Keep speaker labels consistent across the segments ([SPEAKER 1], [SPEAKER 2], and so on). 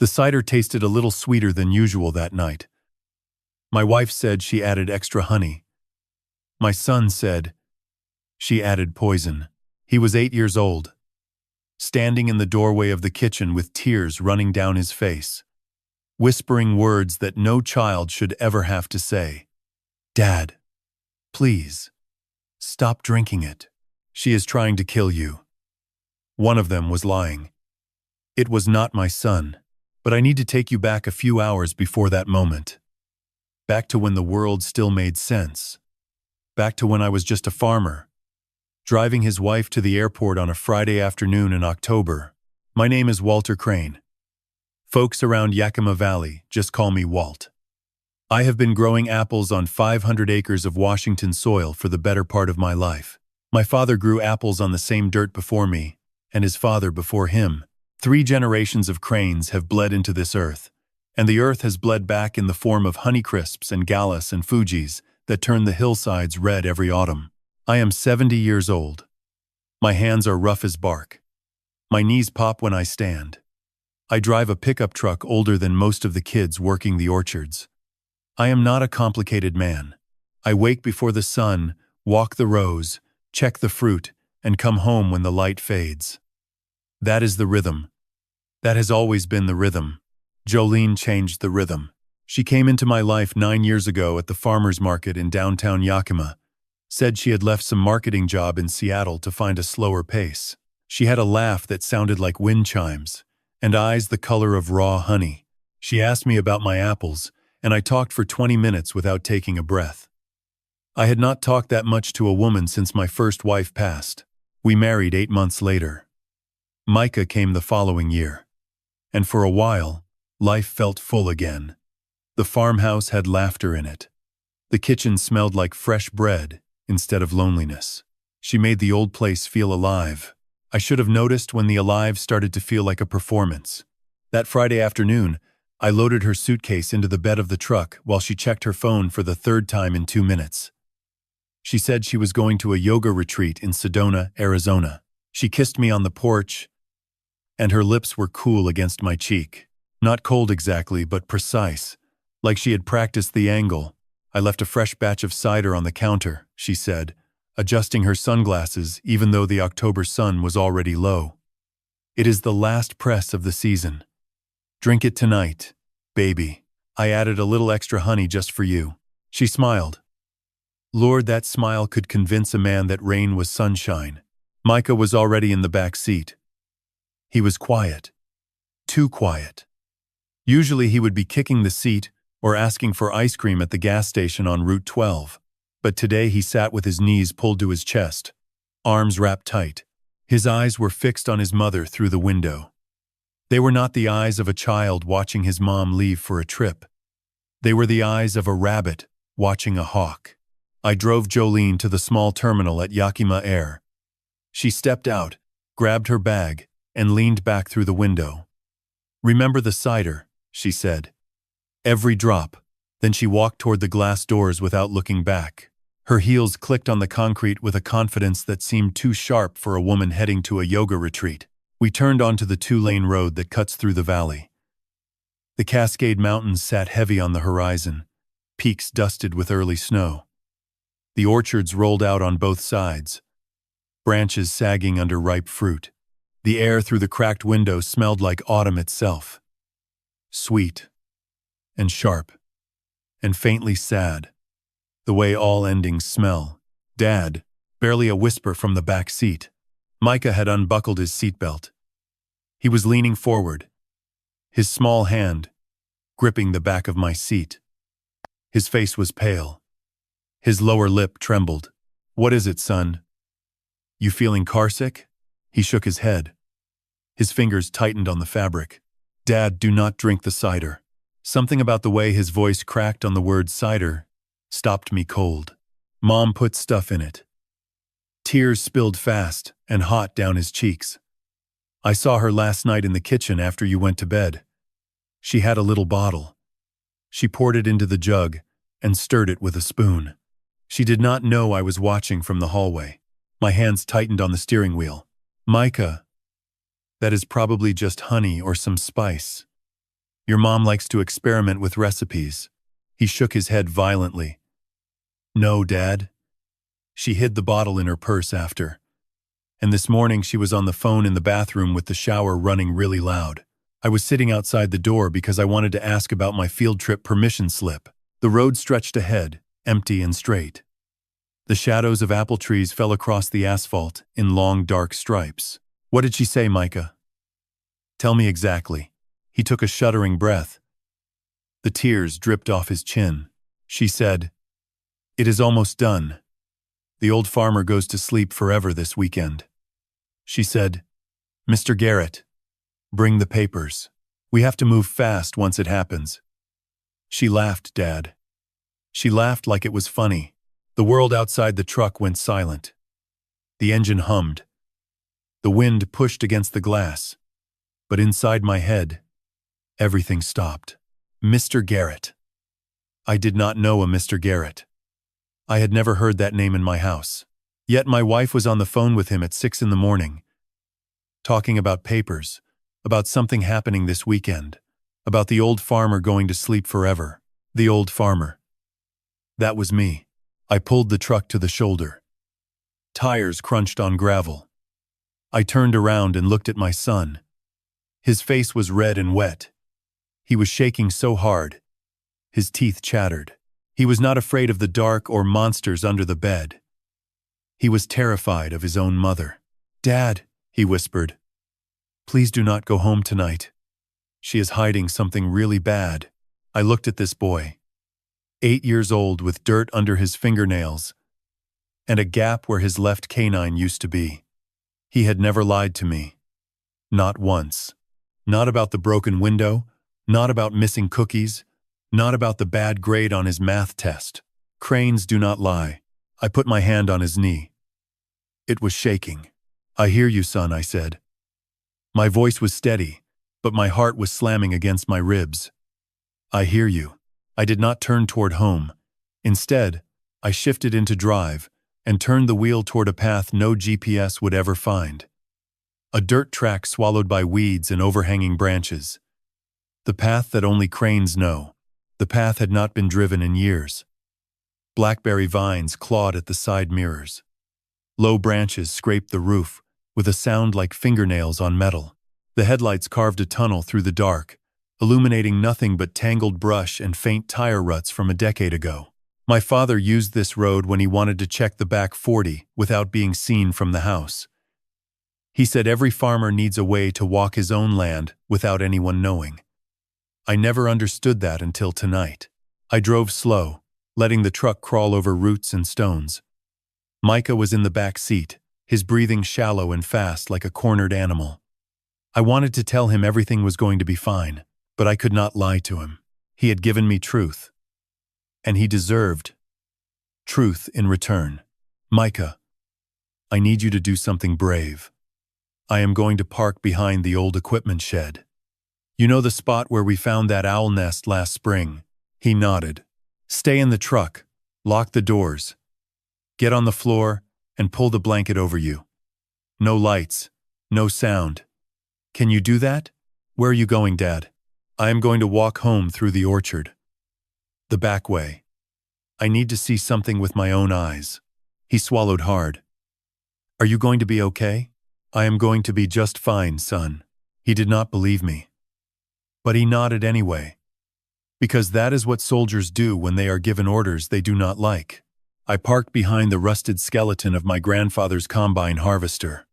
[SPEAKER 1] The cider tasted a little sweeter than usual that night. My wife said she added extra honey. My son said she added poison. He was 8 years old, standing in the doorway of the kitchen with tears running down his face, whispering words that no child should ever have to say. "Dad, please, stop drinking it. She is trying to kill you." One of them was lying. It was not my son, but I need to take you back a few hours before that moment. Back to when the world still made sense. Back to when I was just a farmer, driving his wife to the airport on a Friday afternoon in October. My name is Walt Crane. Folks around Yakima Valley just call me Walt. I have been growing apples on 500 acres of Washington soil for the better part of my life. My father grew apples on the same dirt before me, and his father before him. 3 generations of Cranes have bled into this earth, and the earth has bled back in the form of Honeycrisps and Gallus and Fujis that turn the hillsides red every autumn. I am 70 years old. My hands are rough as bark. My knees pop when I stand. I drive a pickup truck older than most of the kids working the orchards. I am not a complicated man. I wake before the sun, walk the rows, check the fruit, and come home when the light fades. That is the rhythm. That has always been the rhythm. Jolene changed the rhythm. She came into my life 9 years ago at the farmer's market in downtown Yakima. Said she had left some marketing job in Seattle to find a slower pace. She had a laugh that sounded like wind chimes, and eyes the color of raw honey. She asked me about my apples, and I talked for 20 minutes without taking a breath. I had not talked that much to a woman since my first wife passed. We married 8 months later. Micah came the following year. And for a while, life felt full again. The farmhouse had laughter in it. The kitchen smelled like fresh bread instead of loneliness. She made the old place feel alive. I should have noticed when the alive started to feel like a performance. That Friday afternoon, I loaded her suitcase into the bed of the truck while she checked her phone for the 3rd time in 2 minutes. She said she was going to a yoga retreat in Sedona, Arizona. She kissed me on the porch, and her lips were cool against my cheek. Not cold exactly, but precise, like she had practiced the angle. I left a fresh batch of cider on the counter, she said, adjusting her sunglasses even though the October sun was already low. It is the last press of the season. Drink it tonight, baby. I added a little extra honey just for you. She smiled. Lord, that smile could convince a man that rain was sunshine. Micah was already in the back seat. He was quiet. Too quiet. Usually he would be kicking the seat or asking for ice cream at the gas station on Route 12. But today he sat with his knees pulled to his chest, arms wrapped tight. His eyes were fixed on his mother through the window. They were not the eyes of a child watching his mom leave for a trip. They were the eyes of a rabbit watching a hawk. I drove Jolene to the small terminal at Yakima Air. She stepped out, grabbed her bag, and leaned back through the window. "Remember the cider," she said. "Every drop." Then she walked toward the glass doors without looking back. Her heels clicked on the concrete with a confidence that seemed too sharp for a woman heading to a yoga retreat. We turned onto the 2-lane road that cuts through the valley. The Cascade Mountains sat heavy on the horizon, peaks dusted with early snow. The orchards rolled out on both sides, branches sagging under ripe fruit. The air through the cracked window smelled like autumn itself. Sweet and sharp and faintly sad, the way all endings smell. "Dad," barely a whisper from the back seat. Micah had unbuckled his seatbelt. He was leaning forward, his small hand gripping the back of my seat. His face was pale. His lower lip trembled. "What is it, son? You feeling carsick?" He shook his head. His fingers tightened on the fabric. "Dad, do not drink the cider." Something about the way his voice cracked on the word cider stopped me cold. "Mom put stuff in it." Tears spilled fast and hot down his cheeks. "I saw her last night in the kitchen after you went to bed. She had a little bottle. She poured it into the jug and stirred it with a spoon. She did not know I was watching from the hallway." My hands tightened on the steering wheel. "Micah, that is probably just honey or some spice." Your mom likes to experiment with recipes. He shook his head violently. No, Dad. She hid the bottle in her purse after. And this morning she was on the phone in the bathroom with the shower running really loud. I was sitting outside the door because I wanted to ask about my field trip permission slip. The road stretched ahead, empty and straight. The shadows of apple trees fell across the asphalt in long, dark stripes. What did she say, Micah? Tell me exactly. He took a shuddering breath. The tears dripped off his chin. She said, "It is almost done. The old farmer goes to sleep forever this weekend." She said, "Mr. Garrett, bring the papers. We have to move fast once it happens." She laughed, Dad. She laughed like it was funny. The world outside the truck went silent. The engine hummed. The wind pushed against the glass. But inside my head, everything stopped. Mr. Garrett. I did not know a Mr. Garrett. I had never heard that name in my house. Yet my wife was on the phone with him at 6 in the morning, talking about papers, about something happening this weekend, about the old farmer going to sleep forever. The old farmer. That was me. I pulled the truck to the shoulder. Tires crunched on gravel. I turned around and looked at my son. His face was red and wet. He was shaking so hard. His teeth chattered. He was not afraid of the dark or monsters under the bed. He was terrified of his own mother. "Dad," he whispered, "please do not go home tonight. She is hiding something really bad." I looked at this boy, 8 years old with dirt under his fingernails and a gap where his left canine used to be. He had never lied to me. Not once. Not about the broken window, not about missing cookies, not about the bad grade on his math test. Cranes do not lie. I put my hand on his knee. It was shaking. "I hear you, son," I said. My voice was steady, but my heart was slamming against my ribs. "I hear you." I did not turn toward home. Instead, I shifted into drive and turned the wheel toward a path no GPS would ever find. A dirt track swallowed by weeds and overhanging branches. The path that only cranes know. The path had not been driven in years. Blackberry vines clawed at the side mirrors. Low branches scraped the roof with a sound like fingernails on metal. The headlights carved a tunnel through the dark, illuminating nothing but tangled brush and faint tire ruts from a decade ago. My father used this road when he wanted to check the back 40 without being seen from the house. He said every farmer needs a way to walk his own land without anyone knowing. I never understood that until tonight. I drove slow, letting the truck crawl over roots and stones. Micah was in the back seat, his breathing shallow and fast like a cornered animal. I wanted to tell him everything was going to be fine, but I could not lie to him. He had given me truth, and he deserved truth in return. "Micah, I need you to do something brave. I am going to park behind the old equipment shed. You know the spot where we found that owl nest last spring?" He nodded. "Stay in the truck, lock the doors, get on the floor, and pull the blanket over you. No lights, no sound. Can you do that?" "Where are you going, Dad?" "I am going to walk home through the orchard. The back way. I need to see something with my own eyes." He swallowed hard. "Are you going to be okay?" "I am going to be just fine, son." He did not believe me. But he nodded anyway. Because that is what soldiers do when they are given orders they do not like. I parked behind the rusted skeleton of my grandfather's combine harvester.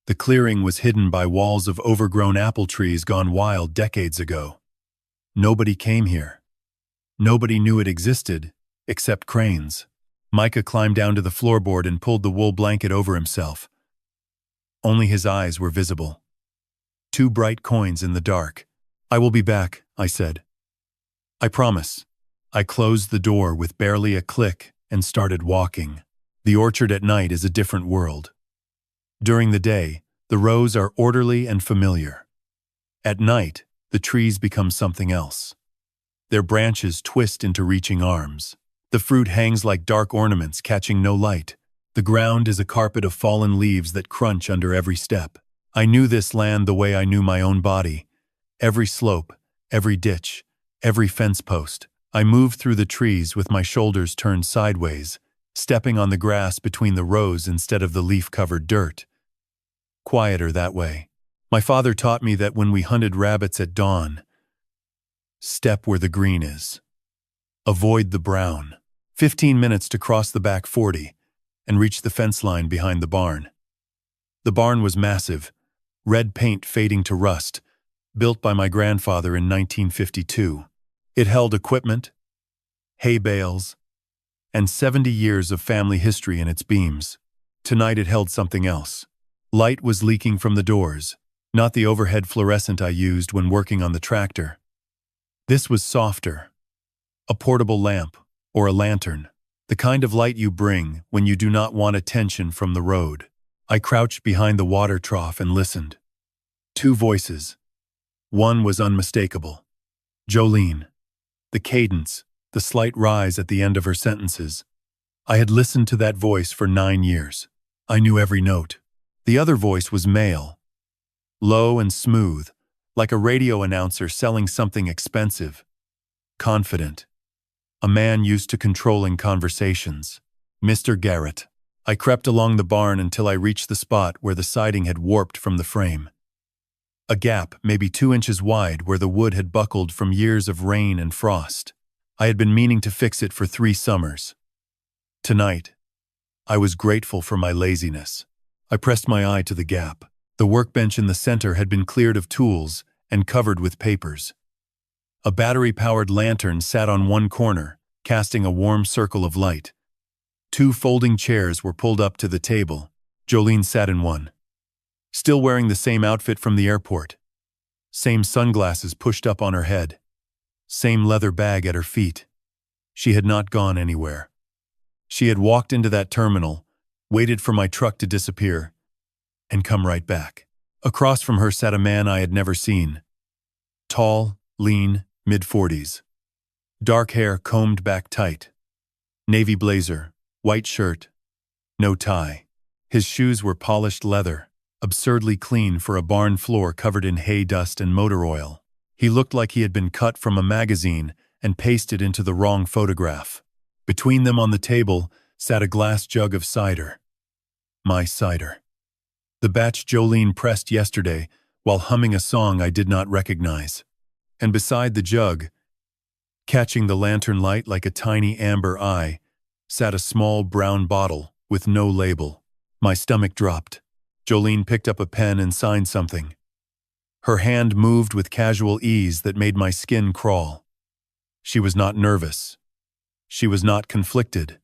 [SPEAKER 1] The clearing was hidden by walls of overgrown apple trees gone wild decades ago. Nobody came here. Nobody knew it existed, except cranes. Micah climbed down to the floorboard and pulled the wool blanket over himself. Only his eyes were visible. 2 bright coins in the dark. "I will be back," I said. "I promise." I closed the door with barely a click and started walking. The orchard at night is a different world. During the day, the rows are orderly and familiar. At night, the trees become something else. Their branches twist into reaching arms. The fruit hangs like dark ornaments catching no light. The ground is a carpet of fallen leaves that crunch under every step. I knew this land the way I knew my own body. Every slope, every ditch, every fence post. I moved through the trees with my shoulders turned sideways, stepping on the grass between the rows instead of the leaf-covered dirt. Quieter that way. My father taught me that when we hunted rabbits at dawn, step where the green is. Avoid the brown. 15 minutes to cross the back 40 and reach the fence line behind the barn. The barn was massive, red paint fading to rust, built by my grandfather in 1952. It held equipment, hay bales, and 70 years of family history in its beams. Tonight it held something else. Light was leaking from the doors, not the overhead fluorescent I used when working on the tractor. This was softer. A portable lamp, or a lantern, the kind of light you bring when you do not want attention from the road. I crouched behind the water trough and listened. 2 voices. One was unmistakable. Jolene. The cadence, the slight rise at the end of her sentences. I had listened to that voice for 9 years. I knew every note. The other voice was male. Low and smooth, like a radio announcer selling something expensive. Confident. A man used to controlling conversations. Mr. Garrett. I crept along the barn until I reached the spot where the siding had warped from the frame. A gap, maybe 2 inches wide, where the wood had buckled from years of rain and frost. I had been meaning to fix it for 3 summers. Tonight, I was grateful for my laziness. I pressed my eye to the gap. The workbench in the center had been cleared of tools and covered with papers. A battery-powered lantern sat on one corner, casting a warm circle of light. 2 folding chairs were pulled up to the table. Jolene sat in one. Still wearing the same outfit from the airport. Same sunglasses pushed up on her head. Same leather bag at her feet. She had not gone anywhere. She had walked into that terminal, waited for my truck to disappear, and come right back. Across from her sat a man I had never seen. Tall, lean, mid-40s. Dark hair combed back tight. Navy blazer, white shirt, no tie. His shoes were polished leather, absurdly clean for a barn floor covered in hay dust and motor oil. He looked like he had been cut from a magazine and pasted into the wrong photograph. Between them on the table sat a glass jug of cider. My cider. The batch Jolene pressed yesterday while humming a song I did not recognize. And beside the jug, catching the lantern light like a tiny amber eye, sat a small brown bottle with no label. My stomach dropped. Jolene picked up a pen and signed something. Her hand moved with casual ease that made my skin crawl. She was not nervous. She was not conflicted.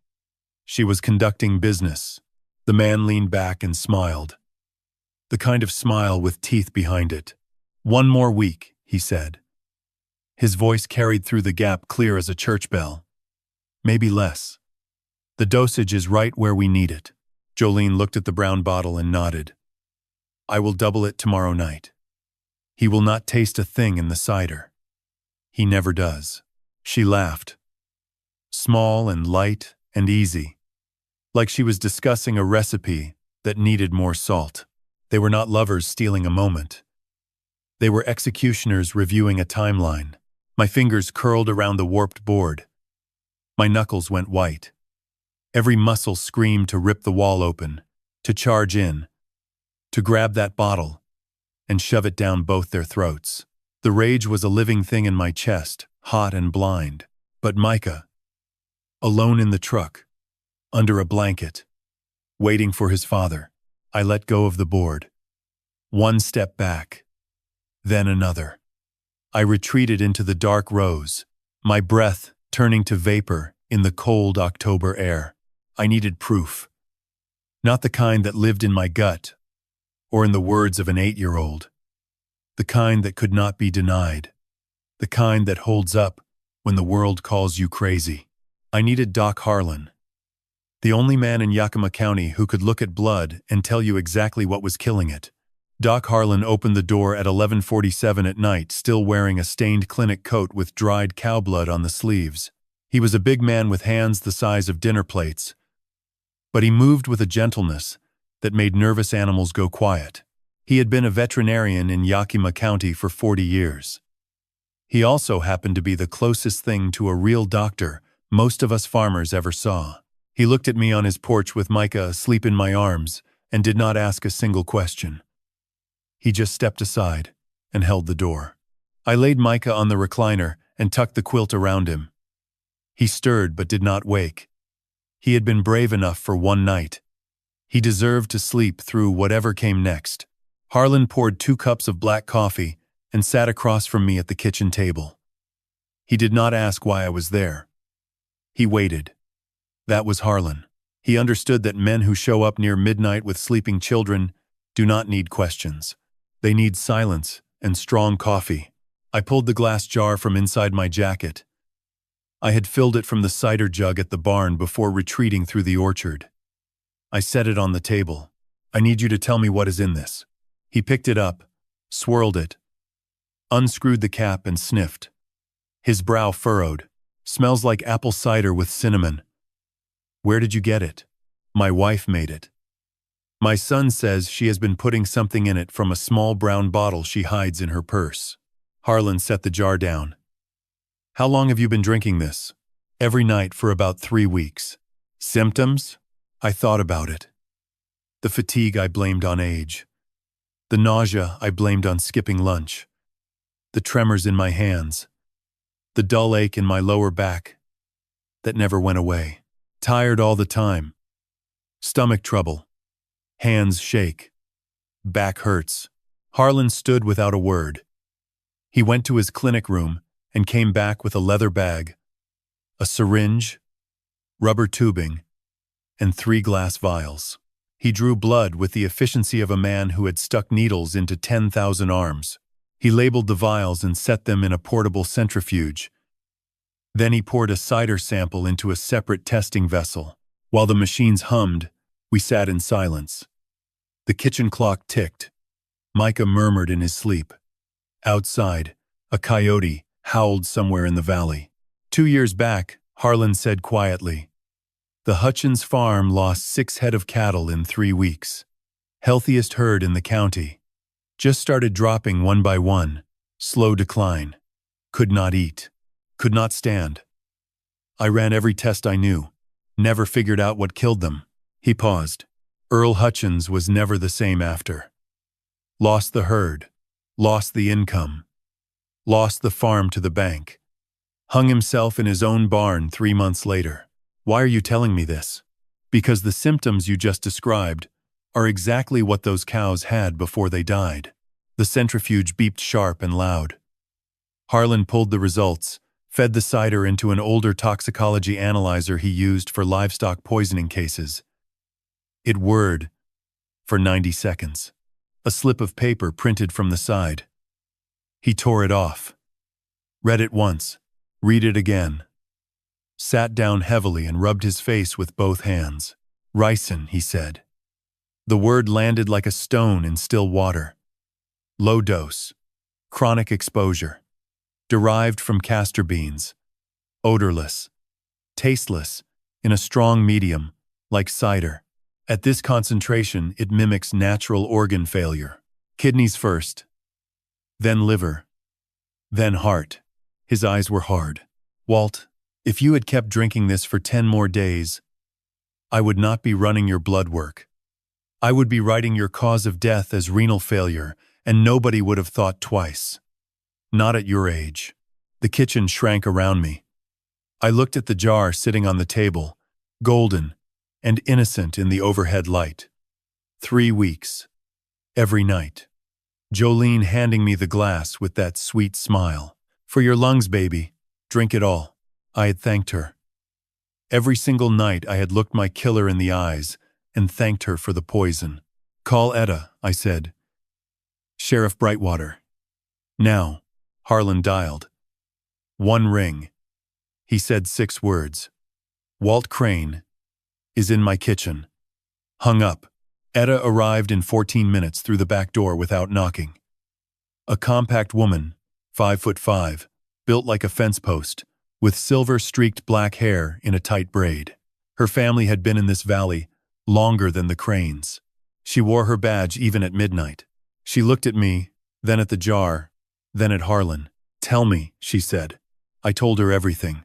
[SPEAKER 1] She was conducting business. The man leaned back and smiled. The kind of smile with teeth behind it. 1 more week, he said. His voice carried through the gap clear as a church bell. Maybe less. The dosage is right where we need it. Jolene looked at the brown bottle and nodded. I will double it tomorrow night. He will not taste a thing in the cider. He never does. She laughed. Small and light and easy. Like she was discussing a recipe that needed more salt. They were not lovers stealing a moment. They were executioners reviewing a timeline. My fingers curled around the warped board. My knuckles went white. Every muscle screamed to rip the wall open, to charge in, to grab that bottle, and shove it down both their throats. The rage was a living thing in my chest, hot and blind. But Micah, alone in the truck, under a blanket, waiting for his father, I let go of the board. 1 step back, then another. I retreated into the dark rows, my breath turning to vapor in the cold October air. I needed proof. Not the kind that lived in my gut, or in the words of an 8-year-old. The kind that could not be denied. The kind that holds up when the world calls you crazy. I needed Doc Harlan. The only man in Yakima County who could look at blood and tell you exactly what was killing it. Doc Harlan opened the door at 11:47 at night, still wearing a stained clinic coat with dried cow blood on the sleeves. He was a big man with hands the size of dinner plates, but he moved with a gentleness that made nervous animals go quiet. He had been a veterinarian in Yakima County for 40 years. He also happened to be the closest thing to a real doctor most of us farmers ever saw. He looked at me on his porch with Micah asleep in my arms and did not ask a single question. He just stepped aside and held the door. I laid Micah on the recliner and tucked the quilt around him. He stirred but did not wake. He had been brave enough for one night. He deserved to sleep through whatever came next. Harlan poured 2 cups of black coffee and sat across from me at the kitchen table. He did not ask why I was there. He waited. That was Harlan. He understood that men who show up near midnight with sleeping children do not need questions. They need silence and strong coffee. I pulled the glass jar from inside my jacket. I had filled it from the cider jug at the barn before retreating through the orchard. I set it on the table. I need you to tell me what is in this. He picked it up, swirled it, unscrewed the cap and sniffed. His brow furrowed. Smells like apple cider with cinnamon. Where did you get it? My wife made it. My son says she has been putting something in it from a small brown bottle she hides in her purse. Harlan set the jar down. How long have you been drinking this? Every night for about 3 weeks. Symptoms? I thought about it. The fatigue I blamed on age. The nausea I blamed on skipping lunch. The tremors in my hands. The dull ache in my lower back that never went away. Tired all the time. Stomach trouble. Hands shake. Back hurts. Harlan stood without a word. He went to his clinic room and came back with a leather bag, a syringe, rubber tubing, and 3 glass vials. He drew blood with the efficiency of a man who had stuck needles into 10,000 arms. He labeled the vials and set them in a portable centrifuge. Then he poured a cider sample into a separate testing vessel. While the machines hummed, we sat in silence. The kitchen clock ticked. Micah murmured in his sleep. Outside, a coyote howled somewhere in the valley. 2 years back, Harlan said quietly, the Hutchins farm lost 6 head of cattle in 3 weeks. Healthiest herd in the county. Just started dropping one by one. Slow decline. Could not eat. Could not stand. I ran every test I knew. Never figured out what killed them. He paused. Earl Hutchins was never the same after. Lost the herd. Lost the income. Lost the farm to the bank. Hung himself in his own barn 3 months later. Why are you telling me this? Because the symptoms you just described are exactly what those cows had before they died. The centrifuge beeped sharp and loud. Harlan pulled the results, fed the cider into an older toxicology analyzer he used for livestock poisoning cases. It whirred for 90 seconds. A slip of paper printed from the side. He tore it off. Read it once. Read it again. Sat down heavily and rubbed his face with both hands. Ricin, he said. The word landed like a stone in still water. Low dose. Chronic exposure. Derived from castor beans. Odorless. Tasteless. In a strong medium, like cider. At this concentration, it mimics natural organ failure. Kidneys first. Then liver. Then heart. His eyes were hard. Walt, if you had kept drinking this for 10 more days, I would not be running your blood work. I would be writing your cause of death as renal failure, and nobody would have thought twice. Not at your age. The kitchen shrank around me. I looked at the jar sitting on the table, golden and innocent in the overhead light. 3 weeks. Every night. Jolene handing me the glass with that sweet smile. For your lungs, baby. Drink it all. I had thanked her. Every single night I had looked my killer in the eyes and thanked her for the poison. Call Etta, I said. Sheriff Brightwater. Now. Harlan dialed. 1 ring. He said 6 words. Walt Crane is in my kitchen. Hung up. Etta arrived in 14 minutes through the back door without knocking. A compact woman, 5'5", built like a fence post, with silver-streaked black hair in a tight braid. Her family had been in this valley longer than the Cranes. She wore her badge even at midnight. She looked at me, then at the jar, then at Harlan. Tell me, she said. I told her everything.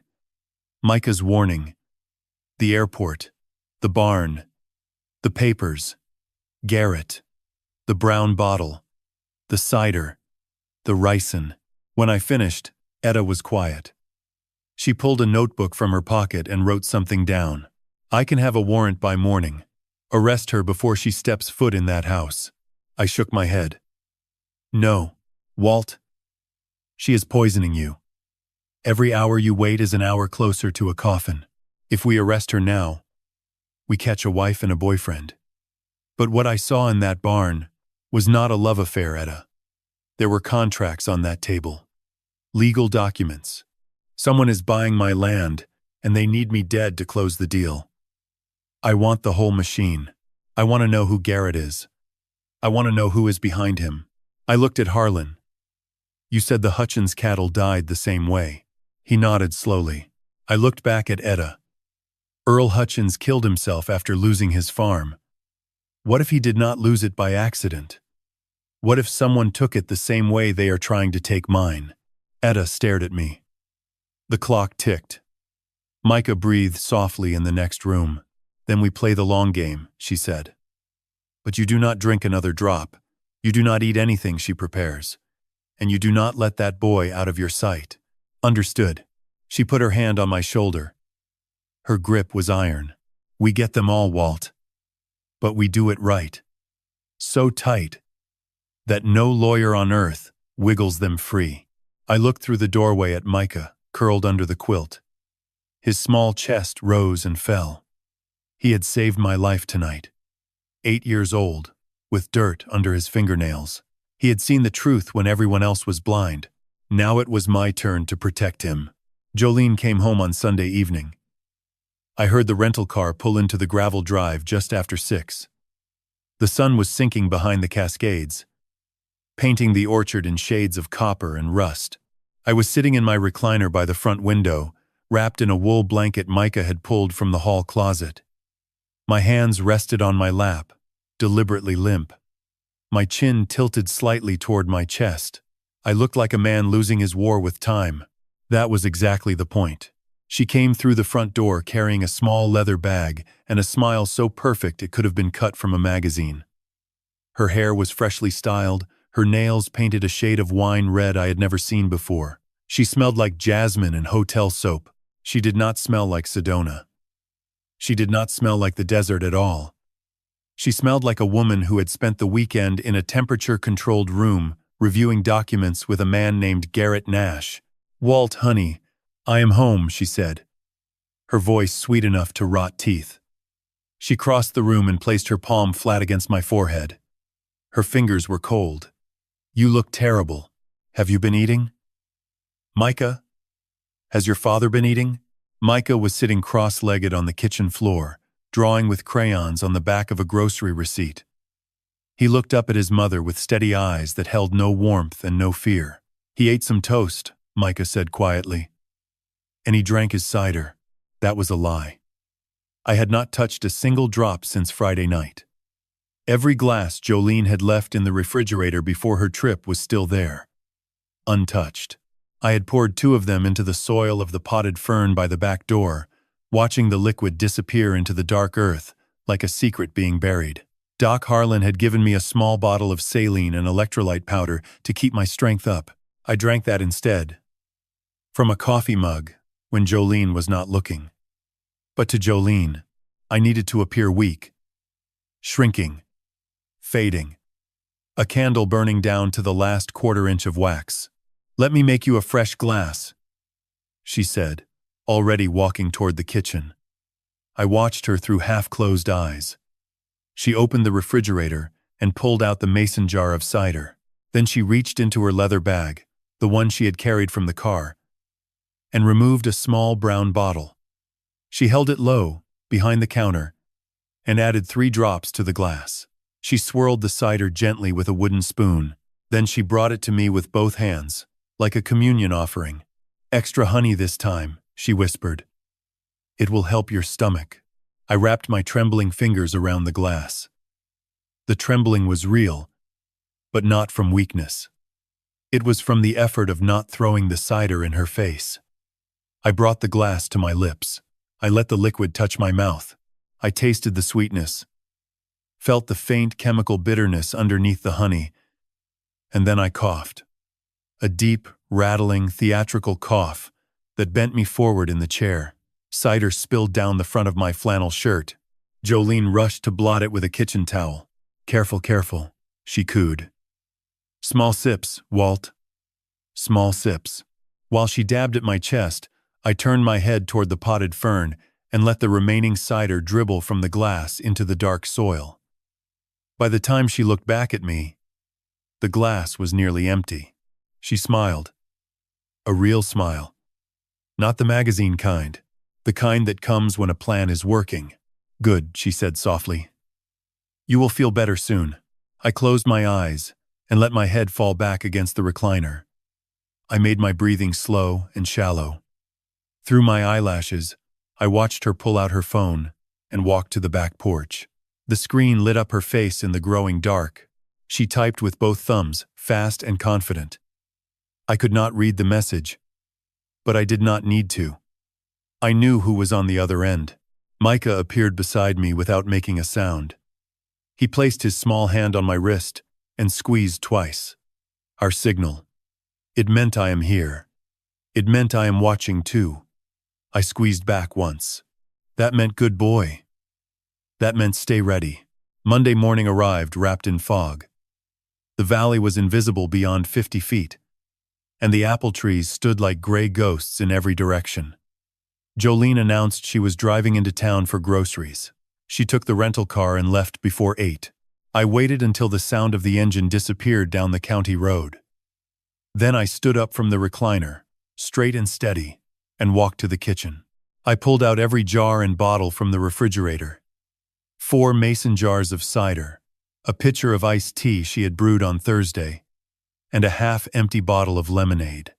[SPEAKER 1] Micah's warning, the airport, the barn, the papers, Garrett, the brown bottle, the cider, the ricin. When I finished, Etta was quiet. She pulled a notebook from her pocket and wrote something down. I can have a warrant by morning. Arrest her before she steps foot in that house. I shook my head. No, Walt. She is poisoning you. Every hour you wait is an hour closer to a coffin. If we arrest her now, we catch a wife and a boyfriend. But what I saw in that barn was not a love affair, Etta. There were contracts on that table. Legal documents. Someone is buying my land, and they need me dead to close the deal. I want the whole machine. I want to know who Garrett is. I want to know who is behind him. I looked at Harlan. You said the Hutchins cattle died the same way. He nodded slowly. I looked back at Etta. Earl Hutchins killed himself after losing his farm. What if he did not lose it by accident? What if someone took it the same way they are trying to take mine? Etta stared at me. The clock ticked. Micah breathed softly in the next room. Then we play the long game, she said. But you do not drink another drop. You do not eat anything she prepares. And you do not let that boy out of your sight. Understood. She put her hand on my shoulder. Her grip was iron. We get them all, Walt. But we do it right. So tight that no lawyer on earth wiggles them free. I looked through the doorway at Micah, curled under the quilt. His small chest rose and fell. He had saved my life tonight. 8 years old, with dirt under his fingernails. He had seen the truth when everyone else was blind. Now it was my turn to protect him. Jolene came home on Sunday evening. I heard the rental car pull into the gravel drive just after 6. The sun was sinking behind the Cascades, painting the orchard in shades of copper and rust. I was sitting in my recliner by the front window, wrapped in a wool blanket Micah had pulled from the hall closet. My hands rested on my lap, deliberately limp. My chin tilted slightly toward my chest. I looked like a man losing his war with time. That was exactly the point. She came through the front door carrying a small leather bag and a smile so perfect it could have been cut from a magazine. Her hair was freshly styled, her nails painted a shade of wine red I had never seen before. She smelled like jasmine and hotel soap. She did not smell like Sedona. She did not smell like the desert at all. She smelled like a woman who had spent the weekend in a temperature-controlled room reviewing documents with a man named Garrett Nash. Walt, honey, I am home, she said, her voice sweet enough to rot teeth. She crossed the room and placed her palm flat against my forehead. Her fingers were cold. You look terrible. Have you been eating? Micah? Has your father been eating? Micah was sitting cross-legged on the kitchen floor, drawing with crayons on the back of a grocery receipt. He looked up at his mother with steady eyes that held no warmth and no fear. He ate some toast, Micah said quietly. And he drank his cider. That was a lie. I had not touched a single drop since Friday night. Every glass Jolene had left in the refrigerator before her trip was still there, untouched. I had poured 2 of them into the soil of the potted fern by the back door, watching the liquid disappear into the dark earth like a secret being buried. Doc Harlan had given me a small bottle of saline and electrolyte powder to keep my strength up. I drank that instead, from a coffee mug, when Jolene was not looking. But to Jolene, I needed to appear weak, shrinking, fading, a candle burning down to the last quarter-inch of wax. Let me make you a fresh glass, she said, already walking toward the kitchen. I watched her through half-closed eyes. She opened the refrigerator and pulled out the mason jar of cider. Then she reached into her leather bag, the one she had carried from the car, and removed a small brown bottle. She held it low, behind the counter, and added 3 drops to the glass. She swirled the cider gently with a wooden spoon. Then she brought it to me with both hands, like a communion offering. Extra honey this time, she whispered. It will help your stomach. I wrapped my trembling fingers around the glass. The trembling was real, but not from weakness. It was from the effort of not throwing the cider in her face. I brought the glass to my lips. I let the liquid touch my mouth. I tasted the sweetness, felt the faint chemical bitterness underneath the honey, and then I coughed. A deep, rattling, theatrical cough that bent me forward in the chair. Cider spilled down the front of my flannel shirt. Jolene rushed to blot it with a kitchen towel. "Careful, careful," she cooed. "Small sips, Walt. Small sips." While she dabbed at my chest, I turned my head toward the potted fern and let the remaining cider dribble from the glass into the dark soil. By the time she looked back at me, the glass was nearly empty. She smiled. A real smile. Not the magazine kind. The kind that comes when a plan is working. "Good," she said softly. "You will feel better soon." I closed my eyes and let my head fall back against the recliner. I made my breathing slow and shallow. Through my eyelashes, I watched her pull out her phone and walk to the back porch. The screen lit up her face in the growing dark. She typed with both thumbs, fast and confident. I could not read the message, but I did not need to. I knew who was on the other end. Micah appeared beside me without making a sound. He placed his small hand on my wrist and squeezed twice. Our signal. It meant I am here. It meant I am watching too. I squeezed back once. That meant good boy. That meant stay ready. Monday morning arrived wrapped in fog. The valley was invisible beyond 50 feet, and the apple trees stood like gray ghosts in every direction. Jolene announced she was driving into town for groceries. She took the rental car and left before 8. I waited until the sound of the engine disappeared down the county road. Then I stood up from the recliner, straight and steady, and walked to the kitchen. I pulled out every jar and bottle from the refrigerator. 4 mason jars of cider, a pitcher of iced tea she had brewed on Thursday, and a half-empty bottle of lemonade.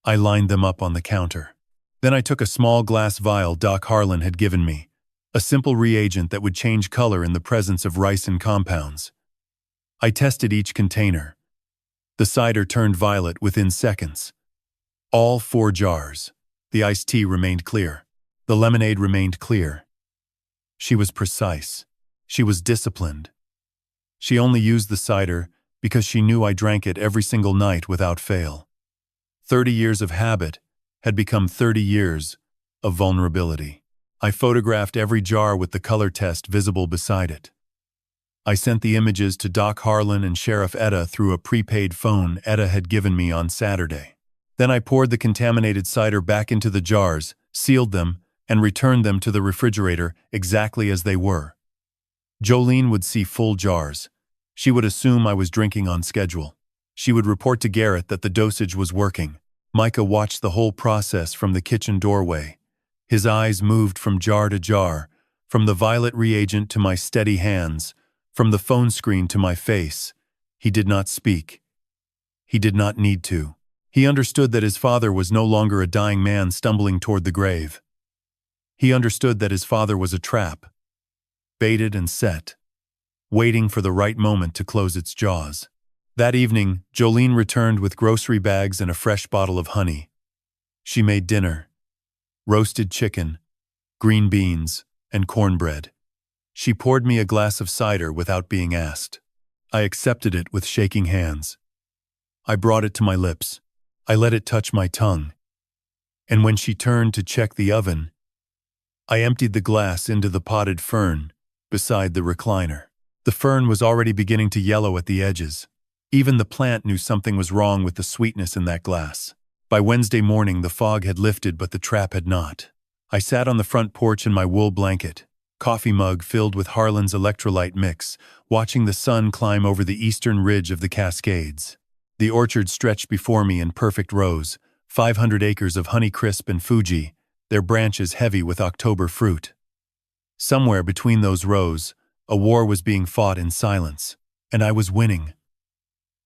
[SPEAKER 1] I lined them up on the counter. Then I took a small glass vial Doc Harlan had given me, a simple reagent that would change color in the presence of ricin compounds. I tested each container. The cider turned violet within seconds. All 4 jars. The iced tea remained clear. The lemonade remained clear. She was precise. She was disciplined. She only used the cider because she knew I drank it every single night without fail. 30 years of habit had become 30 years of vulnerability. I photographed every jar with the color test visible beside it. I sent the images to Doc Harlan and Sheriff Etta through a prepaid phone Etta had given me on Saturday. Then I poured the contaminated cider back into the jars, sealed them, and returned them to the refrigerator exactly as they were. Jolene would see full jars. She would assume I was drinking on schedule. She would report to Garrett that the dosage was working. Micah watched the whole process from the kitchen doorway. His eyes moved from jar to jar, from the violet reagent to my steady hands, from the phone screen to my face. He did not speak. He did not need to. He understood that his father was no longer a dying man stumbling toward the grave. He understood that his father was a trap, baited and set, waiting for the right moment to close its jaws. That evening, Jolene returned with grocery bags and a fresh bottle of honey. She made dinner: roasted chicken, green beans, and cornbread. She poured me a glass of cider without being asked. I accepted it with shaking hands. I brought it to my lips. I let it touch my tongue. And when she turned to check the oven, I emptied the glass into the potted fern beside the recliner. The fern was already beginning to yellow at the edges. Even the plant knew something was wrong with the sweetness in that glass. By Wednesday morning, the fog had lifted, but the trap had not. I sat on the front porch in my wool blanket, coffee mug filled with Harlan's electrolyte mix, watching the sun climb over the eastern ridge of the Cascades. The orchard stretched before me in perfect rows, 500 acres of Honeycrisp and Fuji, their branches heavy with October fruit. Somewhere between those rows, a war was being fought in silence, and I was winning.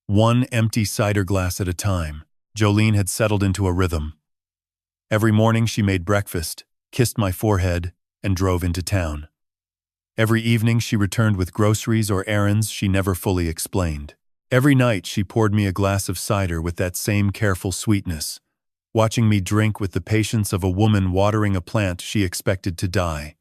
[SPEAKER 1] One empty cider glass at a time, Jolene had settled into a rhythm. Every morning she made breakfast, kissed my forehead, and drove into town. Every evening she returned with groceries or errands she never fully explained. Every night she poured me a glass of cider with that same careful sweetness, watching me drink with the patience of a woman watering a plant she expected to die.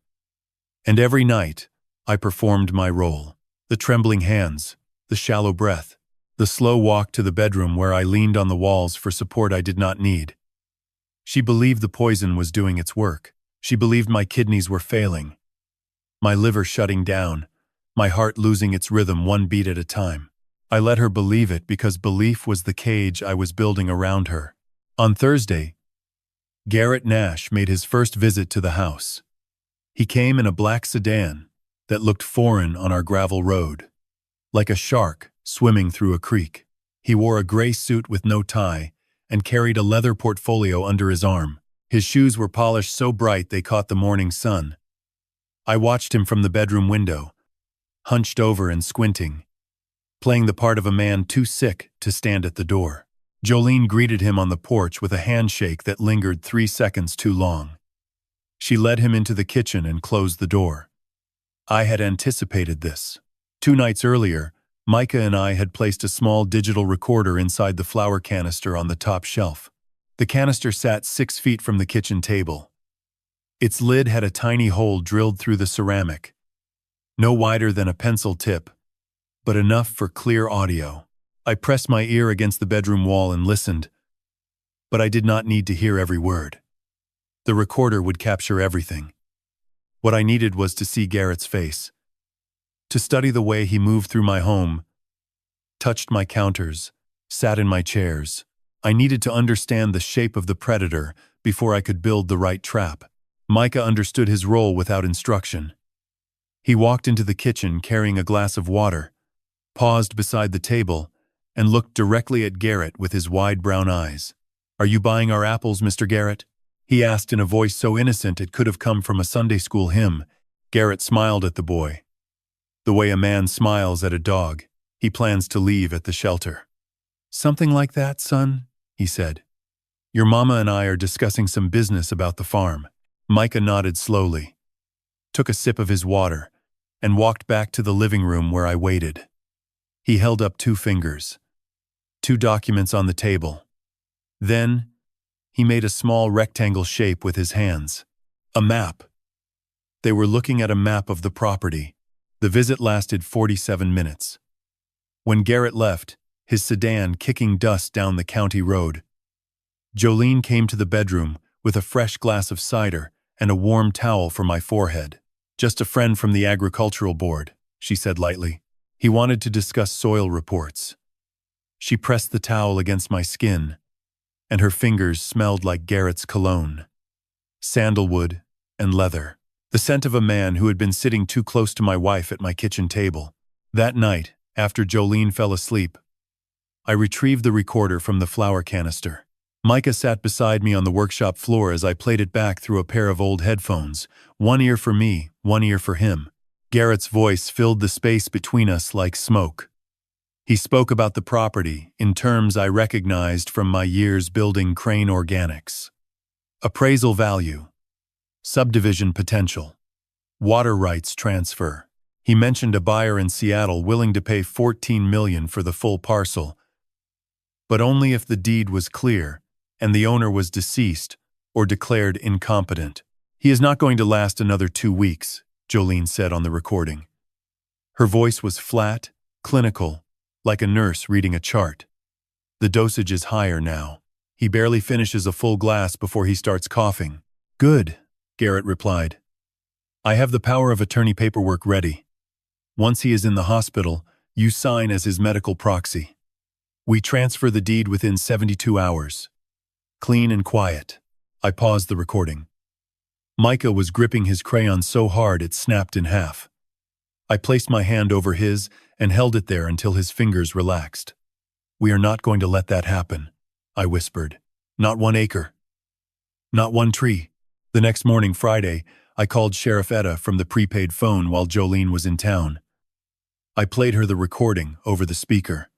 [SPEAKER 1] And every night, I performed my role. The trembling hands, the shallow breath, the slow walk to the bedroom where I leaned on the walls for support I did not need. She believed the poison was doing its work. She believed my kidneys were failing, my liver shutting down, my heart losing its rhythm one beat at a time. I let her believe it because belief was the cage I was building around her. On Thursday, Garrett Nash made his first visit to the house. He came in a black sedan that looked foreign on our gravel road, like a shark swimming through a creek. He wore a gray suit with no tie and carried a leather portfolio under his arm. His shoes were polished so bright they caught the morning sun. I watched him from the bedroom window, hunched over and squinting, playing the part of a man too sick to stand at the door. Jolene greeted him on the porch with a handshake that lingered 3 seconds too long. She led him into the kitchen and closed the door. I had anticipated this. 2 nights earlier, Micah and I had placed a small digital recorder inside the flour canister on the top shelf. The canister sat 6 feet from the kitchen table. Its lid had a tiny hole drilled through the ceramic, no wider than a pencil tip, but enough for clear audio. I pressed my ear against the bedroom wall and listened, but I did not need to hear every word. The recorder would capture everything. What I needed was to see Garrett's face, to study the way he moved through my home, touched my counters, sat in my chairs. I needed to understand the shape of the predator before I could build the right trap. Micah understood his role without instruction. He walked into the kitchen carrying a glass of water, paused beside the table, and looked directly at Garrett with his wide brown eyes. "Are you buying our apples, Mr. Garrett?" he asked in a voice so innocent it could have come from a Sunday school hymn. Garrett smiled at the boy, the way a man smiles at a dog he plans to leave at the shelter. "Something like that, son," he said. "Your mama and I are discussing some business about the farm." Micah nodded slowly, took a sip of his water, and walked back to the living room where I waited. He held up 2 fingers, 2 documents on the table. Then, he made a small rectangle shape with his hands. A map. They were looking at a map of the property. The visit lasted 47 minutes. When Garrett left, his sedan kicking dust down the county road, Jolene came to the bedroom with a fresh glass of cider and a warm towel for my forehead. "Just a friend from the agricultural board," she said lightly. "He wanted to discuss soil reports." She pressed the towel against my skin, and her fingers smelled like Garrett's cologne, sandalwood and leather, the scent of a man who had been sitting too close to my wife at my kitchen table. That night, after Jolene fell asleep, I retrieved the recorder from the flour canister. Micah sat beside me on the workshop floor as I played it back through a pair of old headphones, one ear for me, one ear for him. Garrett's voice filled the space between us like smoke. He spoke about the property in terms I recognized from my years building Crane Organics. Appraisal value, subdivision potential, water rights transfer. He mentioned a buyer in Seattle willing to pay $14 million for the full parcel, but only if the deed was clear and the owner was deceased or declared incompetent. "He is not going to last another 2 weeks, Jolene said on the recording. Her voice was flat, clinical, like a nurse reading a chart. "The dosage is higher now. He barely finishes a full glass before he starts coughing." "Good," Garrett replied. "I have the power of attorney paperwork ready. Once he is in the hospital, you sign as his medical proxy. We transfer the deed within 72 hours. Clean and quiet." I paused the recording. Micah was gripping his crayon so hard it snapped in half. I placed my hand over his and held it there until his fingers relaxed. "We are not going to let that happen," I whispered. "Not 1 acre. Not 1 tree." The next morning, Friday, I called Sheriff Etta from the prepaid phone while Jolene was in town. I played her the recording over the speaker.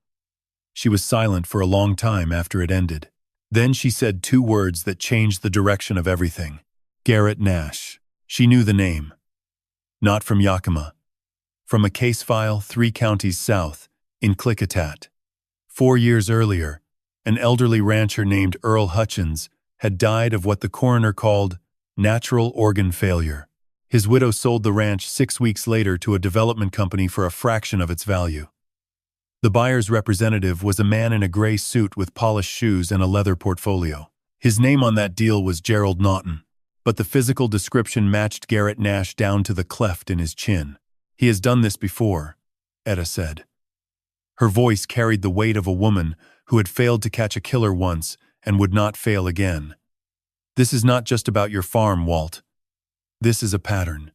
[SPEAKER 1] She was silent for a long time after it ended. Then she said 2 words that changed the direction of everything. Garrett Nash. She knew the name. Not from Yakima. From a case file 3 counties south, in Klickitat. 4 years earlier, an elderly rancher named Earl Hutchins had died of what the coroner called natural organ failure. His widow sold the ranch 6 weeks later to a development company for a fraction of its value. The buyer's representative was a man in a gray suit with polished shoes and a leather portfolio. His name on that deal was Gerald Naughton, but the physical description matched Garrett Nash down to the cleft in his chin. "He has done this before," Etta said. Her voice carried the weight of a woman who had failed to catch a killer once and would not fail again. "This is not just about your farm, Walt. This is a pattern,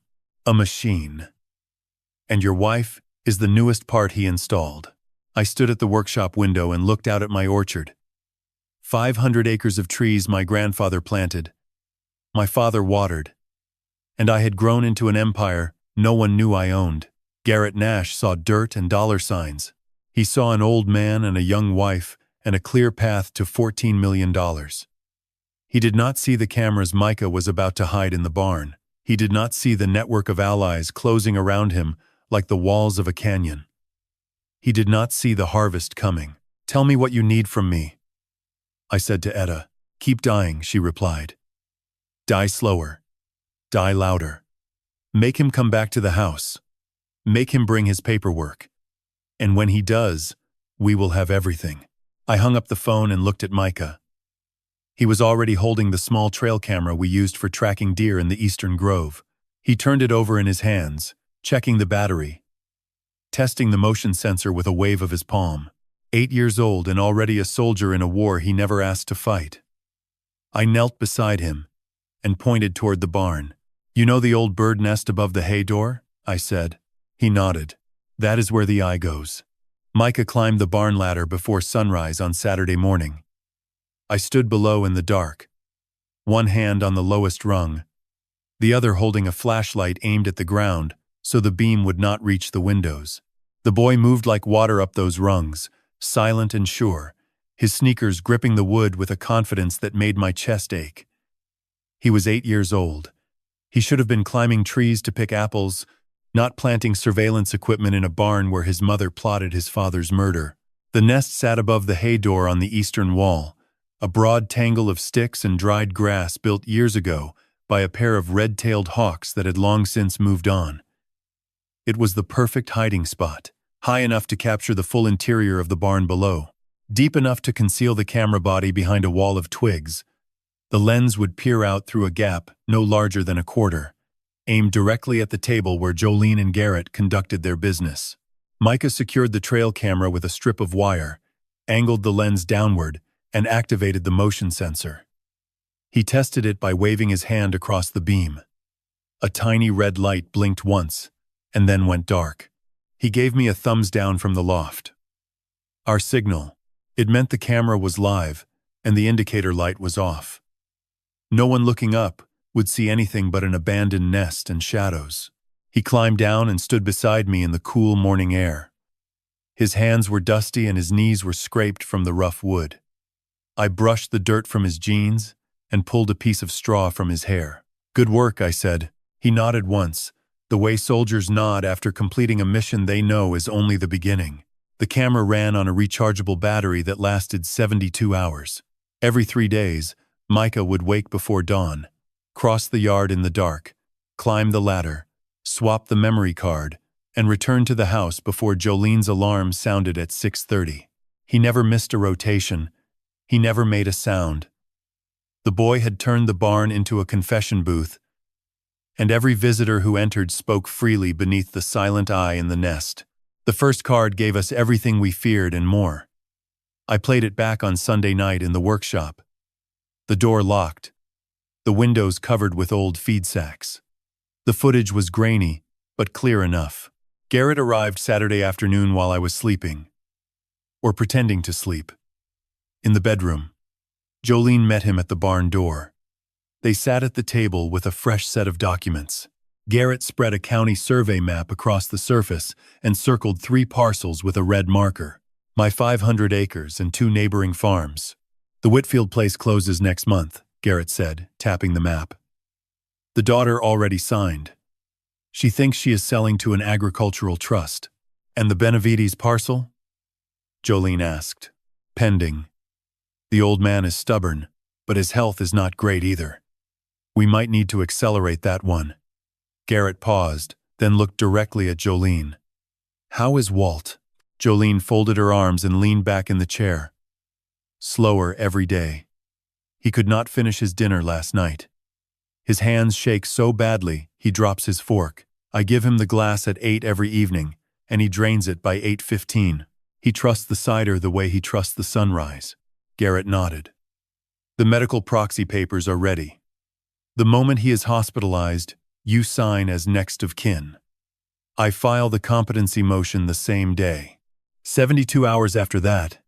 [SPEAKER 1] a machine. And your wife is the newest part he installed." I stood at the workshop window and looked out at my orchard. 500 acres of trees my grandfather planted. My father watered. And I had grown into an empire no one knew I owned. Garrett Nash saw dirt and dollar signs. He saw an old man and a young wife and a clear path to $14 million. He did not see the cameras Micah was about to hide in the barn. He did not see the network of allies closing around him like the walls of a canyon. He did not see the harvest coming. "Tell me what you need from me," I said to Etta. "Keep dying," she replied. "Die slower. Die louder. Make him come back to the house. Make him bring his paperwork. And when he does, we will have everything." I hung up the phone and looked at Micah. He was already holding the small trail camera we used for tracking deer in the eastern grove. He turned it over in his hands, checking the battery, testing the motion sensor with a wave of his palm. 8 years old and already a soldier in a war he never asked to fight. I knelt beside him and pointed toward the barn. "You know the old bird nest above the hay door?" I said. He nodded. "That is where the eye goes." Micah climbed the barn ladder before sunrise on Saturday morning. I stood below in the dark, one hand on the lowest rung, the other holding a flashlight aimed at the ground so the beam would not reach the windows. The boy moved like water up those rungs, silent and sure, his sneakers gripping the wood with a confidence that made my chest ache. He was 8 years old. He should have been climbing trees to pick apples, not planting surveillance equipment in a barn where his mother plotted his father's murder. The nest sat above the hay door on the eastern wall, a broad tangle of sticks and dried grass built years ago by a pair of red-tailed hawks that had long since moved on. It was the perfect hiding spot, high enough to capture the full interior of the barn below, deep enough to conceal the camera body behind a wall of twigs. The lens would peer out through a gap no larger than a quarter, aimed directly at the table where Jolene and Garrett conducted their business. Micah secured the trail camera with a strip of wire, angled the lens downward, and activated the motion sensor. He tested it by waving his hand across the beam. A tiny red light blinked once, and then went dark. He gave me a thumbs down from the loft. Our signal. It meant the camera was live, and the indicator light was off. No one looking up would see anything but an abandoned nest and shadows. He climbed down and stood beside me in the cool morning air. His hands were dusty and his knees were scraped from the rough wood. I brushed the dirt from his jeans and pulled a piece of straw from his hair. "Good work," I said. He nodded once, the way soldiers nod after completing a mission they know is only the beginning. The camera ran on a rechargeable battery that lasted 72 hours. Every 3 days, Micah would wake before dawn, cross the yard in the dark, climb the ladder, swap the memory card, and return to the house before Jolene's alarm sounded at 6:30. He never missed a rotation. He never made a sound. The boy had turned the barn into a confession booth, and every visitor who entered spoke freely beneath the silent eye in the nest. The first card gave us everything we feared and more. I played it back on Sunday night in the workshop. The door locked, the windows covered with old feed sacks. The footage was grainy, but clear enough. Garrett arrived Saturday afternoon while I was sleeping, or pretending to sleep, in the bedroom. Jolene met him at the barn door. They sat at the table with a fresh set of documents. Garrett spread a county survey map across the surface and circled 3 parcels with a red marker. My 500 acres and 2 neighboring farms. "The Whitfield place closes next month," Garrett said, tapping the map. "The daughter already signed. She thinks she is selling to an agricultural trust. And the Benavides parcel?" Jolene asked. Pending. The old man is stubborn, but his health is not great either. We might need to accelerate that one. Garrett paused, then looked directly at Jolene. How is Walt? Jolene folded her arms and leaned back in the chair. Slower every day. He could not finish his dinner last night. His hands shake so badly, he drops his fork. I give him the glass at 8 every evening, and he drains it by 8:15. He trusts the cider the way he trusts the sunrise. Garrett nodded. The medical proxy papers are ready. The moment he is hospitalized, you sign as next of kin. I file the competency motion the same day. 72 hours after that,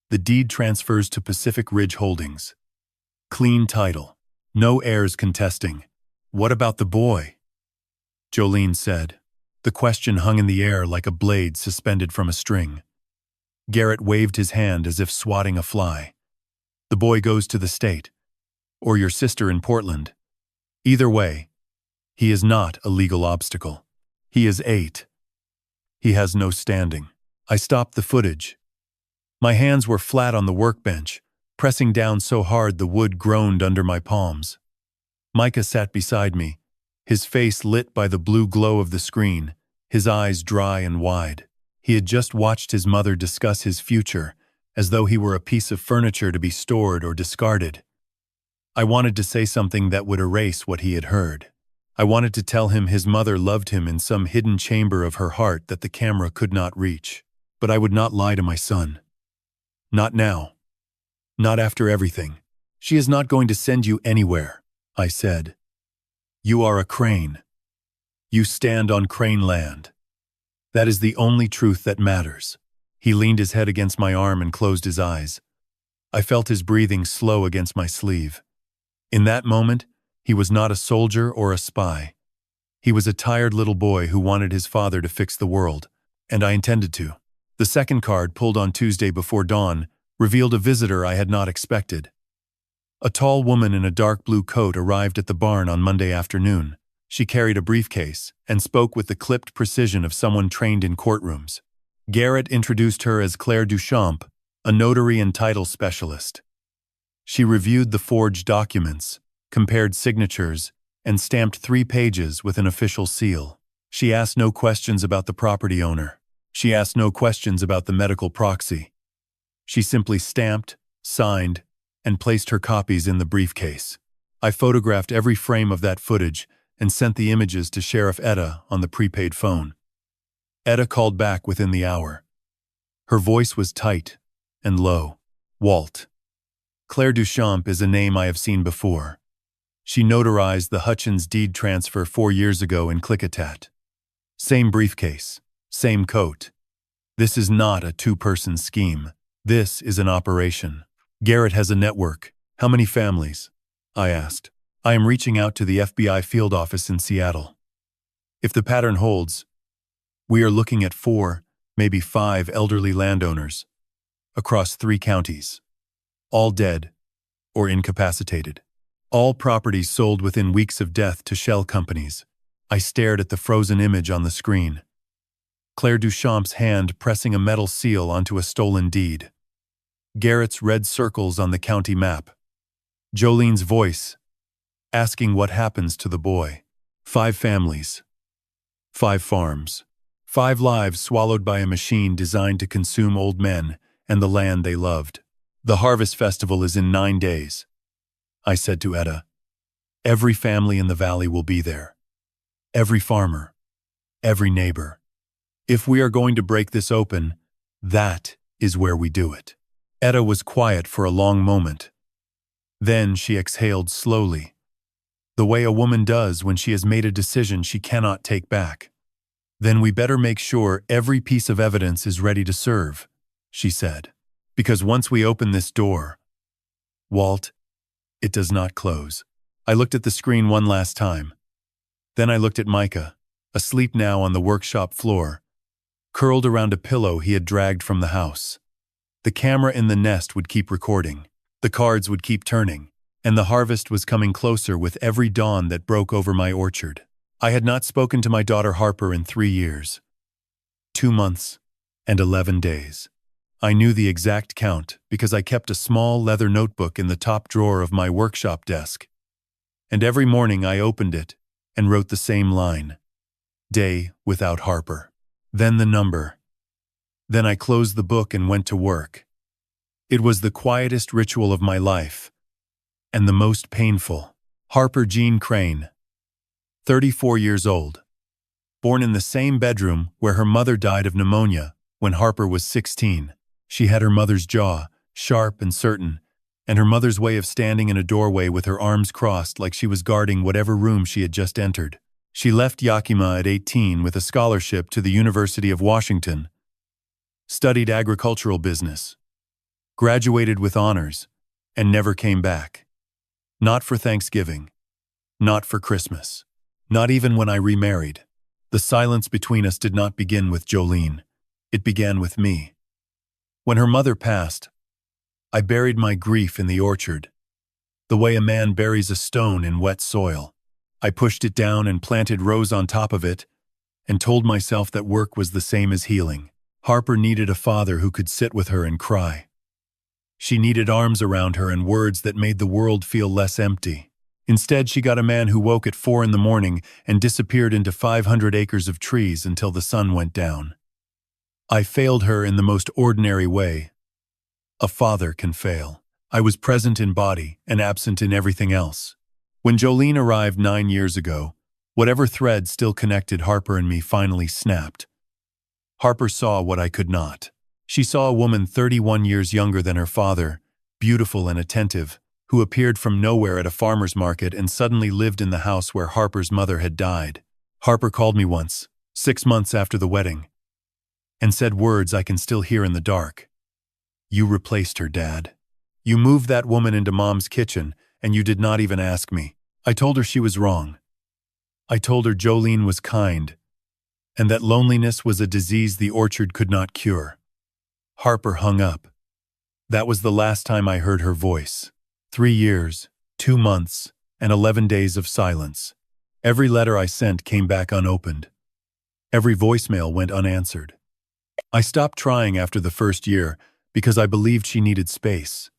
[SPEAKER 1] the deed transfers to Pacific Ridge Holdings. Clean title. No heirs contesting. What about the boy? Jolene said. The question hung in the air like a blade suspended from a string. Garrett waved his hand as if swatting a fly. The boy goes to the state. Or your sister in Portland. Either way, he is not a legal obstacle. He is 8. He has no standing. I stopped the footage. My hands were flat on the workbench, pressing down so hard the wood groaned under my palms. Micah sat beside me, his face lit by the blue glow of the screen, his eyes dry and wide. He had just watched his mother discuss his future, as though he were a piece of furniture to be stored or discarded. I wanted to say something that would erase what he had heard. I wanted to tell him his mother loved him in some hidden chamber of her heart that the camera could not reach. But I would not lie to my son. Not now. Not after everything. She is not going to send you anywhere, I said. You are a Crane. You stand on Crane land. That is the only truth that matters. He leaned his head against my arm and closed his eyes. I felt his breathing slow against my sleeve. In that moment, he was not a soldier or a spy. He was a tired little boy who wanted his father to fix the world, and I intended to. The second card, pulled on Tuesday before dawn, revealed a visitor I had not expected. A tall woman in a dark blue coat arrived at the barn on Monday afternoon. She carried a briefcase and spoke with the clipped precision of someone trained in courtrooms. Garrett introduced her as Claire Duchamp, a notary and title specialist. She reviewed the forged documents, compared signatures, and stamped 3 pages with an official seal. She asked no questions about the property owner. She asked no questions about the medical proxy. She simply stamped, signed, and placed her copies in the briefcase. I photographed every frame of that footage and sent the images to Sheriff Etta on the prepaid phone. Etta called back within the hour. Her voice was tight and low. Walt. Claire Duchamp is a name I have seen before. She notarized the Hutchins deed transfer 4 years ago in Klickitat. Same briefcase, same coat. This is not a 2-person scheme. This is an operation. Garrett has a network. How many families? I asked. I am reaching out to the FBI field office in Seattle. If the pattern holds, we are looking at 4, maybe 5 elderly landowners across 3 counties, all dead or incapacitated. All properties sold within weeks of death to shell companies. I stared at the frozen image on the screen. Claire Duchamp's hand pressing a metal seal onto a stolen deed. Garrett's red circles on the county map. Jolene's voice, asking what happens to the boy. 5 families. 5 farms. 5 lives swallowed by a machine designed to consume old men and the land they loved. The harvest festival is in 9 days. I said to Etta. Every family in the valley will be there. Every farmer. Every neighbor. If we are going to break this open, that is where we do it. Etta was quiet for a long moment. Then she exhaled slowly, the way a woman does when she has made a decision she cannot take back. Then we better make sure every piece of evidence is ready to serve, she said. Because once we open this door, Walt, it does not close. I looked at the screen one last time. Then I looked at Micah, asleep now on the workshop floor, curled around a pillow he had dragged from the house. The camera in the nest would keep recording. The cards would keep turning, and the harvest was coming closer with every dawn that broke over my orchard. I had not spoken to my daughter Harper in 3 years. 2 months and 11 days. I knew the exact count because I kept a small leather notebook in the top drawer of my workshop desk. And every morning I opened it and wrote the same line. Day without Harper. Then the number. Then I closed the book and went to work. It was the quietest ritual of my life, and the most painful. Harper Jean Crane, 34 years old. Born in the same bedroom where her mother died of pneumonia when Harper was 16. She had her mother's jaw, sharp and certain, and her mother's way of standing in a doorway with her arms crossed like she was guarding whatever room she had just entered. She left Yakima at 18 with a scholarship to the University of Washington, studied agricultural business, graduated with honors, and never came back. Not for Thanksgiving, not for Christmas, not even when I remarried. The silence between us did not begin with Jolene. It began with me. When her mother passed, I buried my grief in the orchard, the way a man buries a stone in wet soil. I pushed it down and planted Rose on top of it, and told myself that work was the same as healing. Harper needed a father who could sit with her and cry. She needed arms around her and words that made the world feel less empty. Instead, she got a man who woke at 4 in the morning and disappeared into 500 acres of trees until the sun went down. I failed her in the most ordinary way a father can fail. I was present in body and absent in everything else. When Jolene arrived 9 years ago, whatever thread still connected Harper and me finally snapped. Harper saw what I could not. She saw a woman 31 years younger than her father, beautiful and attentive, who appeared from nowhere at a farmer's market and suddenly lived in the house where Harper's mother had died. Harper called me once, 6 months after the wedding, and said words I can still hear in the dark. You replaced her, Dad. You moved that woman into Mom's kitchen, and you did not even ask me. I told her she was wrong. I told her Jolene was kind, and that loneliness was a disease the orchard could not cure. Harper hung up. That was the last time I heard her voice. 3 years, 2 months, and 11 days of silence. Every letter I sent came back unopened. Every voicemail went unanswered. I stopped trying after the first year because I believed she needed space.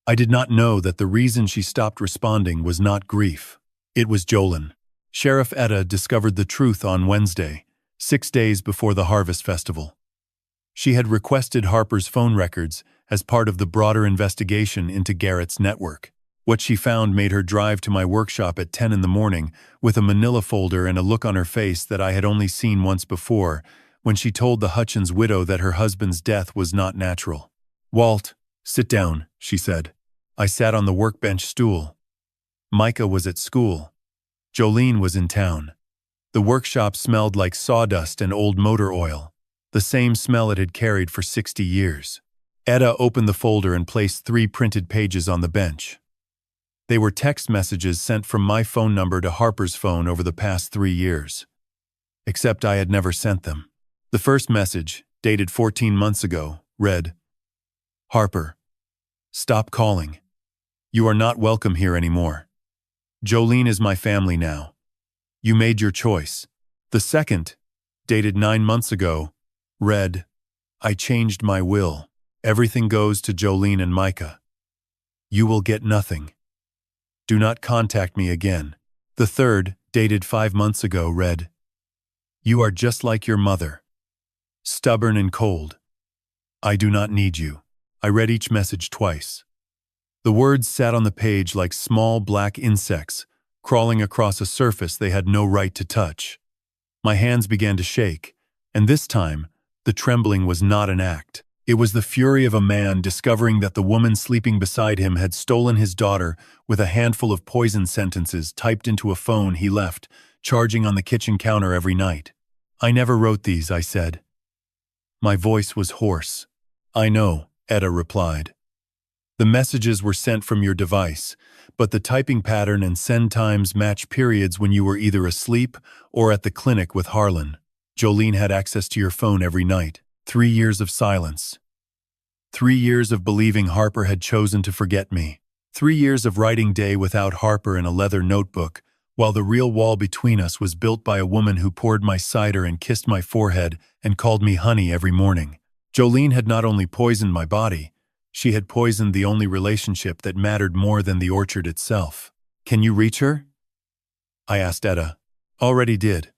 [SPEAKER 1] I did not know that the reason she stopped responding was not grief. It was Jolene. Sheriff Etta discovered the truth on Wednesday, 6 days before the Harvest Festival. She had requested Harper's phone records as part of the broader investigation into Garrett's network. What she found made her drive to my workshop at 10 in the morning with a manila folder and a look on her face that I had only seen once before, when she told the Hutchins widow that her husband's death was not natural. Walt, sit down, she said. I sat on the workbench stool. Micah was at school. Jolene was in town. The workshop smelled like sawdust and old motor oil, the same smell it had carried for 60 years. Etta opened the folder and placed 3 printed pages on the bench. They were text messages sent from my phone number to Harper's phone over the past 3 years. Except I had never sent them. The first message, dated 14 months ago, read, Harper, stop calling. You are not welcome here anymore. Jolene is my family now. You made your choice. The second, dated 9 months ago, read, I changed my will. Everything goes to Jolene and Micah. You will get nothing. Do not contact me again. The third, dated 5 months ago, read, You are just like your mother. Stubborn and cold. I do not need you. I read each message twice. The words sat on the page like small black insects, crawling across a surface they had no right to touch. My hands began to shake, and this time, the trembling was not an act. It was the fury of a man discovering that the woman sleeping beside him had stolen his daughter with a handful of poison sentences typed into a phone he left, charging on the kitchen counter every night. I never wrote these, I said. My voice was hoarse. I know, Etta replied. The messages were sent from your device, but the typing pattern and send times match periods when you were either asleep or at the clinic with Harlan. Jolene had access to your phone every night. 3 years of silence. 3 years of believing Harper had chosen to forget me. 3 years of writing day without Harper in a leather notebook, while the real wall between us was built by a woman who poured my cider and kissed my forehead and called me honey every morning. Jolene had not only poisoned my body, she had poisoned the only relationship that mattered more than the orchard itself. "Can you reach her?" I asked Etta. "Already did.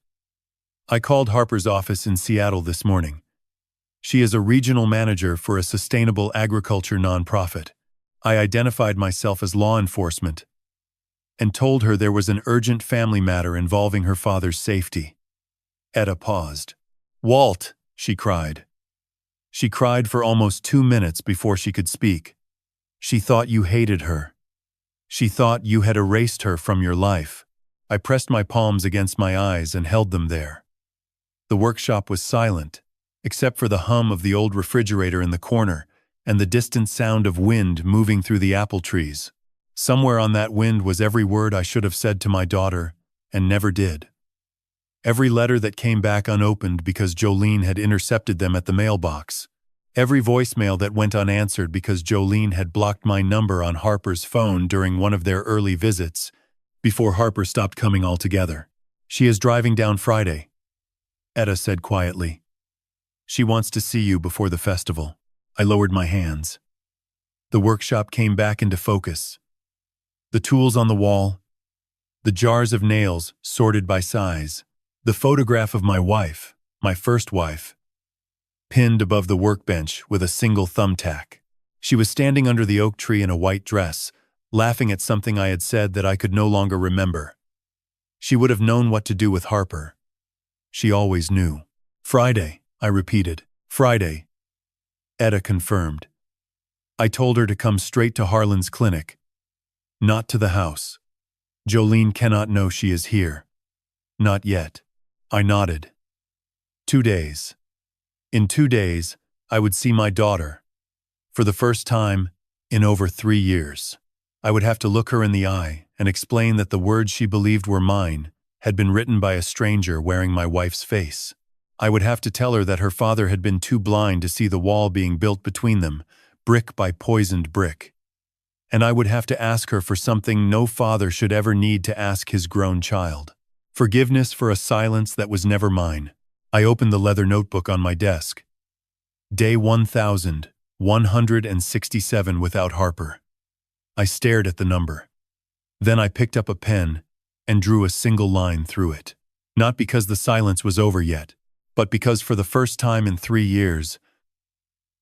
[SPEAKER 1] I called Harper's office in Seattle this morning. She is a regional manager for a sustainable agriculture nonprofit. I identified myself as law enforcement and told her there was an urgent family matter involving her father's safety." Etta paused. "Walt," she cried. She cried for almost 2 minutes before she could speak. "She thought you hated her. She thought you had erased her from your life." I pressed my palms against my eyes and held them there. The workshop was silent, except for the hum of the old refrigerator in the corner and the distant sound of wind moving through the apple trees. Somewhere on that wind was every word I should have said to my daughter, and never did. Every letter that came back unopened because Jolene had intercepted them at the mailbox. Every voicemail that went unanswered because Jolene had blocked my number on Harper's phone during one of their early visits, before Harper stopped coming altogether. "She is driving down Friday," Etta said quietly. "She wants to see you before the festival." I lowered my hands. The workshop came back into focus. The tools on the wall, the jars of nails sorted by size, the photograph of my wife, my first wife, pinned above the workbench with a single thumbtack. She was standing under the oak tree in a white dress, laughing at something I had said that I could no longer remember. She would have known what to do with Harper. She always knew. "Friday," I repeated. "Friday." Etta confirmed. I told her to come straight to Harlan's clinic, not to the house. "Jolene cannot know she is here." "Not yet." I nodded. 2 days. In 2 days, I would see my daughter. For the first time in over 3 years. I would have to look her in the eye and explain that the words she believed were mine had been written by a stranger wearing my wife's face. I would have to tell her that her father had been too blind to see the wall being built between them, brick by poisoned brick. And I would have to ask her for something no father should ever need to ask his grown child. Forgiveness for a silence that was never mine. I opened the leather notebook on my desk. Day 1167 without Harper. I stared at the number. Then I picked up a pen and drew a single line through it. Not because the silence was over yet, but because for the first time in 3 years,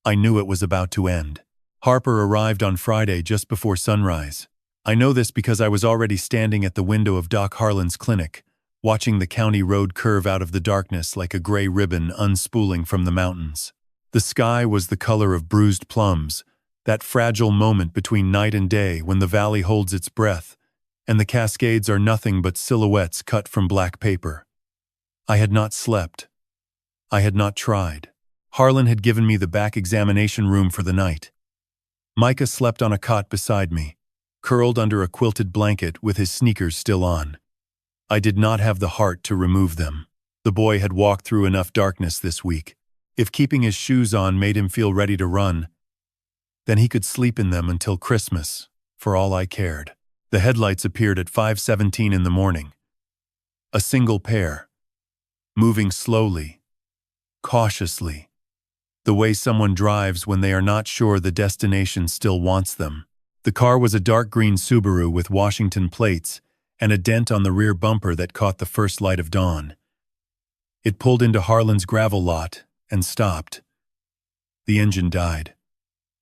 [SPEAKER 1] I knew it was about to end. Harper arrived on Friday just before sunrise. I know this because I was already standing at the window of Doc Harlan's clinic, watching the county road curve out of the darkness like a gray ribbon unspooling from the mountains. The sky was the color of bruised plums, that fragile moment between night and day when the valley holds its breath, and the cascades are nothing but silhouettes cut from black paper. I had not slept. I had not tried. Harlan had given me the back examination room for the night. Micah slept on a cot beside me, curled under a quilted blanket with his sneakers still on. I did not have the heart to remove them. The boy had walked through enough darkness this week. If keeping his shoes on made him feel ready to run, then he could sleep in them until Christmas, for all I cared. The headlights appeared at 5:17 in the morning. A single pair, moving slowly, cautiously, the way someone drives when they are not sure the destination still wants them. The car was a dark green Subaru with Washington plates and a dent on the rear bumper that caught the first light of dawn. It pulled into Harlan's gravel lot and stopped. The engine died.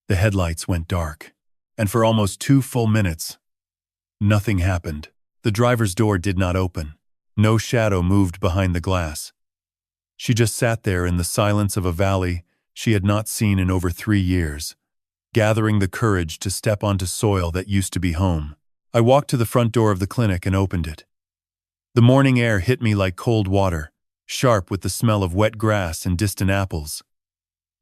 [SPEAKER 1] The headlights went dark. And for almost 2 full minutes, nothing happened. The driver's door did not open. No shadow moved behind the glass. She just sat there in the silence of a valley she had not seen in over 3 years, gathering the courage to step onto soil that used to be home. I walked to the front door of the clinic and opened it. The morning air hit me like cold water, sharp with the smell of wet grass and distant apples.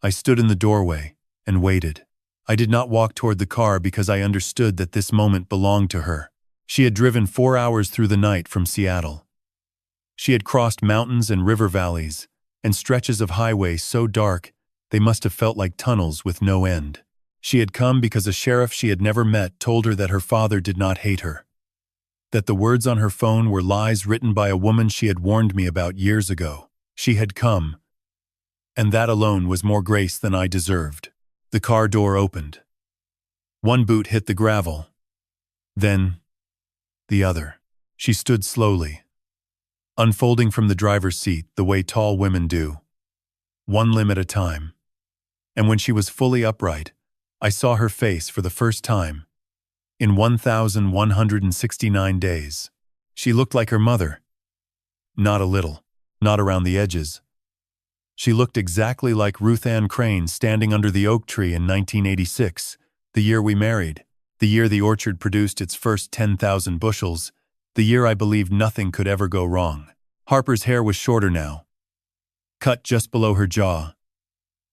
[SPEAKER 1] I stood in the doorway and waited. I did not walk toward the car because I understood that this moment belonged to her. She had driven 4 hours through the night from Seattle. She had crossed mountains and river valleys and stretches of highway so dark they must have felt like tunnels with no end. She had come because a sheriff she had never met told her that her father did not hate her, that the words on her phone were lies written by a woman she had warned me about years ago. She had come And that alone was more grace than I deserved. The car door opened. One boot hit the gravel. Then the other. She stood slowly, unfolding from the driver's seat the way tall women do, one limb at a time. And when she was fully upright, I saw her face for the first time. In 1,169 days. She looked like her mother. Not a little, not around the edges. She looked exactly like Ruth Ann Crane standing under the oak tree in 1986, the year we married, the year the orchard produced its first 10,000 bushels, the year I believed nothing could ever go wrong. Harper's hair was shorter now, cut just below her jaw,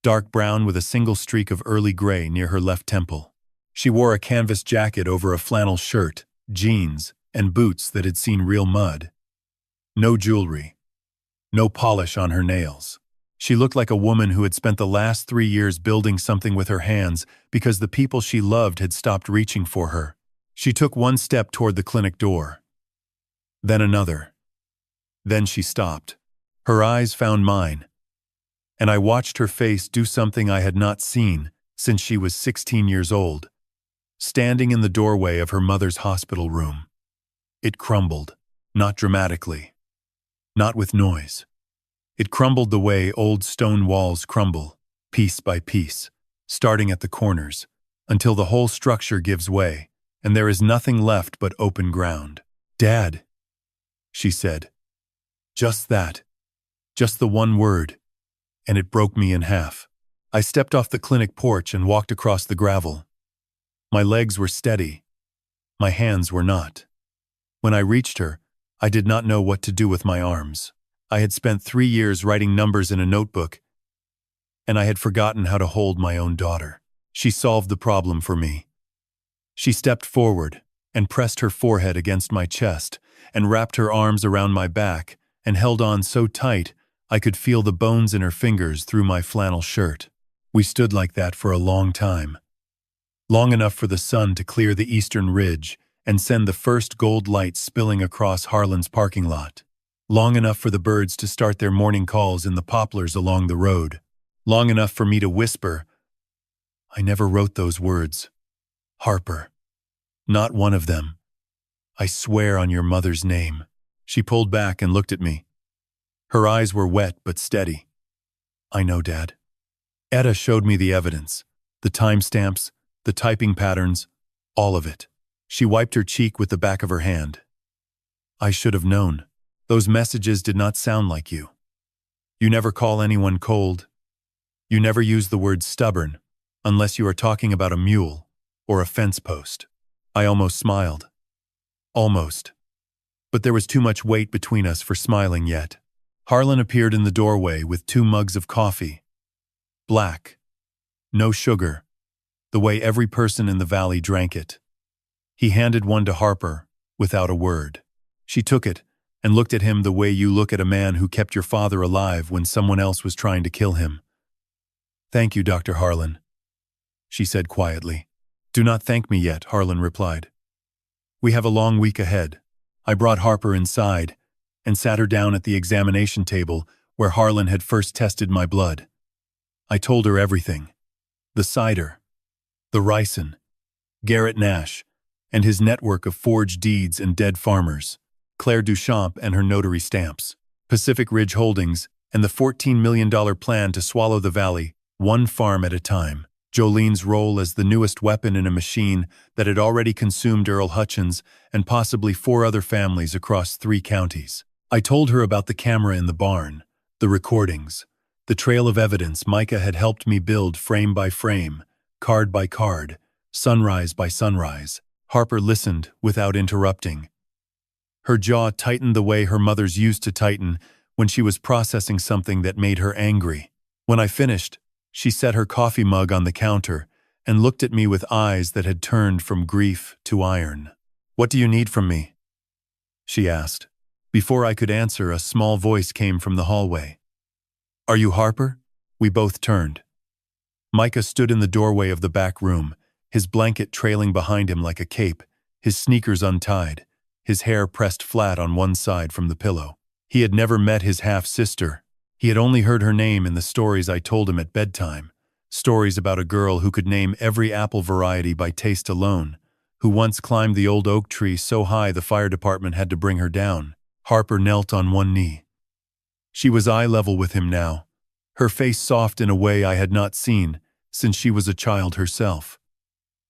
[SPEAKER 1] dark brown with a single streak of early gray near her left temple. She wore a canvas jacket over a flannel shirt, jeans, and boots that had seen real mud. No jewelry, no polish on her nails. She looked like a woman who had spent the last 3 years building something with her hands because the people she loved had stopped reaching for her. She took one step toward the clinic door, then another. Then she stopped. Her eyes found mine, and I watched her face do something I had not seen since she was 16 years old, standing in the doorway of her mother's hospital room. It crumbled, not dramatically, not with noise. It crumbled the way old stone walls crumble, piece by piece, starting at the corners, until the whole structure gives way, and there is nothing left but open ground. "Dad," she said. Just that. Just the one word, and it broke me in half. I stepped off the clinic porch and walked across the gravel. My legs were steady. My hands were not. When I reached her, I did not know what to do with my arms. I had spent 3 years writing numbers in a notebook, and I had forgotten how to hold my own daughter. She solved the problem for me. She stepped forward and pressed her forehead against my chest and wrapped her arms around my back and held on so tight I could feel the bones in her fingers through my flannel shirt. We stood like that for a long time. Long enough for the sun to clear the eastern ridge and send the first gold light spilling across Harlan's parking lot. Long enough for the birds to start their morning calls in the poplars along the road. Long enough for me to whisper, "I never wrote those words, Harper. Not one of them. I swear on your mother's name." She pulled back and looked at me. Her eyes were wet but steady. "I know, Dad." Etta showed me the evidence, the timestamps, the typing patterns, all of it. She wiped her cheek with the back of her hand. "I should have known. Those messages did not sound like you. You never call anyone cold. You never use the word stubborn, unless you are talking about a mule or a fence post." I almost smiled. Almost. But there was too much weight between us for smiling yet. Harlan appeared in the doorway with 2 mugs of coffee. Black. No sugar. The way every person in the valley drank it. He handed one to Harper, without a word. She took it and looked at him the way you look at a man who kept your father alive when someone else was trying to kill him. "Thank you, Dr. Harlan," she said quietly. "Do not thank me yet," Harlan replied. "We have a long week ahead." I brought Harper inside and sat her down at the examination table where Harlan had first tested my blood. I told her everything. The cider, the ricin, Garrett Nash, and his network of forged deeds and dead farmers, Claire Duchamp and her notary stamps, Pacific Ridge Holdings, and the $14 million plan to swallow the valley, one farm at a time. Jolene's role as the newest weapon in a machine that had already consumed Earl Hutchins and possibly 4 other families across 3 counties. I told her about the camera in the barn, the recordings, the trail of evidence Micah had helped me build frame by frame, card by card, sunrise by sunrise. Harper listened without interrupting. Her jaw tightened the way her mother's used to tighten when she was processing something that made her angry. When I finished, she set her coffee mug on the counter and looked at me with eyes that had turned from grief to iron. "What do you need from me?" she asked. Before I could answer, a small voice came from the hallway. "Are you Harper?" We both turned. Micah stood in the doorway of the back room, his blanket trailing behind him like a cape, his sneakers untied, his hair pressed flat on one side from the pillow. He had never met his half-sister. He had only heard her name in the stories I told him at bedtime, stories about a girl who could name every apple variety by taste alone, who once climbed the old oak tree so high the fire department had to bring her down. Harper knelt on one knee. She was eye level with him now, her face soft in a way I had not seen since she was a child herself.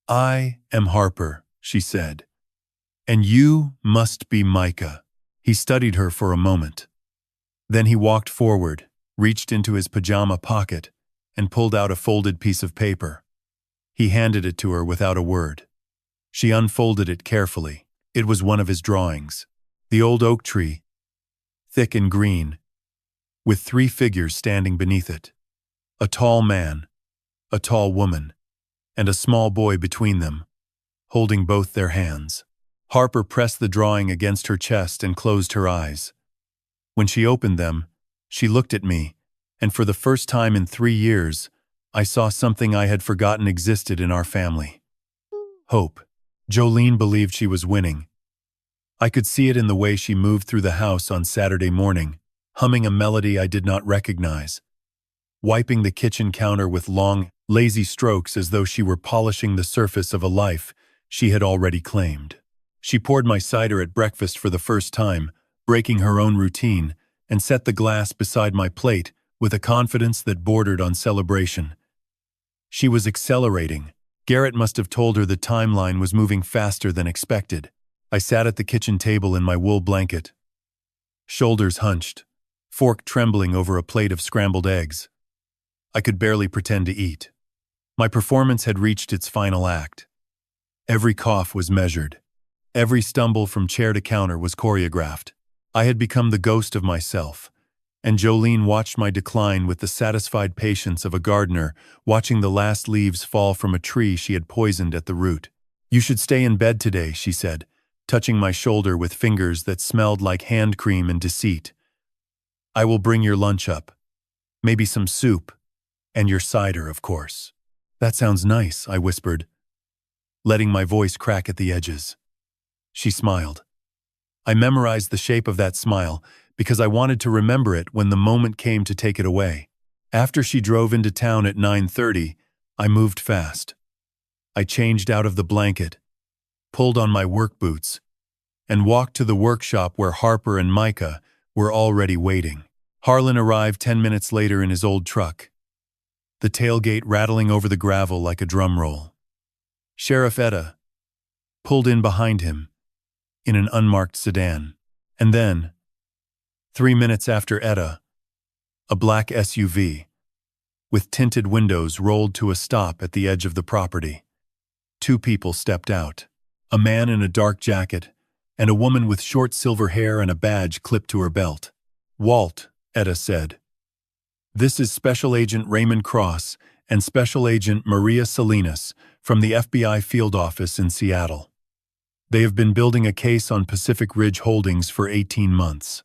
[SPEAKER 1] "I am Harper," she said, "and you must be Micah." He studied her for a moment. Then he walked forward, reached into his pajama pocket, and pulled out a folded piece of paper. He handed it to her without a word. She unfolded it carefully. It was one of his drawings. The old oak tree, thick and green, with 3 figures standing beneath it. A tall man, a tall woman, and a small boy between them, holding both their hands. Harper pressed the drawing against her chest and closed her eyes. When she opened them, she looked at me, and for the first time in 3 years, I saw something I had forgotten existed in our family. Hope. Jolene believed she was winning. I could see it in the way she moved through the house on Saturday morning, humming a melody I did not recognize, wiping the kitchen counter with long, lazy strokes as though she were polishing the surface of a life she had already claimed. She poured my cider at breakfast for the first time, breaking her own routine, and set the glass beside my plate with a confidence that bordered on celebration. She was accelerating. Garrett must have told her the timeline was moving faster than expected. I sat at the kitchen table in my wool blanket, shoulders hunched, fork trembling over a plate of scrambled eggs. I could barely pretend to eat. My performance had reached its final act. Every cough was measured. Every stumble from chair to counter was choreographed. I had become the ghost of myself, and Jolene watched my decline with the satisfied patience of a gardener watching the last leaves fall from a tree she had poisoned at the root. "You should stay in bed today," she said, touching my shoulder with fingers that smelled like hand cream and deceit. "I will bring your lunch up. Maybe some soup. And your cider, of course." "That sounds nice," I whispered, letting my voice crack at the edges. She smiled. I memorized the shape of that smile because I wanted to remember it when the moment came to take it away. After she drove into town at 9:30, I moved fast. I changed out of the blanket, pulled on my work boots, and walked to the workshop where Harper and Micah were already waiting. Harlan arrived 10 minutes later in his old truck, the tailgate rattling over the gravel like a drum roll. Sheriff Etta pulled in behind him in an unmarked sedan. And then, 3 minutes after Etta, a black SUV with tinted windows rolled to a stop at the edge of the property. 2 people stepped out, a man in a dark jacket and a woman with short silver hair and a badge clipped to her belt. "Walt," Etta said. "This is Special Agent Raymond Cross and Special Agent Maria Salinas from the FBI field office in Seattle. They have been building a case on Pacific Ridge Holdings for 18 months.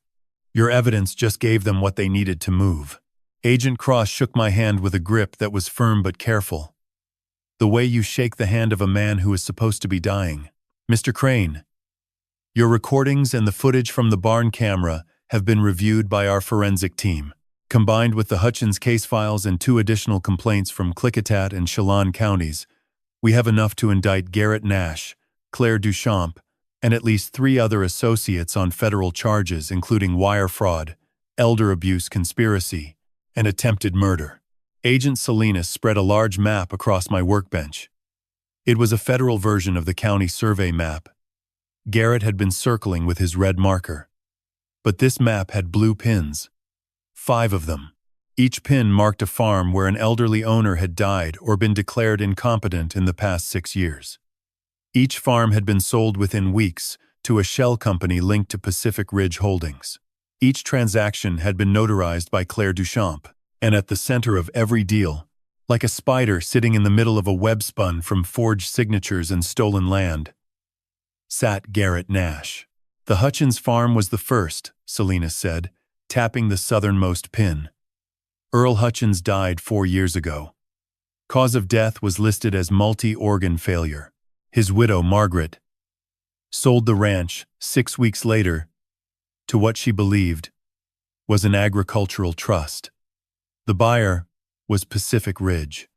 [SPEAKER 1] Your evidence just gave them what they needed to move." Agent Cross shook my hand with a grip that was firm but careful. "The way you shake the hand of a man who is supposed to be dying. Mr. Crane, your recordings and the footage from the barn camera have been reviewed by our forensic team. Combined with the Hutchins case files and 2 additional complaints from Klickitat and Chelan counties, we have enough to indict Garrett Nash, Claire Duchamp, and at least 3 other associates on federal charges including wire fraud, elder abuse conspiracy, and attempted murder." Agent Salinas spread a large map across my workbench. It was a federal version of the county survey map. Garrett had been circling with his red marker. But this map had blue pins. 5 of them. Each pin marked a farm where an elderly owner had died or been declared incompetent in the past 6 years. Each farm had been sold within weeks to a shell company linked to Pacific Ridge Holdings. Each transaction had been notarized by Claire Duchamp, and at the center of every deal, like a spider sitting in the middle of a web spun from forged signatures and stolen land, sat Garrett Nash. "The Hutchins farm was the first," Salinas said, tapping the southernmost pin. "Earl Hutchins died 4 years ago. Cause of death was listed as multi-organ failure. His widow, Margaret, sold the ranch 6 weeks later to what she believed was an agricultural trust. The buyer was Pacific Ridge.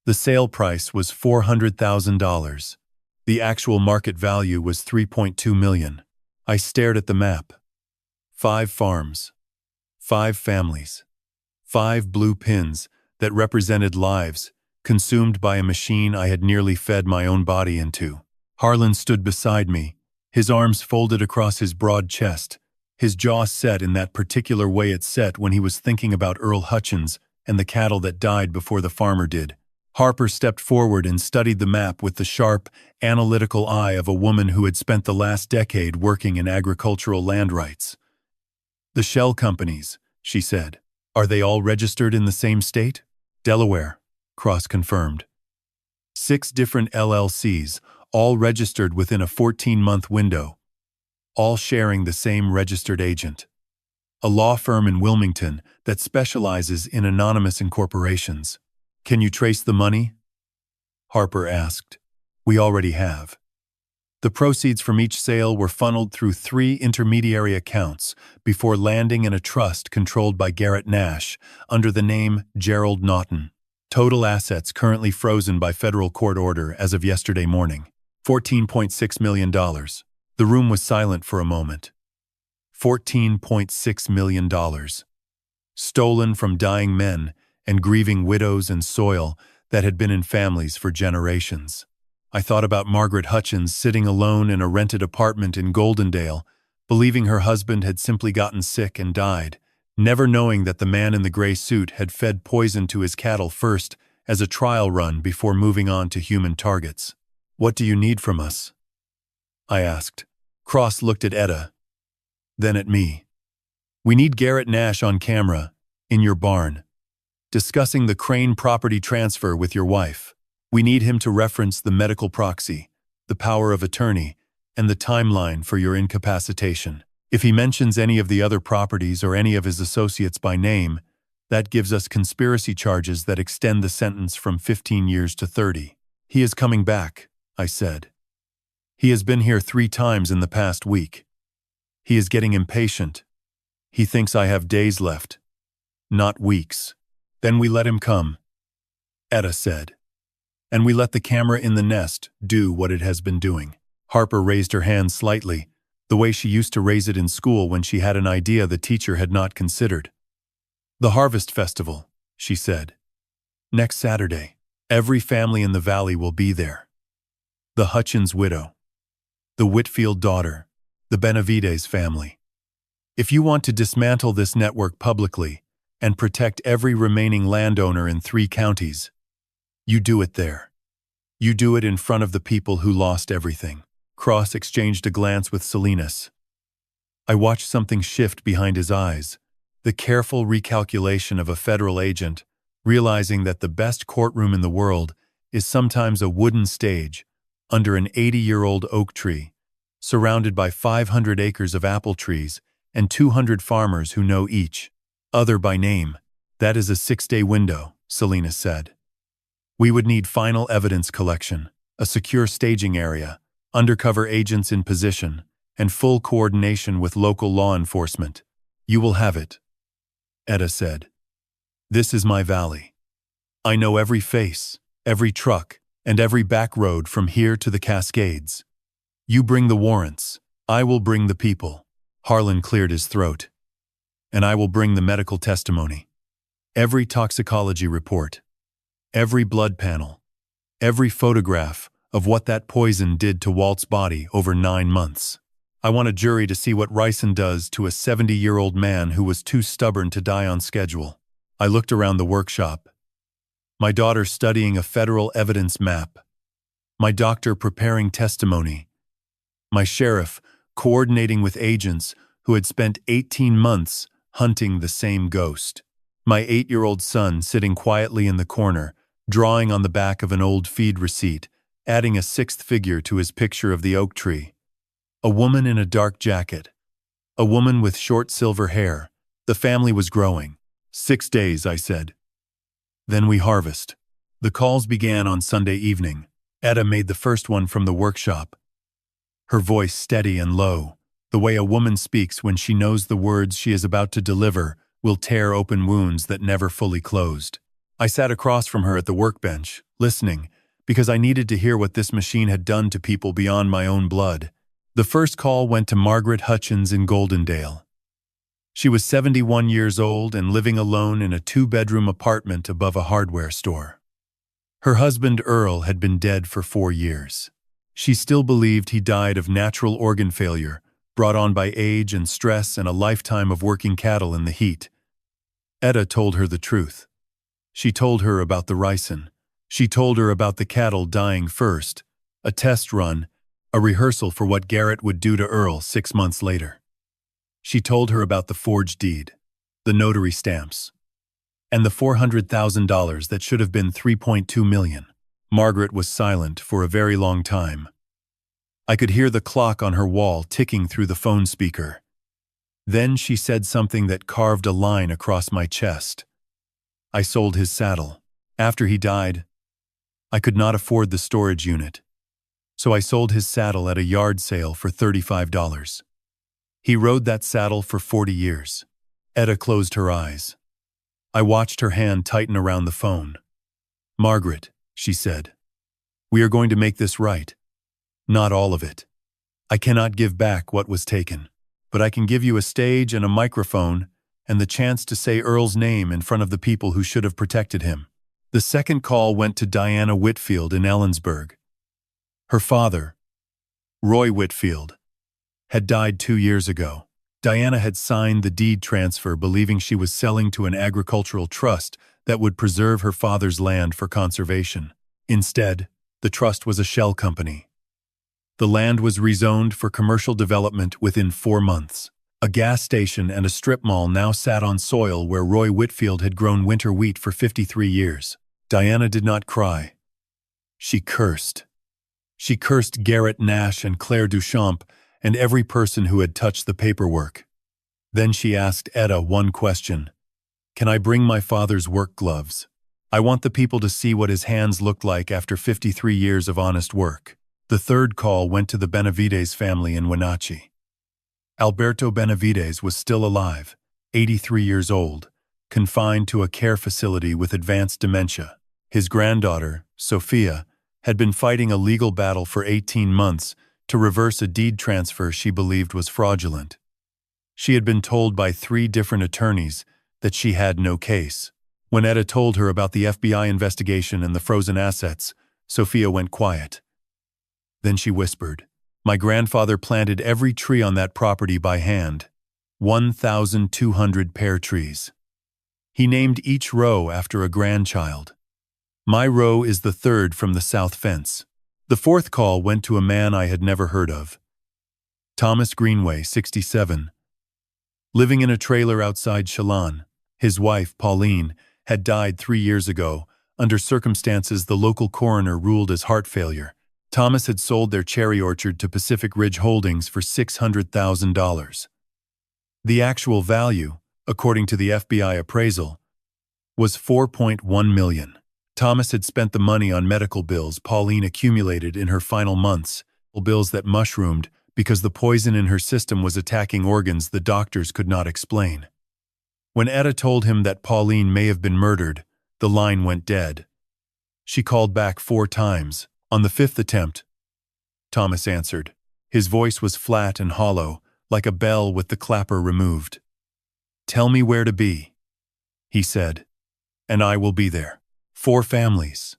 [SPEAKER 1] The sale price was $400,000. The actual market value was $3.2 million. I stared at the map. 5 farms, 5 families, 5 blue pins that represented lives consumed by a machine I had nearly fed my own body into. Harlan stood beside me, his arms folded across his broad chest, his jaw set in that particular way it set when he was thinking about Earl Hutchins and the cattle that died before the farmer did. Harper stepped forward and studied the map with the sharp, analytical eye of a woman who had spent the last decade working in agricultural land rights. "The shell companies," she said. "Are they all registered in the same state?" "Delaware," Cross confirmed. 6 different LLCs, all registered within a 14-month window, all sharing the same registered agent. A law firm in Wilmington that specializes in anonymous incorporations. "Can you trace the money?" Harper asked. "We already have." The proceeds from each sale were funneled through 3 intermediary accounts before landing in a trust controlled by Garrett Nash under the name Gerald Naughton. Total assets currently frozen by federal court order as of yesterday morning. $14.6 million. The room was silent for a moment. $14.6 million. Stolen from dying men and grieving widows and soil that had been in families for generations. I thought about Margaret Hutchins sitting alone in a rented apartment in Goldendale, believing her husband had simply gotten sick and died, never knowing that the man in the gray suit had fed poison to his cattle first as a trial run before moving on to human targets. "What do you need from us?" I asked. Cross looked at Etta, then at me. "We need Garrett Nash on camera, in your barn, discussing the Crane property transfer with your wife. We need him to reference the medical proxy, the power of attorney, and the timeline for your incapacitation. If he mentions any of the other properties or any of his associates by name, that gives us conspiracy charges that extend the sentence from 15 years to 30. "He is coming back," I said. "He has been here 3 times in the past week. He is getting impatient. He thinks I have days left, not weeks." "Then we let him come," Etta said. "And we let the camera in the nest do what it has been doing." Harper raised her hand slightly, the way she used to raise it in school when she had an idea the teacher had not considered. "The Harvest Festival," she said. "Next Saturday. Every family in the valley will be there. The Hutchins widow, the Whitfield daughter, the Benavides family. If you want to dismantle this network publicly and protect every remaining landowner in 3 counties, you do it there. You do it in front of the people who lost everything." Cross exchanged a glance with Salinas. I watched something shift behind his eyes, the careful recalculation of a federal agent, realizing that the best courtroom in the world is sometimes a wooden stage under an 80-year-old oak tree, surrounded by 500 acres of apple trees and 200 farmers who know each other by name. "That is a 6-day window," Salinas said. "We would need final evidence collection, a secure staging area, undercover agents in position, and full coordination with local law enforcement. You will have it," Etta said. "This is my valley. I know every face, every truck, and every back road from here to the Cascades. You bring the warrants, I will bring the people." Harlan cleared his throat. "And I will bring the medical testimony. Every toxicology report. Every blood panel. Every photograph of what that poison did to Walt's body over 9 months. I want a jury to see what ricin does to a 70-year-old man who was too stubborn to die on schedule." I looked around the workshop. My daughter studying a federal evidence map. My doctor preparing testimony. My sheriff coordinating with agents who had spent 18 months hunting the same ghost. My 8-year-old son sitting quietly in the corner, drawing on the back of an old feed receipt, adding a 6th figure to his picture of the oak tree. A woman in a dark jacket. A woman with short silver hair. The family was growing. 6 days, I said. Then we harvest. The calls began on Sunday evening. Etta made the first one from the workshop. Her voice steady and low. The way a woman speaks when she knows the words she is about to deliver will tear open wounds that never fully closed. I sat across from her at the workbench, listening, because I needed to hear what this machine had done to people beyond my own blood. The first call went to Margaret Hutchins in Goldendale. She was 71 years old and living alone in a 2-bedroom apartment above a hardware store. Her husband Earl had been dead for 4 years. She still believed he died of natural organ failure, brought on by age and stress and a lifetime of working cattle in the heat. Etta told her the truth. She told her about the ricin. She told her about the cattle dying first, a test run, a rehearsal for what Garrett would do to Earl 6 months later. She told her about the forged deed, the notary stamps, and the $400,000 that should have been $3.2 million. Margaret was silent for a very long time. I could hear the clock on her wall ticking through the phone speaker. Then she said something that carved a line across my chest. I sold his saddle. After he died, I could not afford the storage unit, so I sold his saddle at a yard sale for $35. He rode that saddle for 40 years. Etta closed her eyes. I watched her hand tighten around the phone. Margaret, she said, we are going to make this right. Not all of it. I cannot give back what was taken, but I can give you a stage and a microphone and the chance to say Earl's name in front of the people who should have protected him. The second call went to Diana Whitfield in Ellensburg. Her father, Roy Whitfield, had died 2 years ago. Diana had signed the deed transfer believing she was selling to an agricultural trust that would preserve her father's land for conservation. Instead, the trust was a shell company. The land was rezoned for commercial development within 4 months. A gas station and a strip mall now sat on soil where Roy Whitfield had grown winter wheat for 53 years. Diana did not cry. She cursed. She cursed Garrett Nash and Claire Duchamp and every person who had touched the paperwork. Then she asked Etta one question. Can I bring my father's work gloves? I want the people to see what his hands looked like after 53 years of honest work. The third call went to the Benavides family in Wenatchee. Alberto Benavides was still alive, 83 years old, confined to a care facility with advanced dementia. His granddaughter, Sophia, had been fighting a legal battle for 18 months to reverse a deed transfer she believed was fraudulent. She had been told by 3 different attorneys that she had no case. When Etta told her about the FBI investigation and the frozen assets, Sophia went quiet. Then she whispered, my grandfather planted every tree on that property by hand, 1,200 pear trees. He named each row after a grandchild. My row is the 3rd from the south fence. The 4th call went to a man I had never heard of. Thomas Greenway, 67. Living in a trailer outside Chelan, his wife, Pauline, had died 3 years ago, under circumstances the local coroner ruled as heart failure. Thomas had sold their cherry orchard to Pacific Ridge Holdings for $600,000. The actual value, according to the FBI appraisal, was $4.1 million. Thomas had spent the money on medical bills Pauline accumulated in her final months, bills that mushroomed because the poison in her system was attacking organs the doctors could not explain. When Etta told him that Pauline may have been murdered, the line went dead. She called back 4 times. On the 5th attempt, Thomas answered. His voice was flat and hollow, like a bell with the clapper removed. Tell me where to be, he said, and I will be there. 4 families,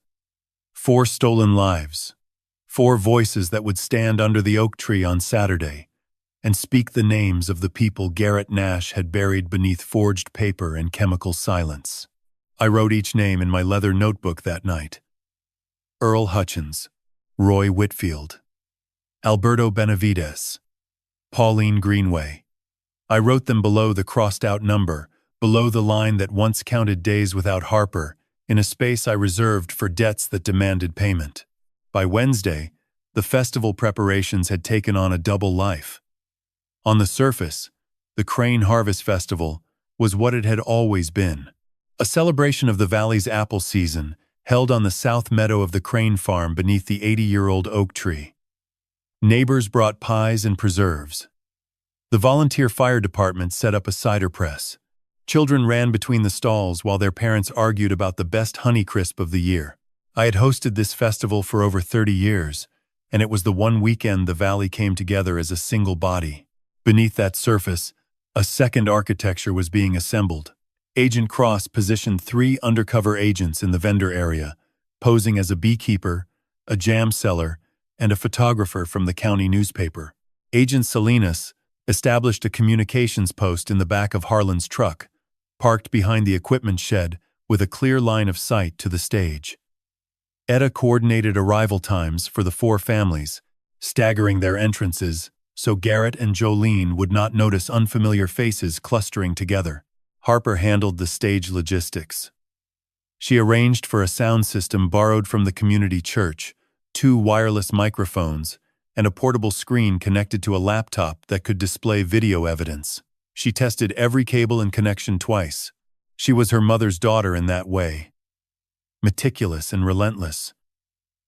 [SPEAKER 1] 4 stolen lives, 4 voices that would stand under the oak tree on Saturday and speak the names of the people Garrett Nash had buried beneath forged paper and chemical silence. I wrote each name in my leather notebook that night. Earl Hutchins, Roy Whitfield, Alberto Benavides, Pauline Greenway. I wrote them below the crossed-out number, below the line that once counted days without Harper, in a space I reserved for debts that demanded payment. By Wednesday, the festival preparations had taken on a double life. On the surface, the Crane Harvest Festival was what it had always been, a celebration of the valley's apple season, held on the south meadow of the Crane farm beneath the 80-year-old oak tree. Neighbors brought pies and preserves. The volunteer fire department set up a cider press. Children ran between the stalls while their parents argued about the best Honeycrisp of the year. I had hosted this festival for over 30 years, and it was the one weekend the valley came together as a single body. Beneath that surface, a second architecture was being assembled. Agent Cross positioned 3 undercover agents in the vendor area, posing as a beekeeper, a jam seller, and a photographer from the county newspaper. Agent Salinas established a communications post in the back of Harlan's truck, parked behind the equipment shed with a clear line of sight to the stage. Etta coordinated arrival times for the 4 families, staggering their entrances so Garrett and Jolene would not notice unfamiliar faces clustering together. Harper handled the stage logistics. She arranged for a sound system borrowed from the community church, 2 wireless microphones, and a portable screen connected to a laptop that could display video evidence. She tested every cable and connection twice. She was her mother's daughter in that way. Meticulous and relentless,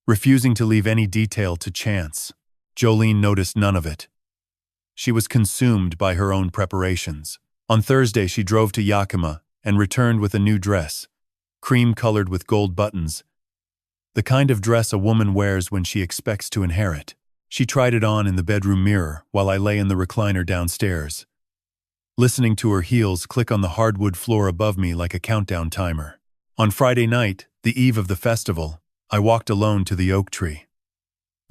[SPEAKER 1] refusing to leave any detail to chance. Jolene noticed none of it. She was consumed by her own preparations. On Thursday, she drove to Yakima and returned with a new dress, cream-colored with gold buttons, the kind of dress a woman wears when she expects to inherit. She tried it on in the bedroom mirror while I lay in the recliner downstairs, listening to her heels click on the hardwood floor above me like a countdown timer. On Friday night, the eve of the festival, I walked alone to the oak tree.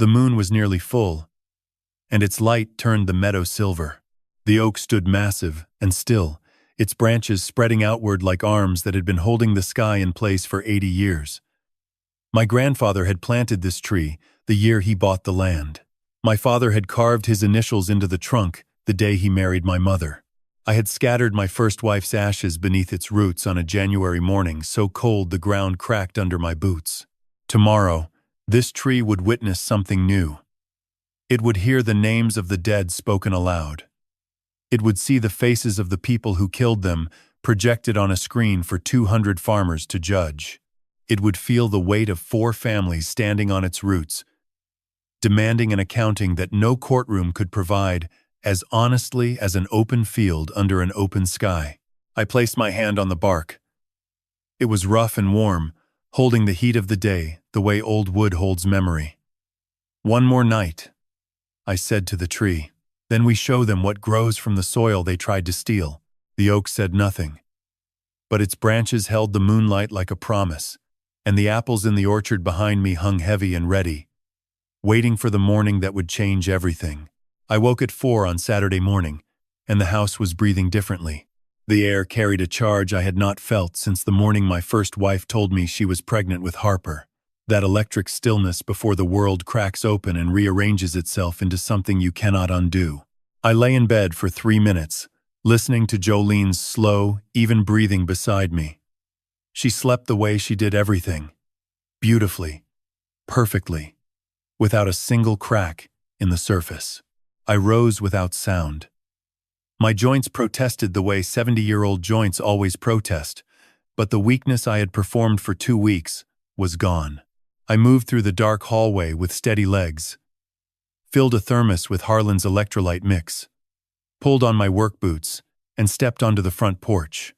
[SPEAKER 1] The moon was nearly full, and its light turned the meadow silver. The oak stood massive and still, its branches spreading outward like arms that had been holding the sky in place for 80 years. My grandfather had planted this tree the year he bought the land. My father had carved his initials into the trunk the day he married my mother. I had scattered my first wife's ashes beneath its roots on a January morning so cold the ground cracked under my boots. Tomorrow, this tree would witness something new. It would hear the names of the dead spoken aloud. It would see the faces of the people who killed them projected on a screen for 200 farmers to judge. It would feel the weight of 4 families standing on its roots, demanding an accounting that no courtroom could provide as honestly as an open field under an open sky. I placed my hand on the bark. It was rough and warm, holding the heat of the day the way old wood holds memory. "One more night," I said to the tree. "Then we show them what grows from the soil they tried to steal." The oak said nothing, but its branches held the moonlight like a promise, and the apples in the orchard behind me hung heavy and ready, waiting for the morning that would change everything. I woke at 4 on Saturday morning, and the house was breathing differently. The air carried a charge I had not felt since the morning my first wife told me she was pregnant with Harper. That electric stillness before the world cracks open and rearranges itself into something you cannot undo. I lay in bed for 3 minutes, listening to Jolene's slow, even breathing beside me. She slept the way she did everything, beautifully, perfectly, without a single crack in the surface. I rose without sound. My joints protested the way 70-year-old joints always protest, but the weakness I had performed for 2 weeks was gone. I moved through the dark hallway with steady legs, filled a thermos with Harlan's electrolyte mix, pulled on my work boots, and stepped onto the front porch.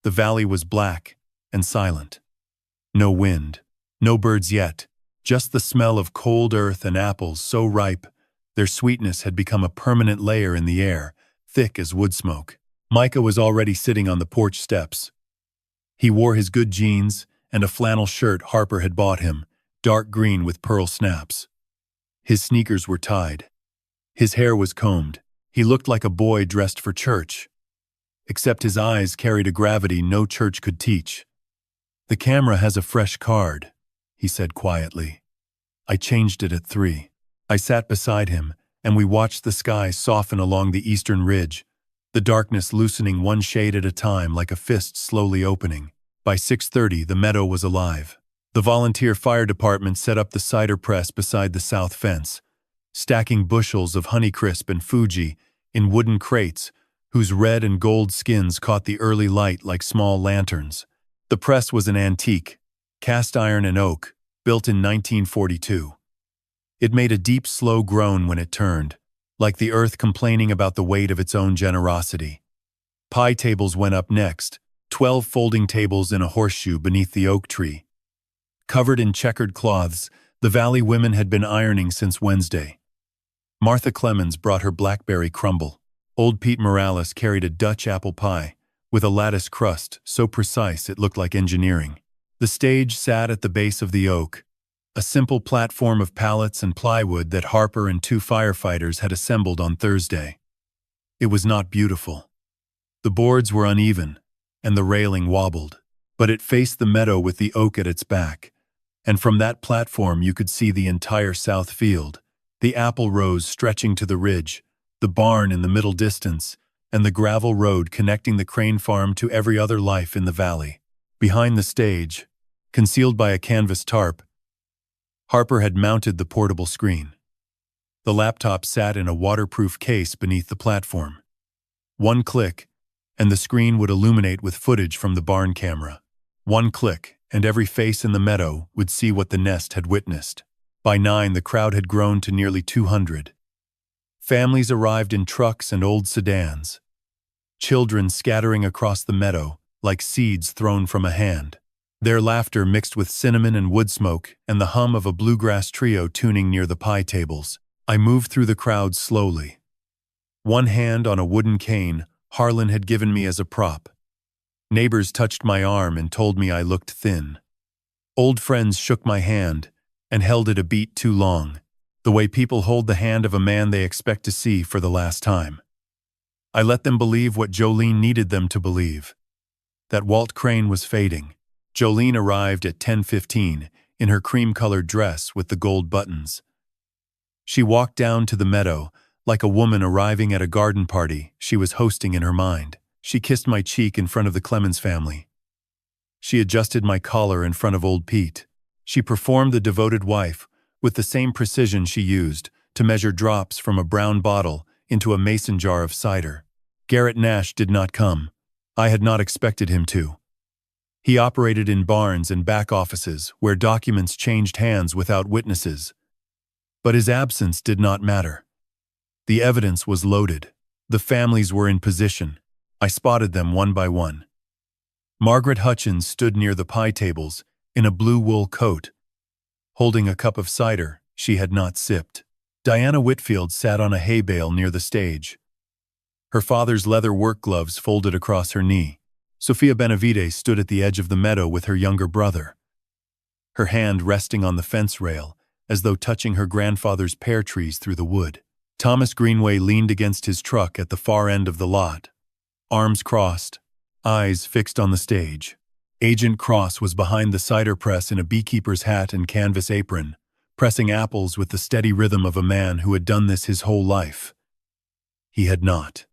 [SPEAKER 1] The valley was black and silent. No wind, no birds yet, just the smell of cold earth and apples so ripe their sweetness had become a permanent layer in the air, thick as wood smoke. Micah was already sitting on the porch steps. He wore his good jeans and a flannel shirt Harper had bought him, dark green with pearl snaps. His sneakers were tied. His hair was combed. He looked like a boy dressed for church, except his eyes carried a gravity no church could teach. "The camera has a fresh card," he said quietly. "I changed it at 3. I sat beside him, and we watched the sky soften along the eastern ridge, the darkness loosening one shade at a time like a fist slowly opening. By 6:30, the meadow was alive. The volunteer fire department set up the cider press beside the south fence, stacking bushels of Honeycrisp and Fuji in wooden crates whose red and gold skins caught the early light like small lanterns. The press was an antique, cast iron and oak, built in 1942. It made a deep, slow groan when it turned, like the earth complaining about the weight of its own generosity. Pie tables went up next, 12 folding tables in a horseshoe beneath the oak tree. Covered in checkered cloths, the valley women had been ironing since Wednesday. Martha Clemens brought her blackberry crumble. Old Pete Morales carried a Dutch apple pie, with a lattice crust so precise it looked like engineering. The stage sat at the base of the oak, a simple platform of pallets and plywood that Harper and 2 firefighters had assembled on Thursday. It was not beautiful. The boards were uneven, and the railing wobbled, but it faced the meadow with the oak at its back, and from that platform you could see the entire south field, the apple rows stretching to the ridge, the barn in the middle distance, and the gravel road connecting the Crane farm to every other life in the valley. Behind the stage, concealed by a canvas tarp, Harper had mounted the portable screen. The laptop sat in a waterproof case beneath the platform. One click, and the screen would illuminate with footage from the barn camera. One click, and every face in the meadow would see what the nest had witnessed. By 9, the crowd had grown to nearly 200. Families arrived in trucks and old sedans. Children scattering across the meadow like seeds thrown from a hand. Their laughter mixed with cinnamon and wood smoke and the hum of a bluegrass trio tuning near the pie tables. I moved through the crowd slowly. One hand on a wooden cane Harlan had given me as a prop. Neighbors touched my arm and told me I looked thin. Old friends shook my hand and held it a beat too long, the way people hold the hand of a man they expect to see for the last time. I let them believe what Jolene needed them to believe, that Walt Crane was fading. Jolene arrived at 10:15 in her cream-colored dress with the gold buttons. She walked down to the meadow like a woman arriving at a garden party she was hosting in her mind. She kissed my cheek in front of the Clemens family. She adjusted my collar in front of old Pete. She performed the devoted wife with the same precision she used to measure drops from a brown bottle into a mason jar of cider. Garrett Nash did not come. I had not expected him to. He operated in barns and back offices where documents changed hands without witnesses. But his absence did not matter. The evidence was loaded. The families were in position. I spotted them one by one. Margaret Hutchins stood near the pie tables in a blue wool coat, holding a cup of cider she had not sipped. Diana Whitfield sat on a hay bale near the stage, her father's leather work gloves folded across her knee. Sophia Benavides stood at the edge of the meadow with her younger brother, her hand resting on the fence rail as though touching her grandfather's pear trees through the wood. Thomas Greenway leaned against his truck at the far end of the lot, arms crossed, eyes fixed on the stage. Agent Cross was behind the cider press in a beekeeper's hat and canvas apron, pressing apples with the steady rhythm of a man who had done this his whole life. He had not.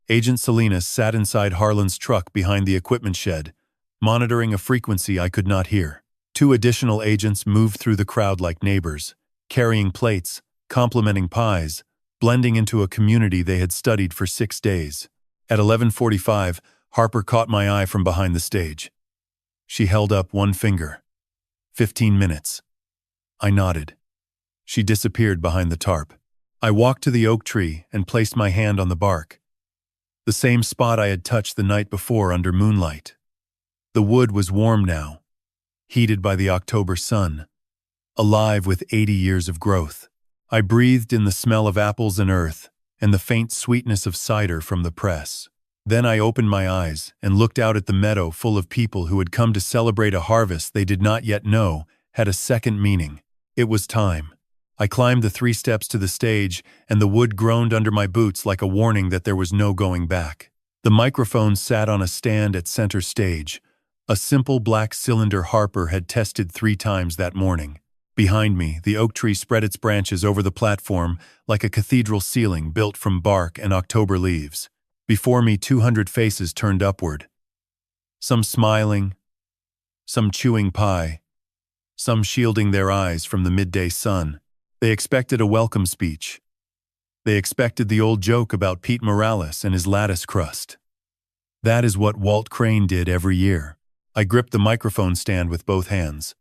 [SPEAKER 1] Agent Salinas sat inside Harlan's truck behind the equipment shed, monitoring a frequency I could not hear. 2 additional agents moved through the crowd like neighbors, carrying plates, complimenting pies, blending into a community they had studied for 6 days. At 11:45, Harper caught my eye from behind the stage. She held up one finger. 15 minutes. I nodded. She disappeared behind the tarp. I walked to the oak tree and placed my hand on the bark, the same spot I had touched the night before under moonlight. The wood was warm now, heated by the October sun, alive with 80 years of growth. I breathed in the smell of apples and earth and the faint sweetness of cider from the press. Then I opened my eyes and looked out at the meadow full of people who had come to celebrate a harvest they did not yet know had a second meaning. It was time. I climbed the 3 steps to the stage, and the wood groaned under my boots like a warning that there was no going back. The microphone sat on a stand at center stage, a simple black cylinder Harper had tested 3 times that morning. Behind me, the oak tree spread its branches over the platform like a cathedral ceiling built from bark and October leaves. Before me, 200 faces turned upward, some smiling, some chewing pie, some shielding their eyes from the midday sun. They expected a welcome speech. They expected the old joke about Pete Morales and his lattice crust. That is what Walt Crane did every year. I gripped the microphone stand with both hands.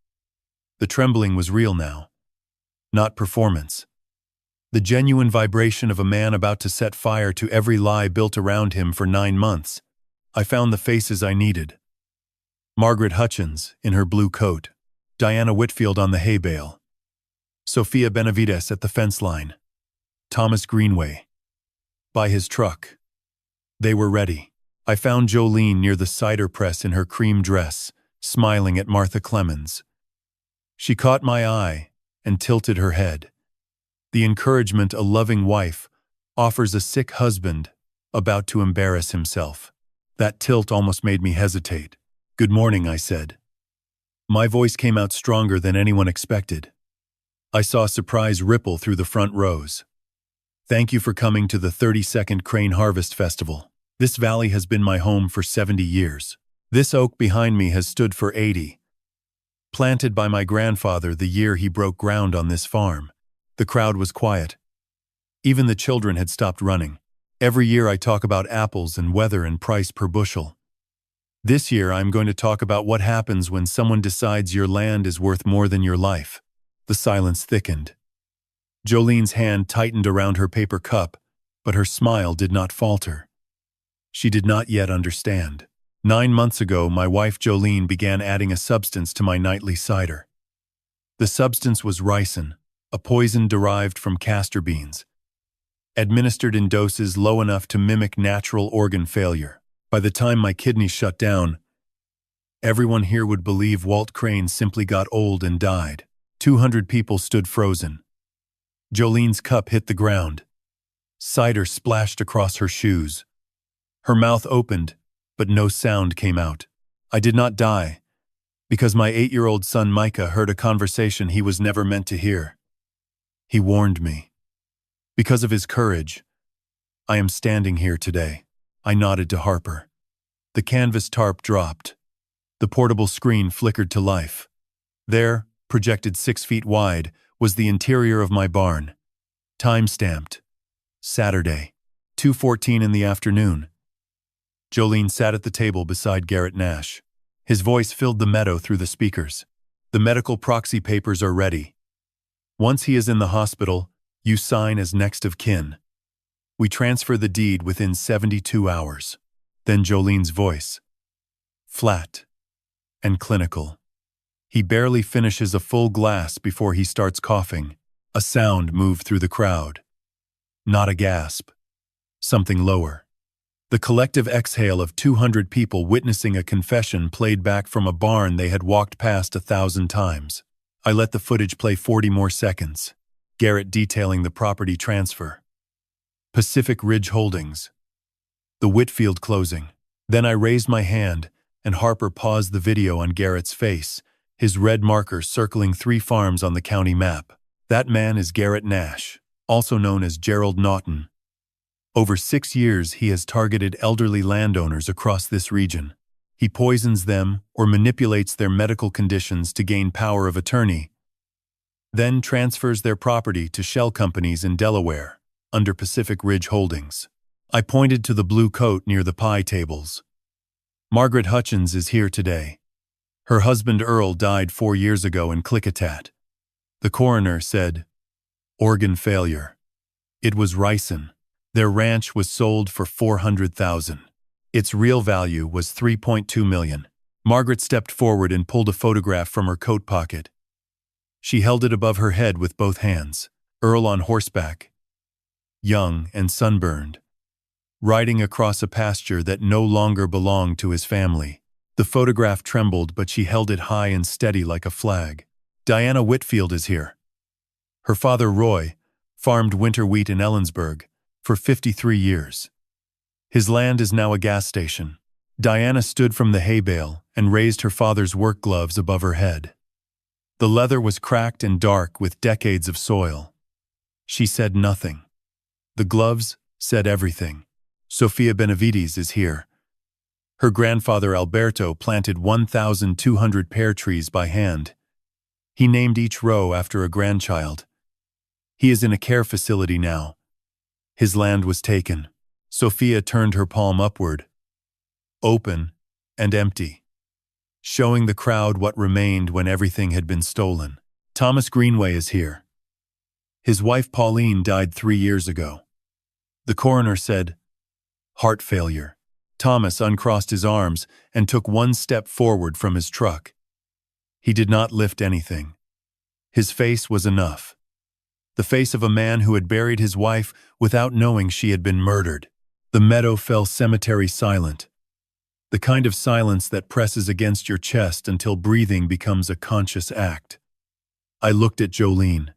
[SPEAKER 1] The trembling was real now, not performance. The genuine vibration of a man about to set fire to every lie built around him for 9 months. I found the faces I needed. Margaret Hutchins, in her blue coat. Diana Whitfield on the hay bale. Sophia Benavides at the fence line. Thomas Greenway. By his truck. They were ready. I found Jolene near the cider press in her cream dress, smiling at Martha Clemens. She caught my eye and tilted her head. The encouragement a loving wife offers a sick husband about to embarrass himself. That tilt almost made me hesitate. "Good morning," I said. My voice came out stronger than anyone expected. I saw surprise ripple through the front rows. "Thank you for coming to the 32nd Crane Harvest Festival. This valley has been my home for 70 years. This oak behind me has stood for 80. Planted by my grandfather the year he broke ground on this farm." The crowd was quiet. Even the children had stopped running. Every year I talk about apples and weather and price per bushel. This year I'm going to talk about what happens when someone decides your land is worth more than your life. The silence thickened. Jolene's hand tightened around her paper cup, but her smile did not falter. She did not yet understand. 9 months ago, my wife Jolene began adding a substance to my nightly cider. The substance was ricin, a poison derived from castor beans, administered in doses low enough to mimic natural organ failure. By the time my kidneys shut down, everyone here would believe Walt Crane simply got old and died. 200 people stood frozen. Jolene's cup hit the ground. Cider splashed across her shoes. Her mouth opened, but no sound came out. I did not die, because my 8-year-old son Micah heard a conversation he was never meant to hear. He warned me. Because of his courage, I am standing here today. I nodded to Harper. The canvas tarp dropped. The portable screen flickered to life. There, projected 6 feet wide, was the interior of my barn. Time-stamped. Saturday, 2:14 in the afternoon. Jolene sat at the table beside Garrett Nash. His voice filled the meadow through the speakers. "The medical proxy papers are ready. Once he is in the hospital, you sign as next of kin. We transfer the deed within 72 hours. Then Jolene's voice. Flat and clinical. He barely finishes a full glass before he starts coughing. A sound moved through the crowd. Not a gasp. Something lower. The collective exhale of 200 people witnessing a confession played back from a barn they had walked past 1,000 times. I let the footage play 40 more seconds. Garrett detailing the property transfer. Pacific Ridge Holdings. The Whitfield closing. Then I raised my hand, and Harper paused the video on Garrett's face, his red marker circling 3 farms on the county map. That man is Garrett Nash, also known as Gerald Naughton. Over 6 years, he has targeted elderly landowners across this region. He poisons them or manipulates their medical conditions to gain power of attorney, then transfers their property to shell companies in Delaware, under Pacific Ridge Holdings. I pointed to the blue coat near the pie tables. Margaret Hutchins is here today. Her husband Earl died 4 years ago in Klickitat. The coroner said, organ failure. It was ricin. Their ranch was sold for $400,000. Its real value was $3.2 million. Margaret stepped forward and pulled a photograph from her coat pocket. She held it above her head with both hands. Earl on horseback, young and sunburned, riding across a pasture that no longer belonged to his family. The photograph trembled, but she held it high and steady like a flag. Diana Whitfield is here. Her father, Roy, farmed winter wheat in Ellensburg for 53 years. His land is now a gas station. Diana stood from the hay bale and raised her father's work gloves above her head. The leather was cracked and dark with decades of soil. She said nothing. The gloves said everything. Sophia Benavides is here. Her grandfather Alberto planted 1,200 pear trees by hand. He named each row after a grandchild. He is in a care facility now. His land was taken. Sophia turned her palm upward, open and empty, showing the crowd what remained when everything had been stolen. Thomas Greenway is here. His wife Pauline died 3 years ago. The coroner said, heart failure. Thomas uncrossed his arms and took one step forward from his truck. He did not lift anything. His face was enough. The face of a man who had buried his wife without knowing she had been murdered. The meadow fell cemetery silent. The kind of silence that presses against your chest until breathing becomes a conscious act. I looked at Jolene.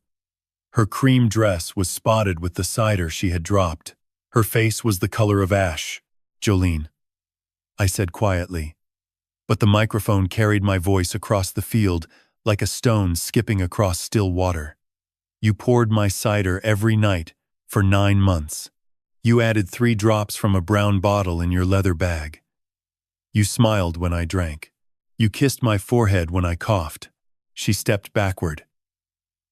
[SPEAKER 1] Her cream dress was spotted with the cider she had dropped. Her face was the color of ash. Jolene, I said quietly, but the microphone carried my voice across the field like a stone skipping across still water. You poured my cider every night for 9 months. You added 3 drops from a brown bottle in your leather bag. You smiled when I drank. You kissed my forehead when I coughed. She stepped backward.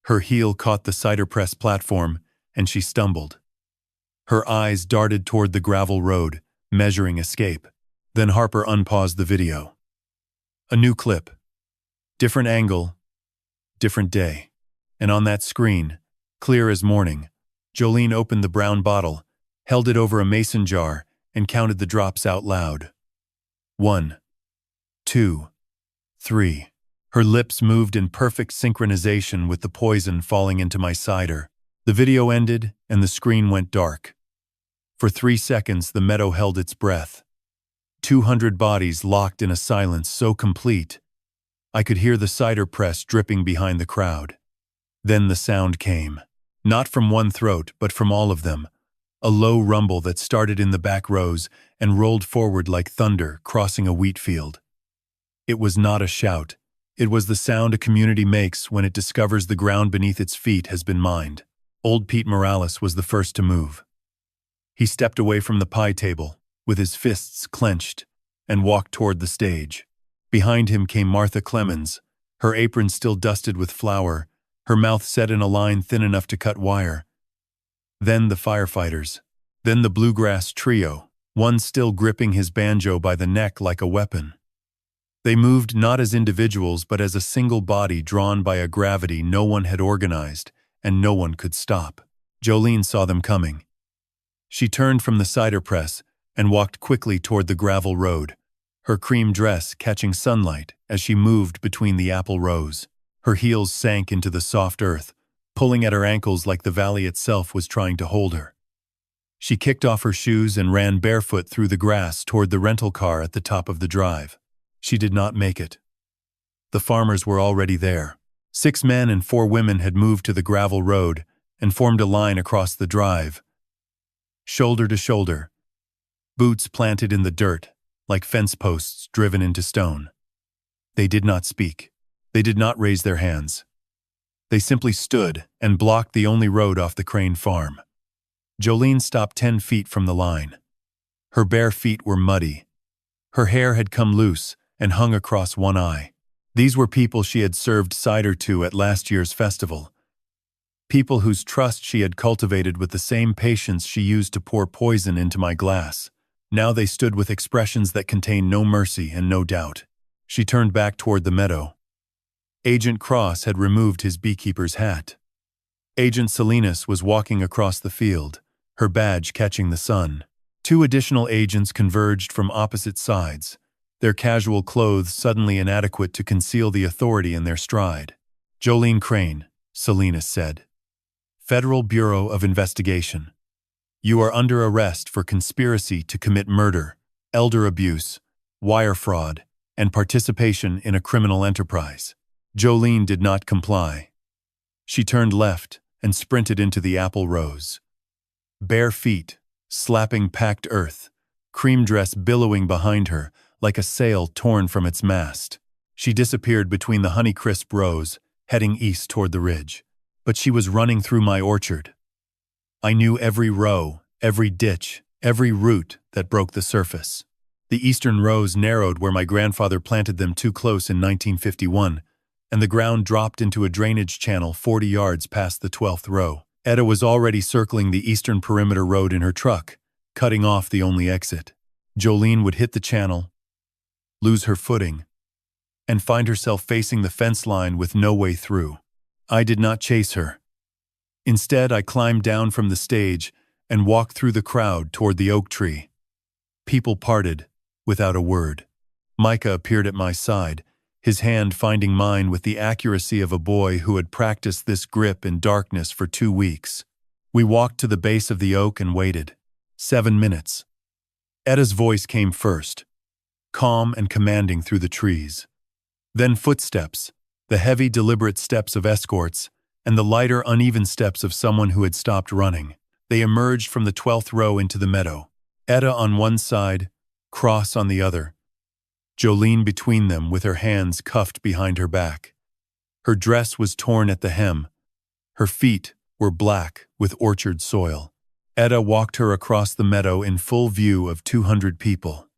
[SPEAKER 1] Her heel caught the cider press platform, and she stumbled. Her eyes darted toward the gravel road, measuring escape. Then Harper unpaused the video. A new clip. Different angle, different day. And on that screen, clear as morning, Jolene opened the brown bottle, held it over a mason jar, and counted the drops out loud. 1, 2, 3. Her lips moved in perfect synchronization with the poison falling into my cider. The video ended, and the screen went dark. For 3 seconds, the meadow held its breath. 200 bodies locked in a silence so complete, I could hear the cider press dripping behind the crowd. Then the sound came. Not from one throat, but from all of them. A low rumble that started in the back rows and rolled forward like thunder crossing a wheat field. It was not a shout. It was the sound a community makes when it discovers the ground beneath its feet has been mined. Old Pete Morales was the first to move. He stepped away from the pie table, with his fists clenched, and walked toward the stage. Behind him came Martha Clemens, her apron still dusted with flour, her mouth set in a line thin enough to cut wire. Then the firefighters. Then the bluegrass trio, one still gripping his banjo by the neck like a weapon. They moved not as individuals but as a single body drawn by a gravity no one had organized and no one could stop. Jolene saw them coming. She turned from the cider press and walked quickly toward the gravel road, her cream dress catching sunlight as she moved between the apple rows. Her heels sank into the soft earth, pulling at her ankles like the valley itself was trying to hold her. She kicked off her shoes and ran barefoot through the grass toward the rental car at the top of the drive. She did not make it. The farmers were already there. 6 men and 4 women had moved to the gravel road and formed a line across the drive, shoulder to shoulder, boots planted in the dirt like fence posts driven into stone. They did not speak. They did not raise their hands. They simply stood and blocked the only road off the Crane farm. Jolene stopped 10 feet from the line. Her bare feet were muddy. Her hair had come loose and hung across one eye. These were people she had served cider to at last year's festival. People whose trust she had cultivated with the same patience she used to pour poison into my glass. Now they stood with expressions that contained no mercy and no doubt. She turned back toward the meadow. Agent Cross had removed his beekeeper's hat. Agent Salinas was walking across the field, her badge catching the sun. 2 additional agents converged from opposite sides, their casual clothes suddenly inadequate to conceal the authority in their stride. Jolene Crane, Salinas said. Federal Bureau of Investigation. You are under arrest for conspiracy to commit murder, elder abuse, wire fraud, and participation in a criminal enterprise. Jolene did not comply. She turned left and sprinted into the apple rows. Bare feet, slapping packed earth, cream dress billowing behind her like a sail torn from its mast. She disappeared between the Honeycrisp rows, heading east toward the ridge. But she was running through my orchard. I knew every row, every ditch, every root that broke the surface. The eastern rows narrowed where my grandfather planted them too close in 1951, and the ground dropped into a drainage channel 40 yards past the 12th row. Etta was already circling the eastern perimeter road in her truck, cutting off the only exit. Jolene would hit the channel, lose her footing, and find herself facing the fence line with no way through. I did not chase her. Instead, I climbed down from the stage and walked through the crowd toward the oak tree. People parted, without a word. Micah appeared at my side, his hand finding mine with the accuracy of a boy who had practiced this grip in darkness for 2 weeks. We walked to the base of the oak and waited. 7 minutes. Etta's voice came first, calm and commanding through the trees. Then footsteps, the heavy, deliberate steps of escorts, and the lighter, uneven steps of someone who had stopped running. They emerged from the 12th row into the meadow. Etta on one side, Cross on the other. Jolene between them with her hands cuffed behind her back. Her dress was torn at the hem. Her feet were black with orchard soil. Etta walked her across the meadow in full view of 200 people.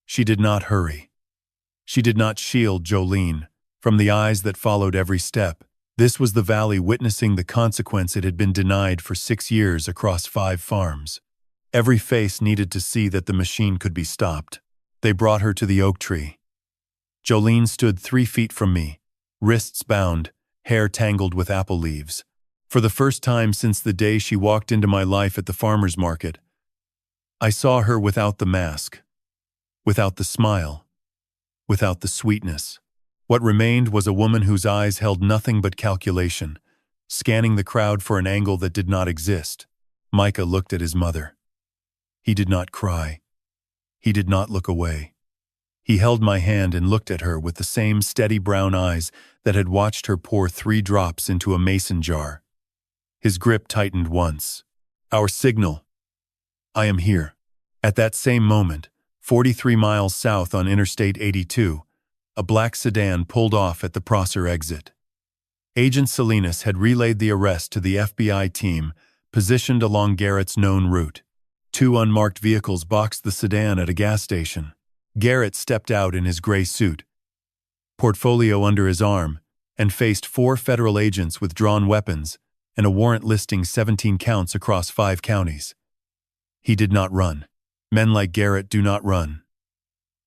[SPEAKER 1] She did not hurry. She did not shield Jolene from the eyes that followed every step. This was the valley witnessing the consequence it had been denied for 6 years across 5 farms. Every face needed to see that the machine could be stopped. They brought her to the oak tree. Jolene stood 3 feet from me, wrists bound, hair tangled with apple leaves. For the first time since the day she walked into my life at the farmer's market, I saw her without the mask, without the smile, without the sweetness. What remained was a woman whose eyes held nothing but calculation, scanning the crowd for an angle that did not exist. Micah looked at his mother. He did not cry. He did not look away. He held my hand and looked at her with the same steady brown eyes that had watched her pour 3 drops into a mason jar. His grip tightened once. Our signal. I am here. At that same moment, 43 miles south on Interstate 82, a black sedan pulled off at the Prosser exit. Agent Salinas had relayed the arrest to the FBI team positioned along Garrett's known route. 2 unmarked vehicles boxed the sedan at a gas station. Garrett stepped out in his gray suit, portfolio under his arm, and faced 4 federal agents with drawn weapons and a warrant listing 17 counts across 5 counties. He did not run. Men like Garrett do not run.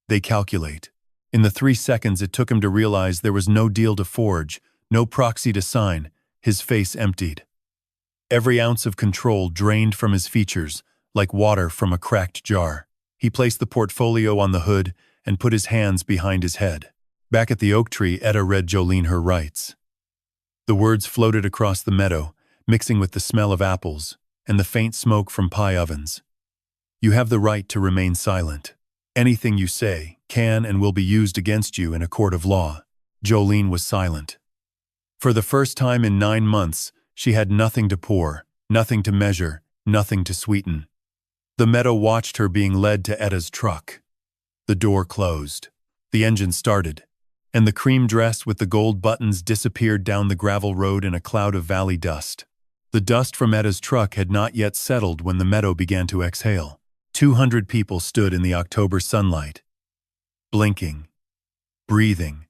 [SPEAKER 1] They calculate. In the 3 seconds it took him to realize there was no deal to forge, no proxy to sign, his face emptied. Every ounce of control drained from his features, like water from a cracked jar. He placed the portfolio on the hood and put his hands behind his head. Back at the oak tree, Etta read Jolene her rights. The words floated across the meadow, mixing with the smell of apples and the faint smoke from pie ovens. You have the right to remain silent. Anything you say can and will be used against you in a court of law. Jolene was silent. For the first time in 9 months, she had nothing to pour, nothing to measure, nothing to sweeten. The meadow watched her being led to Etta's truck. The door closed. The engine started, and the cream dress with the gold buttons disappeared down the gravel road in a cloud of valley dust. The dust from Etta's truck had not yet settled when the meadow began to exhale. 200 people stood in the October sunlight, blinking, breathing,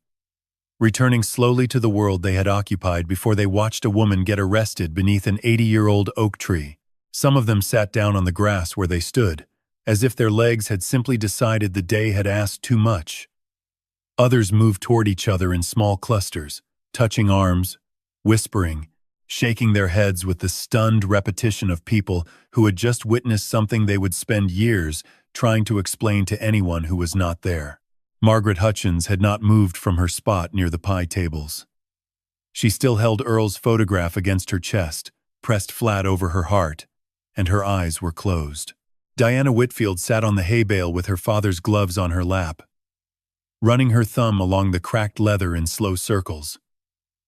[SPEAKER 1] returning slowly to the world they had occupied before they watched a woman get arrested beneath an 80-year-old oak tree. Some of them sat down on the grass where they stood, as if their legs had simply decided the day had asked too much. Others moved toward each other in small clusters, touching arms, whispering, shaking their heads with the stunned repetition of people who had just witnessed something they would spend years trying to explain to anyone who was not there. Margaret Hutchins had not moved from her spot near the pie tables. She still held Earl's photograph against her chest, pressed flat over her heart, and her eyes were closed. Diana Whitfield sat on the hay bale with her father's gloves on her lap, running her thumb along the cracked leather in slow circles.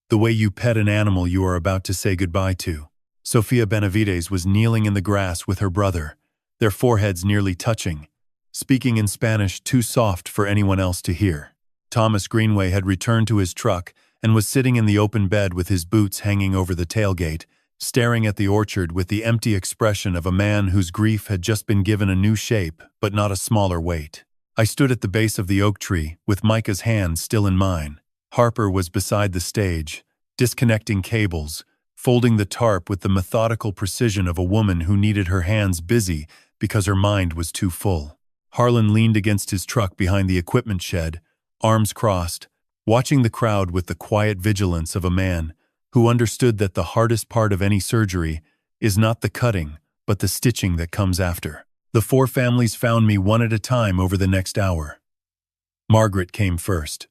[SPEAKER 1] The way you pet an animal you are about to say goodbye to. Sofia Benavides was kneeling in the grass with her brother, their foreheads nearly touching, speaking in Spanish too soft for anyone else to hear. Thomas Greenway had returned to his truck and was sitting in the open bed with his boots hanging over the tailgate, staring at the orchard with the empty expression of a man whose grief had just been given a new shape but not a smaller weight. I stood at the base of the oak tree, with Micah's hand still in mine. Harper was beside the stage, disconnecting cables, folding the tarp with the methodical precision of a woman who needed her hands busy because her mind was too full. Harlan leaned against his truck behind the equipment shed, arms crossed, watching the crowd with the quiet vigilance of a man who understood that the hardest part of any surgery is not the cutting, but the stitching that comes after. The 4 families found me one at a time over the next hour. Margaret came first.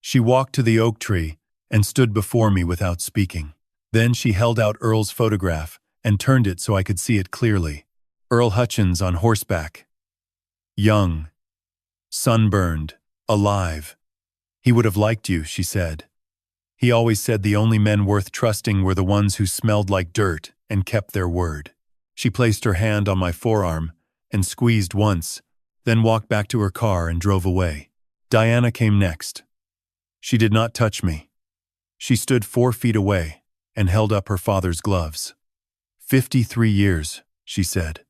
[SPEAKER 1] She walked to the oak tree and stood before me without speaking. Then she held out Earl's photograph and turned it so I could see it clearly. Earl Hutchins on horseback. Young. Sunburned. Alive. He would have liked you, she said. He always said the only men worth trusting were the ones who smelled like dirt and kept their word. She placed her hand on my forearm and squeezed once, then walked back to her car and drove away. Diana came next. She did not touch me. She stood 4 feet away and held up her father's gloves. 53 years, she said.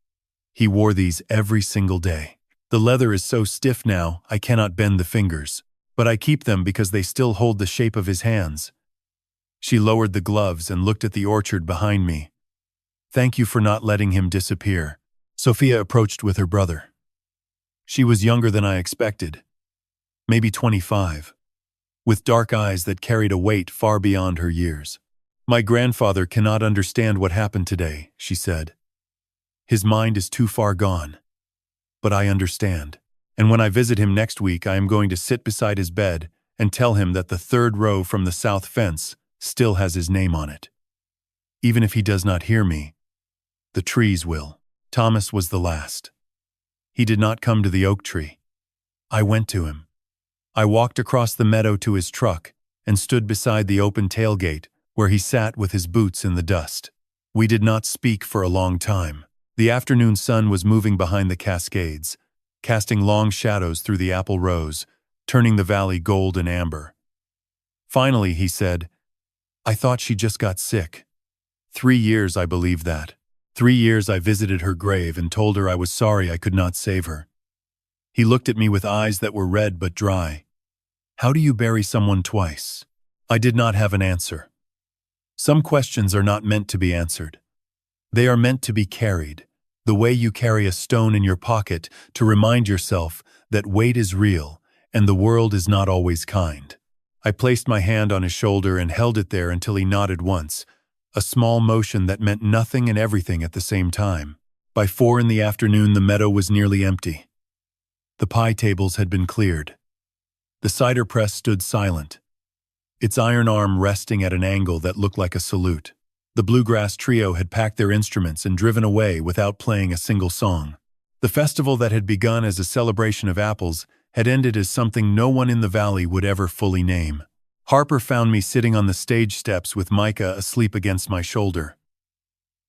[SPEAKER 1] He wore these every single day. The leather is so stiff now I cannot bend the fingers, but I keep them because they still hold the shape of his hands. She lowered the gloves and looked at the orchard behind me. Thank you for not letting him disappear. Sophia approached with her brother. She was younger than I expected, maybe 25, with dark eyes that carried a weight far beyond her years. My grandfather cannot understand what happened today, she said. His mind is too far gone. But I understand. And when I visit him next week, I am going to sit beside his bed and tell him that the 3rd row from the south fence still has his name on it. Even if he does not hear me, the trees will. Thomas was the last. He did not come to the oak tree. I went to him. I walked across the meadow to his truck and stood beside the open tailgate where he sat with his boots in the dust. We did not speak for a long time. The afternoon sun was moving behind the Cascades, casting long shadows through the apple rows, turning the valley gold and amber. Finally, he said, I thought she just got sick. 3 years I believed that. 3 years I visited her grave and told her I was sorry I could not save her. He looked at me with eyes that were red but dry. How do you bury someone twice? I did not have an answer. Some questions are not meant to be answered. They are meant to be carried, the way you carry a stone in your pocket to remind yourself that weight is real and the world is not always kind. I placed my hand on his shoulder and held it there until he nodded once, a small motion that meant nothing and everything at the same time. By 4 in the afternoon, the meadow was nearly empty. The pie tables had been cleared. The cider press stood silent, its iron arm resting at an angle that looked like a salute. The bluegrass trio had packed their instruments and driven away without playing a single song. The festival that had begun as a celebration of apples had ended as something no one in the valley would ever fully name. Harper found me sitting on the stage steps with Micah asleep against my shoulder.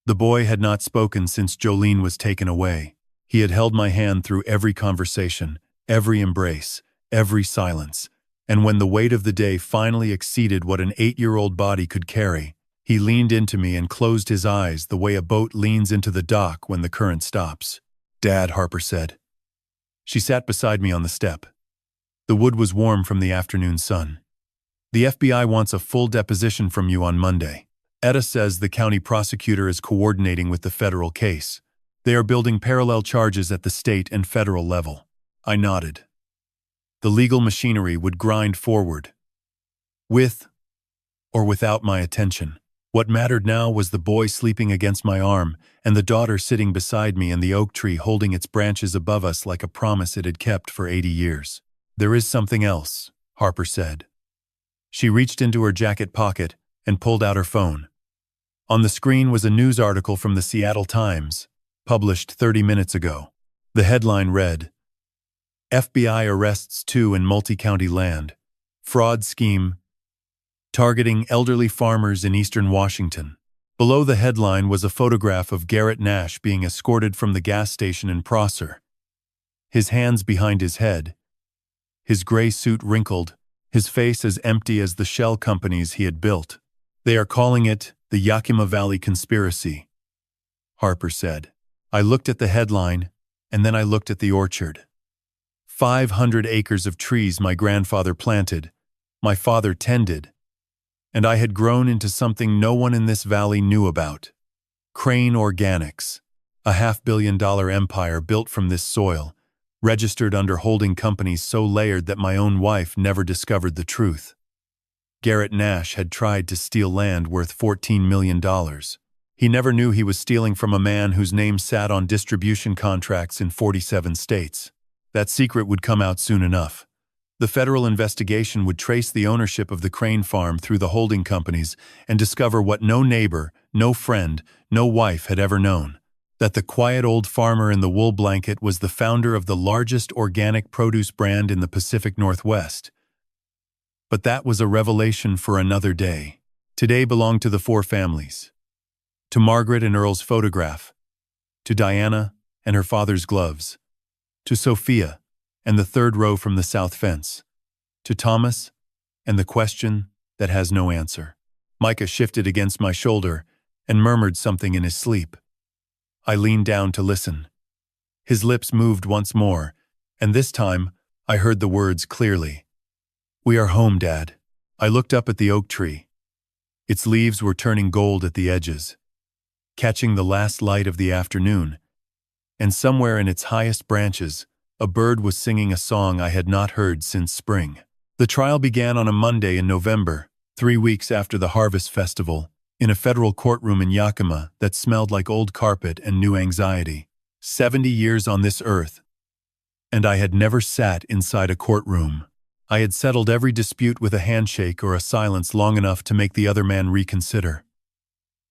[SPEAKER 1] The boy had not spoken since Jolene was taken away. He had held my hand through every conversation, every embrace, every silence, and when the weight of the day finally exceeded what an 8-year-old body could carry, he leaned into me and closed his eyes the way a boat leans into the dock when the current stops. Dad, Harper said. She sat beside me on the step. The wood was warm from the afternoon sun. The FBI wants a full deposition from you on Monday. Etta says the county prosecutor is coordinating with the federal case. They are building parallel charges at the state and federal level. I nodded. The legal machinery would grind forward. With or without my attention. What mattered now was the boy sleeping against my arm and the daughter sitting beside me and the oak tree holding its branches above us like a promise it had kept for 80 years. There is something else, Harper said. She reached into her jacket pocket and pulled out her phone. On the screen was a news article from the Seattle Times, published 30 minutes ago. The headline read, FBI arrests 2 in multi-county land. Fraud scheme targeting elderly farmers in eastern Washington. Below the headline was a photograph of Garrett Nash being escorted from the gas station in Prosser. His hands behind his head, his gray suit wrinkled, his face as empty as the shell companies he had built. They are calling it the Yakima Valley conspiracy, Harper said. I looked at the headline, and then I looked at the orchard. 500 acres of trees my grandfather planted, my father tended, and I had grown into something no one in this valley knew about. Crane Organics, a $500 million empire built from this soil, registered under holding companies so layered that my own wife never discovered the truth. Garrett Nash had tried to steal land worth $14 million. He never knew he was stealing from a man whose name sat on distribution contracts in 47 states. That secret would come out soon enough. The federal investigation would trace the ownership of the Crane farm through the holding companies and discover what no neighbor, no friend, no wife had ever known: that the quiet old farmer in the wool blanket was the founder of the largest organic produce brand in the Pacific Northwest. But that was a revelation for another day. Today belonged to the four families. To Margaret and Earl's photograph. To Diana and her father's gloves. To Sophia and the third row from the south fence. To Thomas and the question that has no answer. Micah shifted against my shoulder and murmured something in his sleep. I leaned down to listen. His lips moved once more, and this time I heard the words clearly. "We are home, Dad." I looked up at the oak tree. Its leaves were turning gold at the edges, catching the last light of the afternoon, and somewhere in its highest branches, a bird was singing a song I had not heard since spring. The trial began on a Monday in November, 3 weeks after the Harvest Festival, in a federal courtroom in Yakima that smelled like old carpet and new anxiety. 70 years on this earth, and I had never sat inside a courtroom. I had settled every dispute with a handshake or a silence long enough to make the other man reconsider.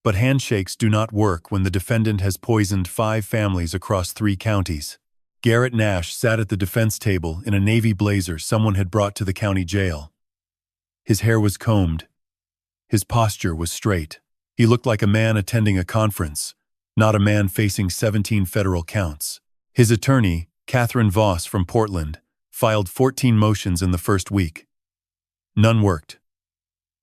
[SPEAKER 1] But handshakes do not work when the defendant has poisoned 5 families across 3 counties. Garrett Nash sat at the defense table in a navy blazer someone had brought to the county jail. His hair was combed. His posture was straight. He looked like a man attending a conference, not a man facing 17 federal counts. His attorney, Catherine Voss from Portland, filed 14 motions in the first week. None worked.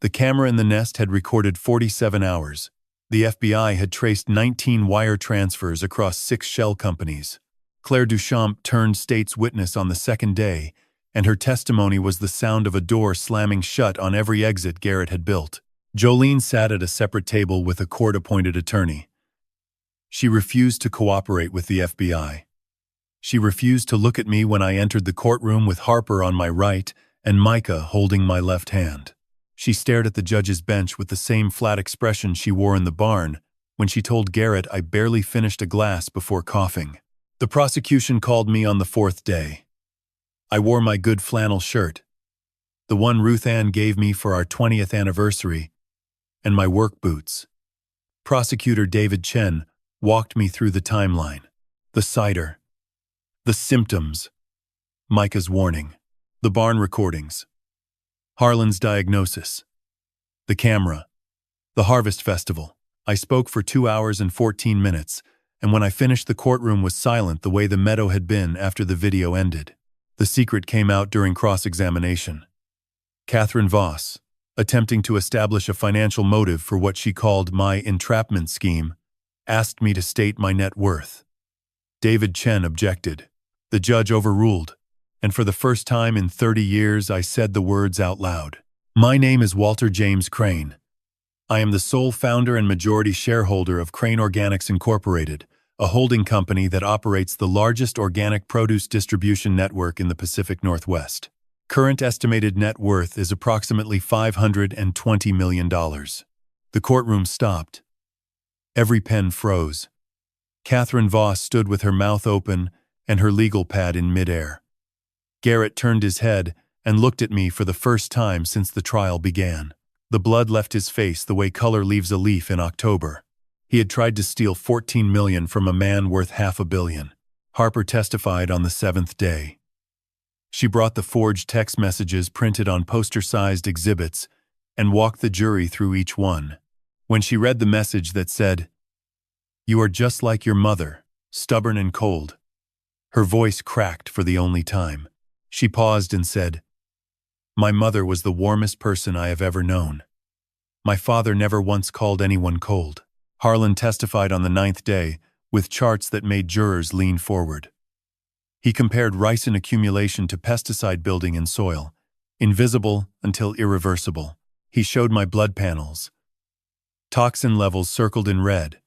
[SPEAKER 1] The camera in the nest had recorded 47 hours. The FBI had traced 19 wire transfers across 6 shell companies. Claire Duchamp turned state's witness on the second day, and her testimony was the sound of a door slamming shut on every exit Garrett had built. Jolene sat at a separate table with a court-appointed attorney. She refused to cooperate with the FBI. She refused to look at me when I entered the courtroom with Harper on my right and Micah holding my left hand. She stared at the judge's bench with the same flat expression she wore in the barn when she told Garrett I barely finished a glass before coughing. The prosecution called me on the 4th day. I wore my good flannel shirt, the one Ruth Ann gave me for our 20th anniversary, and my work boots. Prosecutor David Chen walked me through the timeline. The cider. The symptoms. Micah's warning. The barn recordings. Harlan's diagnosis. The camera. The Harvest Festival. I spoke for 2 hours and 14 minutes, and when I finished the courtroom was silent the way the meadow had been after the video ended. The secret came out during cross-examination. Catherine Voss, attempting to establish a financial motive for what she called my entrapment scheme, asked me to state my net worth. David Chen objected. The judge overruled, and for the first time in 30 years I said the words out loud. My name is Walter James Crane. I am the sole founder and majority shareholder of Crane Organics Incorporated, a holding company that operates the largest organic produce distribution network in the Pacific Northwest. Current estimated net worth is approximately $520 million. The courtroom stopped. Every pen froze. Catherine Voss stood with her mouth open and her legal pad in midair. Garrett turned his head and looked at me for the first time since the trial began. The blood left his face the way color leaves a leaf in October. He had tried to steal $14 million from a man worth $500 million. Harper testified on the 7th day. She brought the forged text messages printed on poster-sized exhibits and walked the jury through each one. When she read the message that said, "You are just like your mother, stubborn and cold," her voice cracked for the only time. She paused and said, "My mother was the warmest person I have ever known. My father never once called anyone cold." Harlan testified on the 9th day with charts that made jurors lean forward. He compared ricin accumulation to pesticide building in soil, invisible until irreversible. He showed my blood panels, toxin levels circled in red,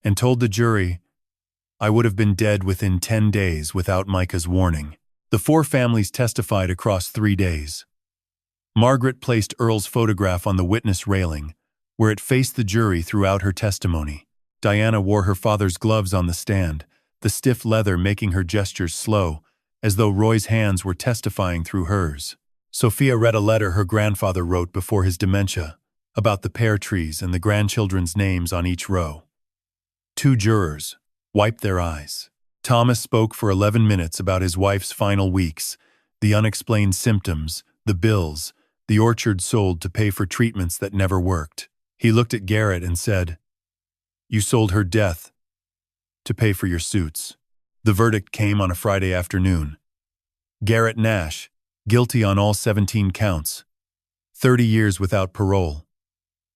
[SPEAKER 1] and told the jury I would have been dead within 10 days without Micah's warning. The 4 families testified across 3 days. Margaret placed Earl's photograph on the witness railing, where it faced the jury throughout her testimony. Diana wore her father's gloves on the stand, the stiff leather making her gestures slow, as though Roy's hands were testifying through hers. Sophia read a letter her grandfather wrote before his dementia, about the pear trees and the grandchildren's names on each row. 2 jurors wiped their eyes. Thomas spoke for 11 minutes about his wife's final weeks, the unexplained symptoms, the bills, the orchard sold to pay for treatments that never worked. He looked at Garrett and said, "You sold her death to pay for your suits." The verdict came on a Friday afternoon. Garrett Nash, guilty on all 17 counts, 30 years without parole.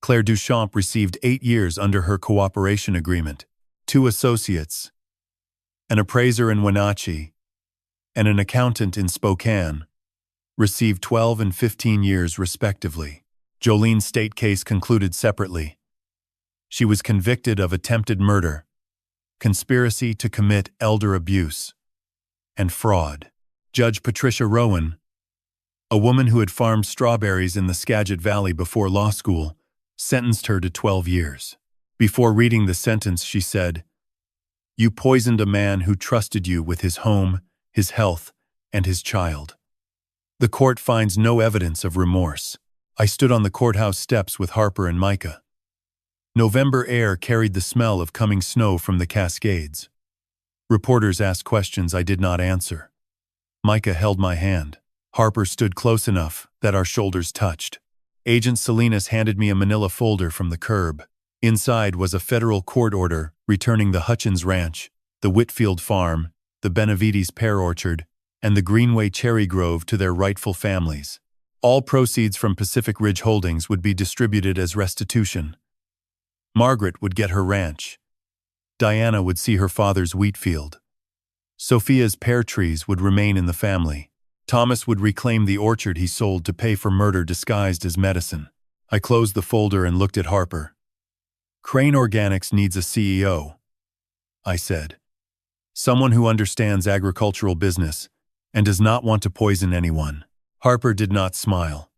[SPEAKER 1] Claire Duchamp received 8 years under her cooperation agreement. 2 associates, an appraiser in Wenatchee, and an accountant in Spokane, received 12 and 15 years respectively. Jolene's state case concluded separately. She was convicted of attempted murder, conspiracy to commit elder abuse, and fraud. Judge Patricia Rowan, a woman who had farmed strawberries in the Skagit Valley before law school, sentenced her to 12 years. Before reading the sentence, she said, "You poisoned a man who trusted you with his home, his health, and his child." The court finds no evidence of remorse. I stood on the courthouse steps with Harper and Micah. November air carried the smell of coming snow from the Cascades. Reporters asked questions I did not answer. Micah held my hand. Harper stood close enough that our shoulders touched. Agent Salinas handed me a manila folder from the curb. Inside was a federal court order returning the Hutchins Ranch, the Whitfield Farm, the Benavides Pear Orchard, and the Greenway Cherry Grove to their rightful families. All proceeds from Pacific Ridge Holdings would be distributed as restitution. Margaret would get her ranch. Diana would see her father's wheat field. Sophia's pear trees would remain in the family. Thomas would reclaim the orchard he sold to pay for murder disguised as medicine. I closed the folder and looked at Harper. "Crane Organics needs a CEO," I said. "Someone who understands agricultural business and does not want to poison anyone." Harper did not smile.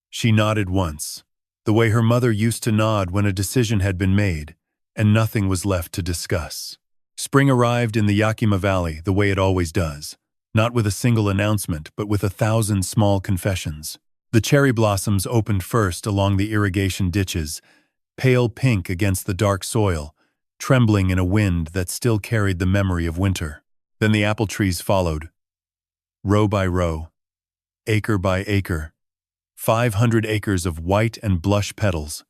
[SPEAKER 1] She nodded once, the way her mother used to nod when a decision had been made, and nothing was left to discuss. Spring arrived in the Yakima Valley the way it always does, not with a single announcement, but with 1,000 small confessions. The cherry blossoms opened first along the irrigation ditches, pale pink against the dark soil, trembling in a wind that still carried the memory of winter. Then the apple trees followed, row by row, acre by acre, 500 acres of white and blush petals,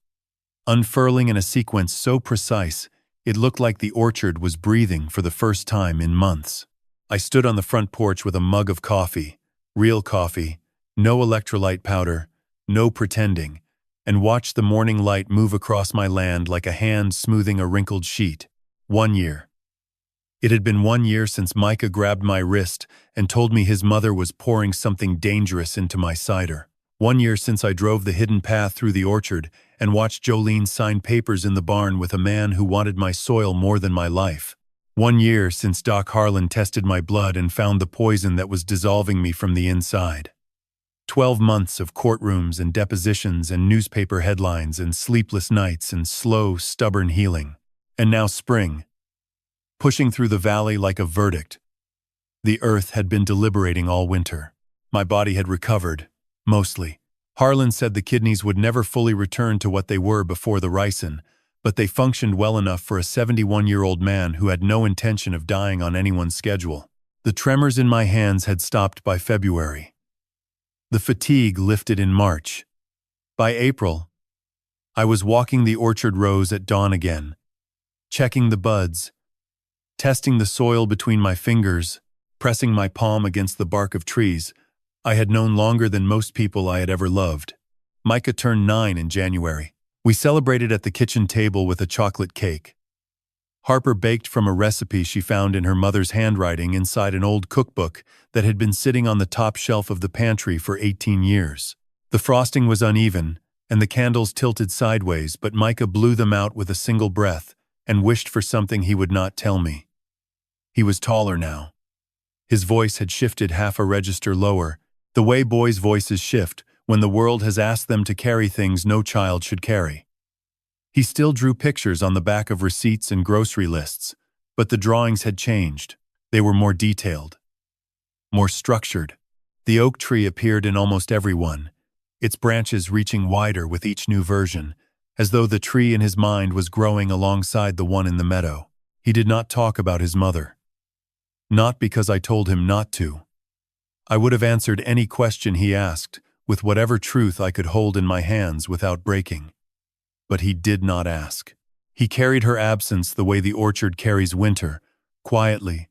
[SPEAKER 1] unfurling in a sequence so precise it looked like the orchard was breathing for the first time in months. I stood on the front porch with a mug of coffee, real coffee, no electrolyte powder, no pretending, and watched the morning light move across my land like a hand smoothing a wrinkled sheet. 1 year. It had been 1 year since Micah grabbed my wrist and told me his mother was pouring something dangerous into my cider. 1 year since I drove the hidden path through the orchard and watched Jolene sign papers in the barn with a man who wanted my soil more than my life. 1 year since Doc Harlan tested my blood and found the poison that was dissolving me from the inside. 12 months of courtrooms and depositions and newspaper headlines and sleepless nights and slow, stubborn healing. And now spring, pushing through the valley like a verdict. The earth had been deliberating all winter. My body had recovered, mostly. Harlan said the kidneys would never fully return to what they were before the ricin, but they functioned well enough for a 71-year-old man who had no intention of dying on anyone's schedule. The tremors in my hands had stopped by February. The fatigue lifted in March. By April, I was walking the orchard rows at dawn again, checking the buds, testing the soil between my fingers, pressing my palm against the bark of trees I had known longer than most people I had ever loved. Micah turned 9 in January. We celebrated at the kitchen table with a chocolate cake. Harper baked from a recipe she found in her mother's handwriting inside an old cookbook that had been sitting on the top shelf of the pantry for 18 years. The frosting was uneven, and the candles tilted sideways, but Micah blew them out with a single breath and wished for something he would not tell me. He was taller now. His voice had shifted half a register lower, the way boys' voices shift when the world has asked them to carry things no child should carry. He still drew pictures on the back of receipts and grocery lists, but the drawings had changed. They were more detailed, more structured. The oak tree appeared in almost every one, its branches reaching wider with each new version, as though the tree in his mind was growing alongside the one in the meadow. He did not talk about his mother. Not because I told him not to. I would have answered any question he asked, with whatever truth I could hold in my hands without breaking. But he did not ask. He carried her absence the way the orchard carries winter, quietly,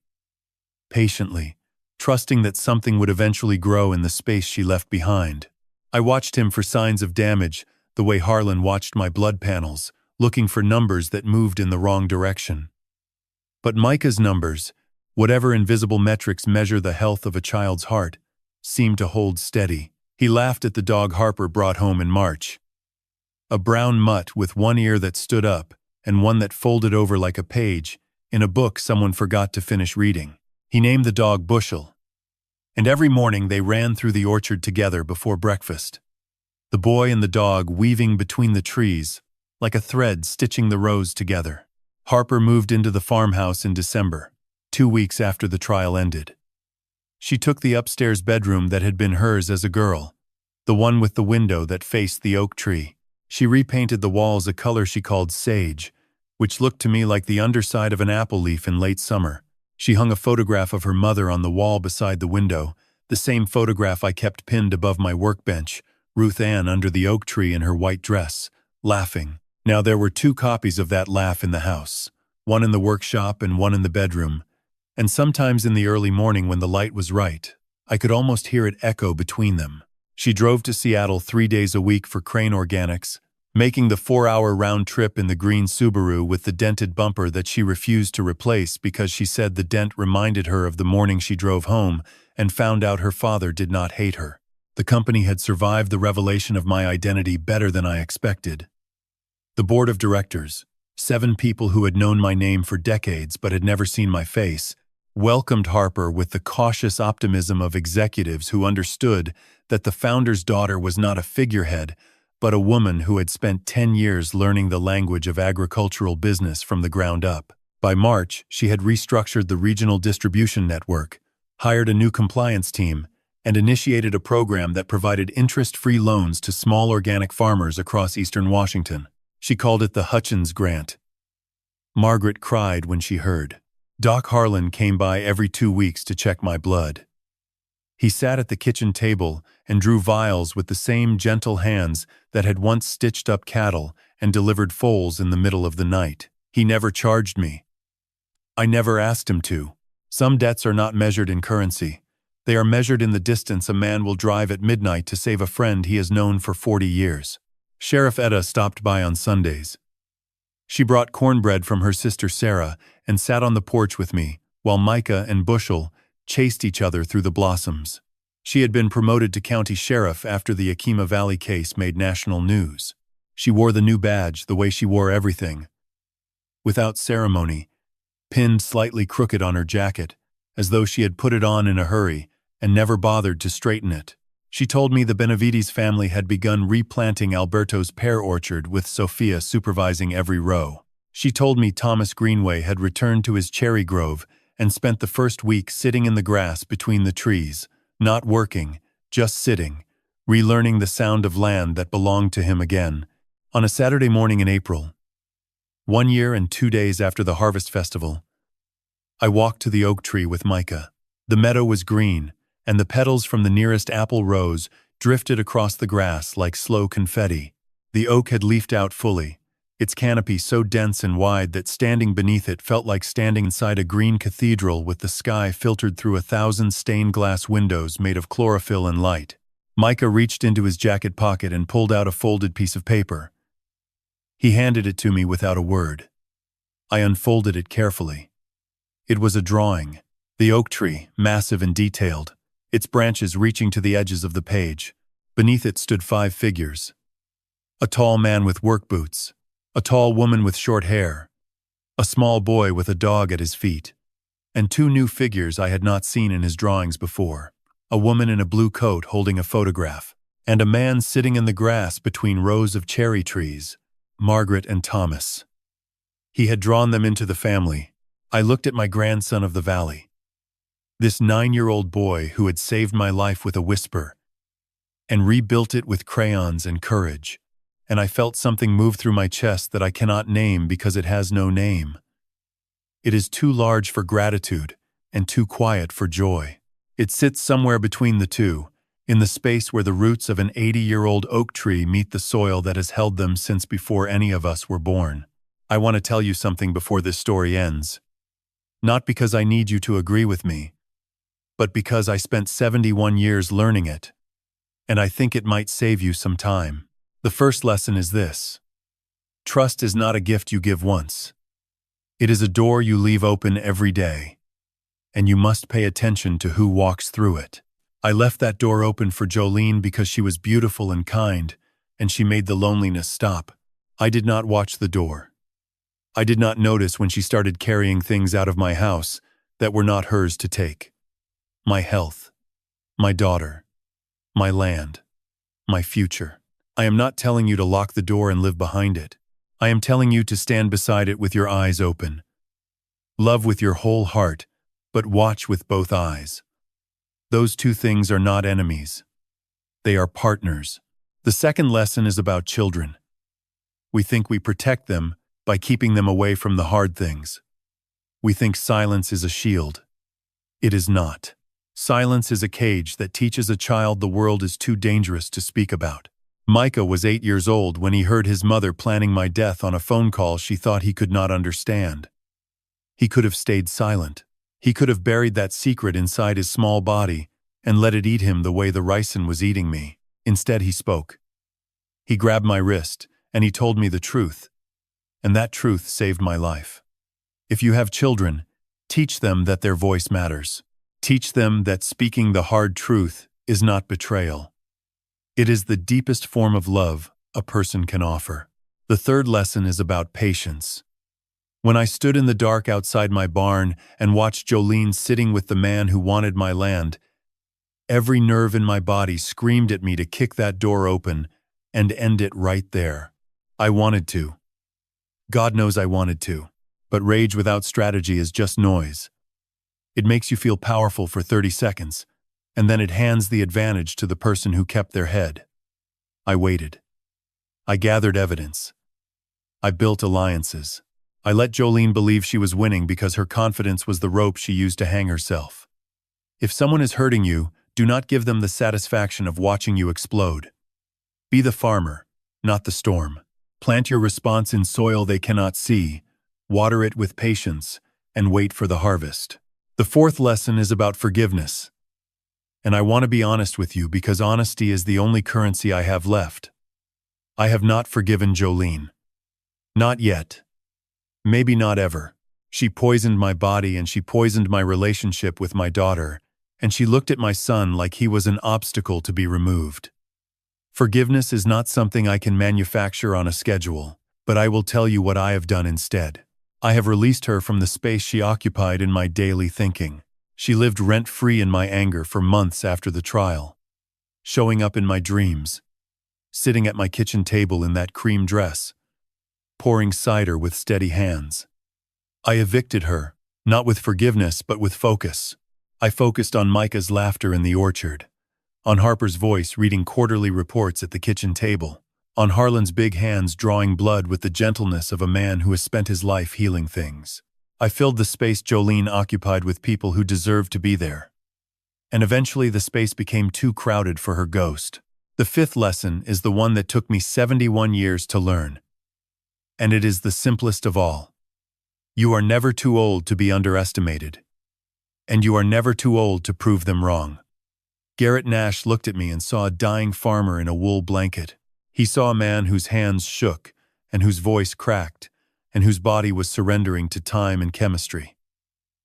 [SPEAKER 1] patiently, trusting that something would eventually grow in the space she left behind. I watched him for signs of damage, the way Harlan watched my blood panels, looking for numbers that moved in the wrong direction. But Micah's numbers, whatever invisible metrics measure the health of a child's heart, seemed to hold steady. He laughed at the dog Harper brought home in March. A brown mutt with one ear that stood up and one that folded over like a page in a book someone forgot to finish reading. He named the dog Bushel. And every morning they ran through the orchard together before breakfast. The boy and the dog weaving between the trees, like a thread stitching the rows together. Harper moved into the farmhouse in December, 2 weeks after the trial ended. She took the upstairs bedroom that had been hers as a girl, the one with the window that faced the oak tree. She repainted the walls a color she called sage, which looked to me like the underside of an apple leaf in late summer. She hung a photograph of her mother on the wall beside the window, the same photograph I kept pinned above my workbench, Ruth Ann under the oak tree in her white dress, laughing. Now there were 2 copies of that laugh in the house, one in the workshop and one in the bedroom, and sometimes in the early morning when the light was right, I could almost hear it echo between them. She drove to Seattle 3 days a week for Crane Organics, making the 4-hour round trip in the green Subaru with the dented bumper that she refused to replace because she said the dent reminded her of the morning she drove home and found out her father did not hate her. The company had survived the revelation of my identity better than I expected. The board of directors, 7 people who had known my name for decades but had never seen my face, welcomed Harper with the cautious optimism of executives who understood that the founder's daughter was not a figurehead, but a woman who had spent 10 years learning the language of agricultural business from the ground up. By March, she had restructured the regional distribution network, hired a new compliance team, and initiated a program that provided interest-free loans to small organic farmers across eastern Washington. She called it the Hutchins Grant. Margaret cried when she heard. Doc Harlan came by every 2 weeks to check my blood. He sat at the kitchen table and drew vials with the same gentle hands that had once stitched up cattle and delivered foals in the middle of the night. He never charged me. I never asked him to. Some debts are not measured in currency. They are measured in the distance a man will drive at midnight to save a friend he has known for 40 years. Sheriff Etta stopped by on Sundays. She brought cornbread from her sister Sarah and sat on the porch with me, while Micah and Bushel chased each other through the blossoms. She had been promoted to county sheriff after the Yakima Valley case made national news. She wore the new badge the way she wore everything, without ceremony, pinned slightly crooked on her jacket, as though she had put it on in a hurry and never bothered to straighten it. She told me the Benavides family had begun replanting Alberto's pear orchard with Sophia supervising every row. She told me Thomas Greenway had returned to his cherry grove and spent the first week sitting in the grass between the trees, not working, just sitting, relearning the sound of land that belonged to him again. On a Saturday morning in April, 1 year and 2 days after the Harvest Festival, I walked to the oak tree with Micah. The meadow was green, and the petals from the nearest apple rose drifted across the grass like slow confetti. The oak had leafed out fully, its canopy so dense and wide that standing beneath it felt like standing inside a green cathedral with the sky filtered through 1,000 stained glass windows made of chlorophyll and light. Micah reached into his jacket pocket and pulled out a folded piece of paper. He handed it to me without a word. I unfolded it carefully. It was a drawing. The oak tree, massive and detailed, its branches reaching to the edges of the page. Beneath it stood 5 figures. A tall man with work boots, a tall woman with short hair, a small boy with a dog at his feet, and 2 new figures I had not seen in his drawings before. A woman in a blue coat holding a photograph. and a man sitting in the grass between rows of cherry trees, Margaret and Thomas. He had drawn them into the family. I looked at my grandson of the valley. This 9-year-old boy who had saved my life with a whisper and rebuilt it with crayons and courage, and I felt something move through my chest that I cannot name because it has no name. It is too large for gratitude and too quiet for joy. It sits somewhere between the two, in the space where the roots of an 80-year-old oak tree meet the soil that has held them since before any of us were born. I want to tell you something before this story ends. Not because I need you to agree with me, but because I spent 71 years learning it, and I think it might save you some time. The first lesson is this: trust is not a gift you give once. It is a door you leave open every day, and you must pay attention to who walks through it. I left that door open for Jolene because she was beautiful and kind, and she made the loneliness stop. I did not watch the door. I did not notice when she started carrying things out of my house that were not hers to take. My health, my daughter, my land, my future. I am not telling you to lock the door and live behind it. I am telling you to stand beside it with your eyes open. Love with your whole heart, but watch with both eyes. Those two things are not enemies. They are partners. The second lesson is about children. We think we protect them by keeping them away from the hard things. We think silence is a shield. It is not. Silence is a cage that teaches a child the world is too dangerous to speak about. Micah was 8 years old when he heard his mother planning my death on a phone call she thought he could not understand. He could have stayed silent. He could have buried that secret inside his small body and let it eat him the way the ricin was eating me. Instead, he spoke. He grabbed my wrist, and he told me the truth. And that truth saved my life. If you have children, teach them that their voice matters. Teach them that speaking the hard truth is not betrayal. It is the deepest form of love a person can offer. The third lesson is about patience. When I stood in the dark outside my barn and watched Jolene sitting with the man who wanted my land, every nerve in my body screamed at me to kick that door open and end it right there. I wanted to. God knows I wanted to. But rage without strategy is just noise. It makes you feel powerful for 30 seconds, and then it hands the advantage to the person who kept their head. I waited. I gathered evidence. I built alliances. I let Jolene believe she was winning because her confidence was the rope she used to hang herself. If someone is hurting you, do not give them the satisfaction of watching you explode. Be the farmer, not the storm. Plant your response in soil they cannot see, water it with patience, and wait for the harvest. The fourth lesson is about forgiveness. And I want to be honest with you because honesty is the only currency I have left. I have not forgiven Jolene. Not yet. Maybe not ever. She poisoned my body and she poisoned my relationship with my daughter, and she looked at my son like he was an obstacle to be removed. Forgiveness is not something I can manufacture on a schedule, but I will tell you what I have done instead. I have released her from the space she occupied in my daily thinking. She lived rent-free in my anger for months after the trial, showing up in my dreams, sitting at my kitchen table in that cream dress, pouring cider with steady hands. I evicted her, not with forgiveness but with focus. I focused on Micah's laughter in the orchard, on Harper's voice reading quarterly reports at the kitchen table, on Harlan's big hands drawing blood with the gentleness of a man who has spent his life healing things. I filled the space Jolene occupied with people who deserved to be there. And eventually the space became too crowded for her ghost. The fifth lesson is the one that took me 71 years to learn. And it is the simplest of all. You are never too old to be underestimated. And you are never too old to prove them wrong. Garrett Nash looked at me and saw a dying farmer in a wool blanket. He saw a man whose hands shook and whose voice cracked and whose body was surrendering to time and chemistry.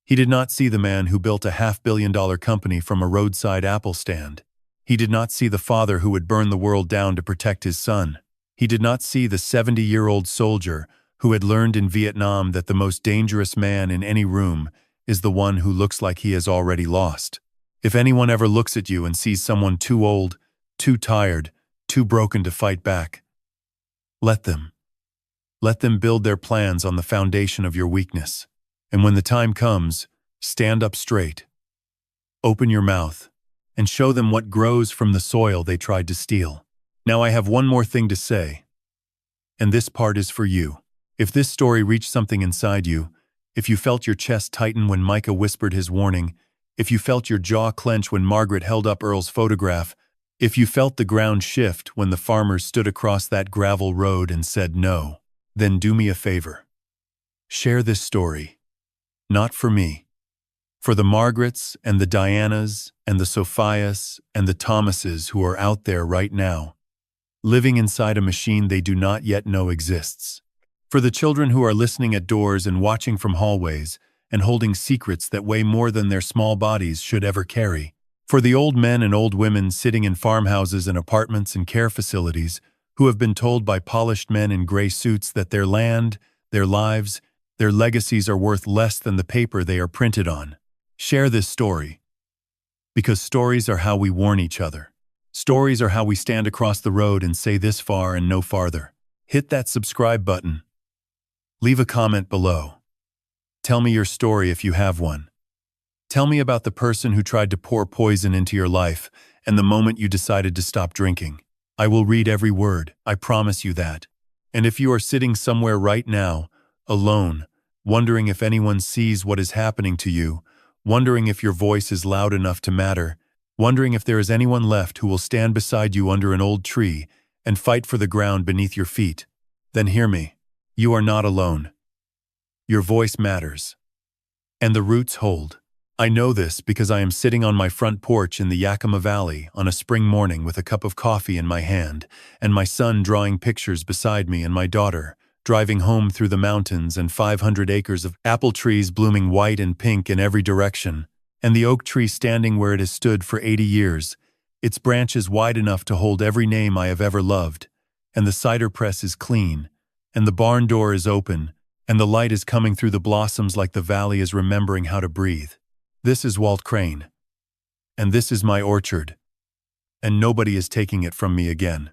[SPEAKER 1] He did not see the man who built a $500 million company from a roadside apple stand. He did not see the father who would burn the world down to protect his son. He did not see the 70-year-old soldier who had learned in Vietnam that the most dangerous man in any room is the one who looks like he has already lost. If anyone ever looks at you and sees someone too old, too tired, too broken to fight back. Let them. Let them build their plans on the foundation of your weakness. And when the time comes, stand up straight. Open your mouth and show them what grows from the soil they tried to steal. Now I have one more thing to say, and this part is for you. If this story reached something inside you, if you felt your chest tighten when Micah whispered his warning, if you felt your jaw clench when Margaret held up Earl's photograph, if you felt the ground shift when the farmers stood across that gravel road and said no, then do me a favor. Share this story. Not for me. For the Margarets and the Dianas and the Sophias and the Thomases who are out there right now, living inside a machine they do not yet know exists. For the children who are listening at doors and watching from hallways and holding secrets that weigh more than their small bodies should ever carry. For the old men and old women sitting in farmhouses and apartments and care facilities who have been told by polished men in gray suits that their land, their lives, their legacies are worth less than the paper they are printed on. Share this story. Because stories are how we warn each other. Stories are how we stand across the road and say this far and no farther. Hit that subscribe button. Leave a comment below. Tell me your story if you have one. Tell me about the person who tried to pour poison into your life and the moment you decided to stop drinking. I will read every word, I promise you that. And if you are sitting somewhere right now, alone, wondering if anyone sees what is happening to you, wondering if your voice is loud enough to matter, wondering if there is anyone left who will stand beside you under an old tree and fight for the ground beneath your feet, then hear me. You are not alone. Your voice matters. And the roots hold. I know this because I am sitting on my front porch in the Yakima Valley on a spring morning with a cup of coffee in my hand, and my son drawing pictures beside me and my daughter, driving home through the mountains and 500 acres of apple trees blooming white and pink in every direction, and the oak tree standing where it has stood for 80 years, its branches wide enough to hold every name I have ever loved, and the cider press is clean, and the barn door is open, and the light is coming through the blossoms like the valley is remembering how to breathe. This is Walt Crane, and this is my orchard, and nobody is taking it from me again.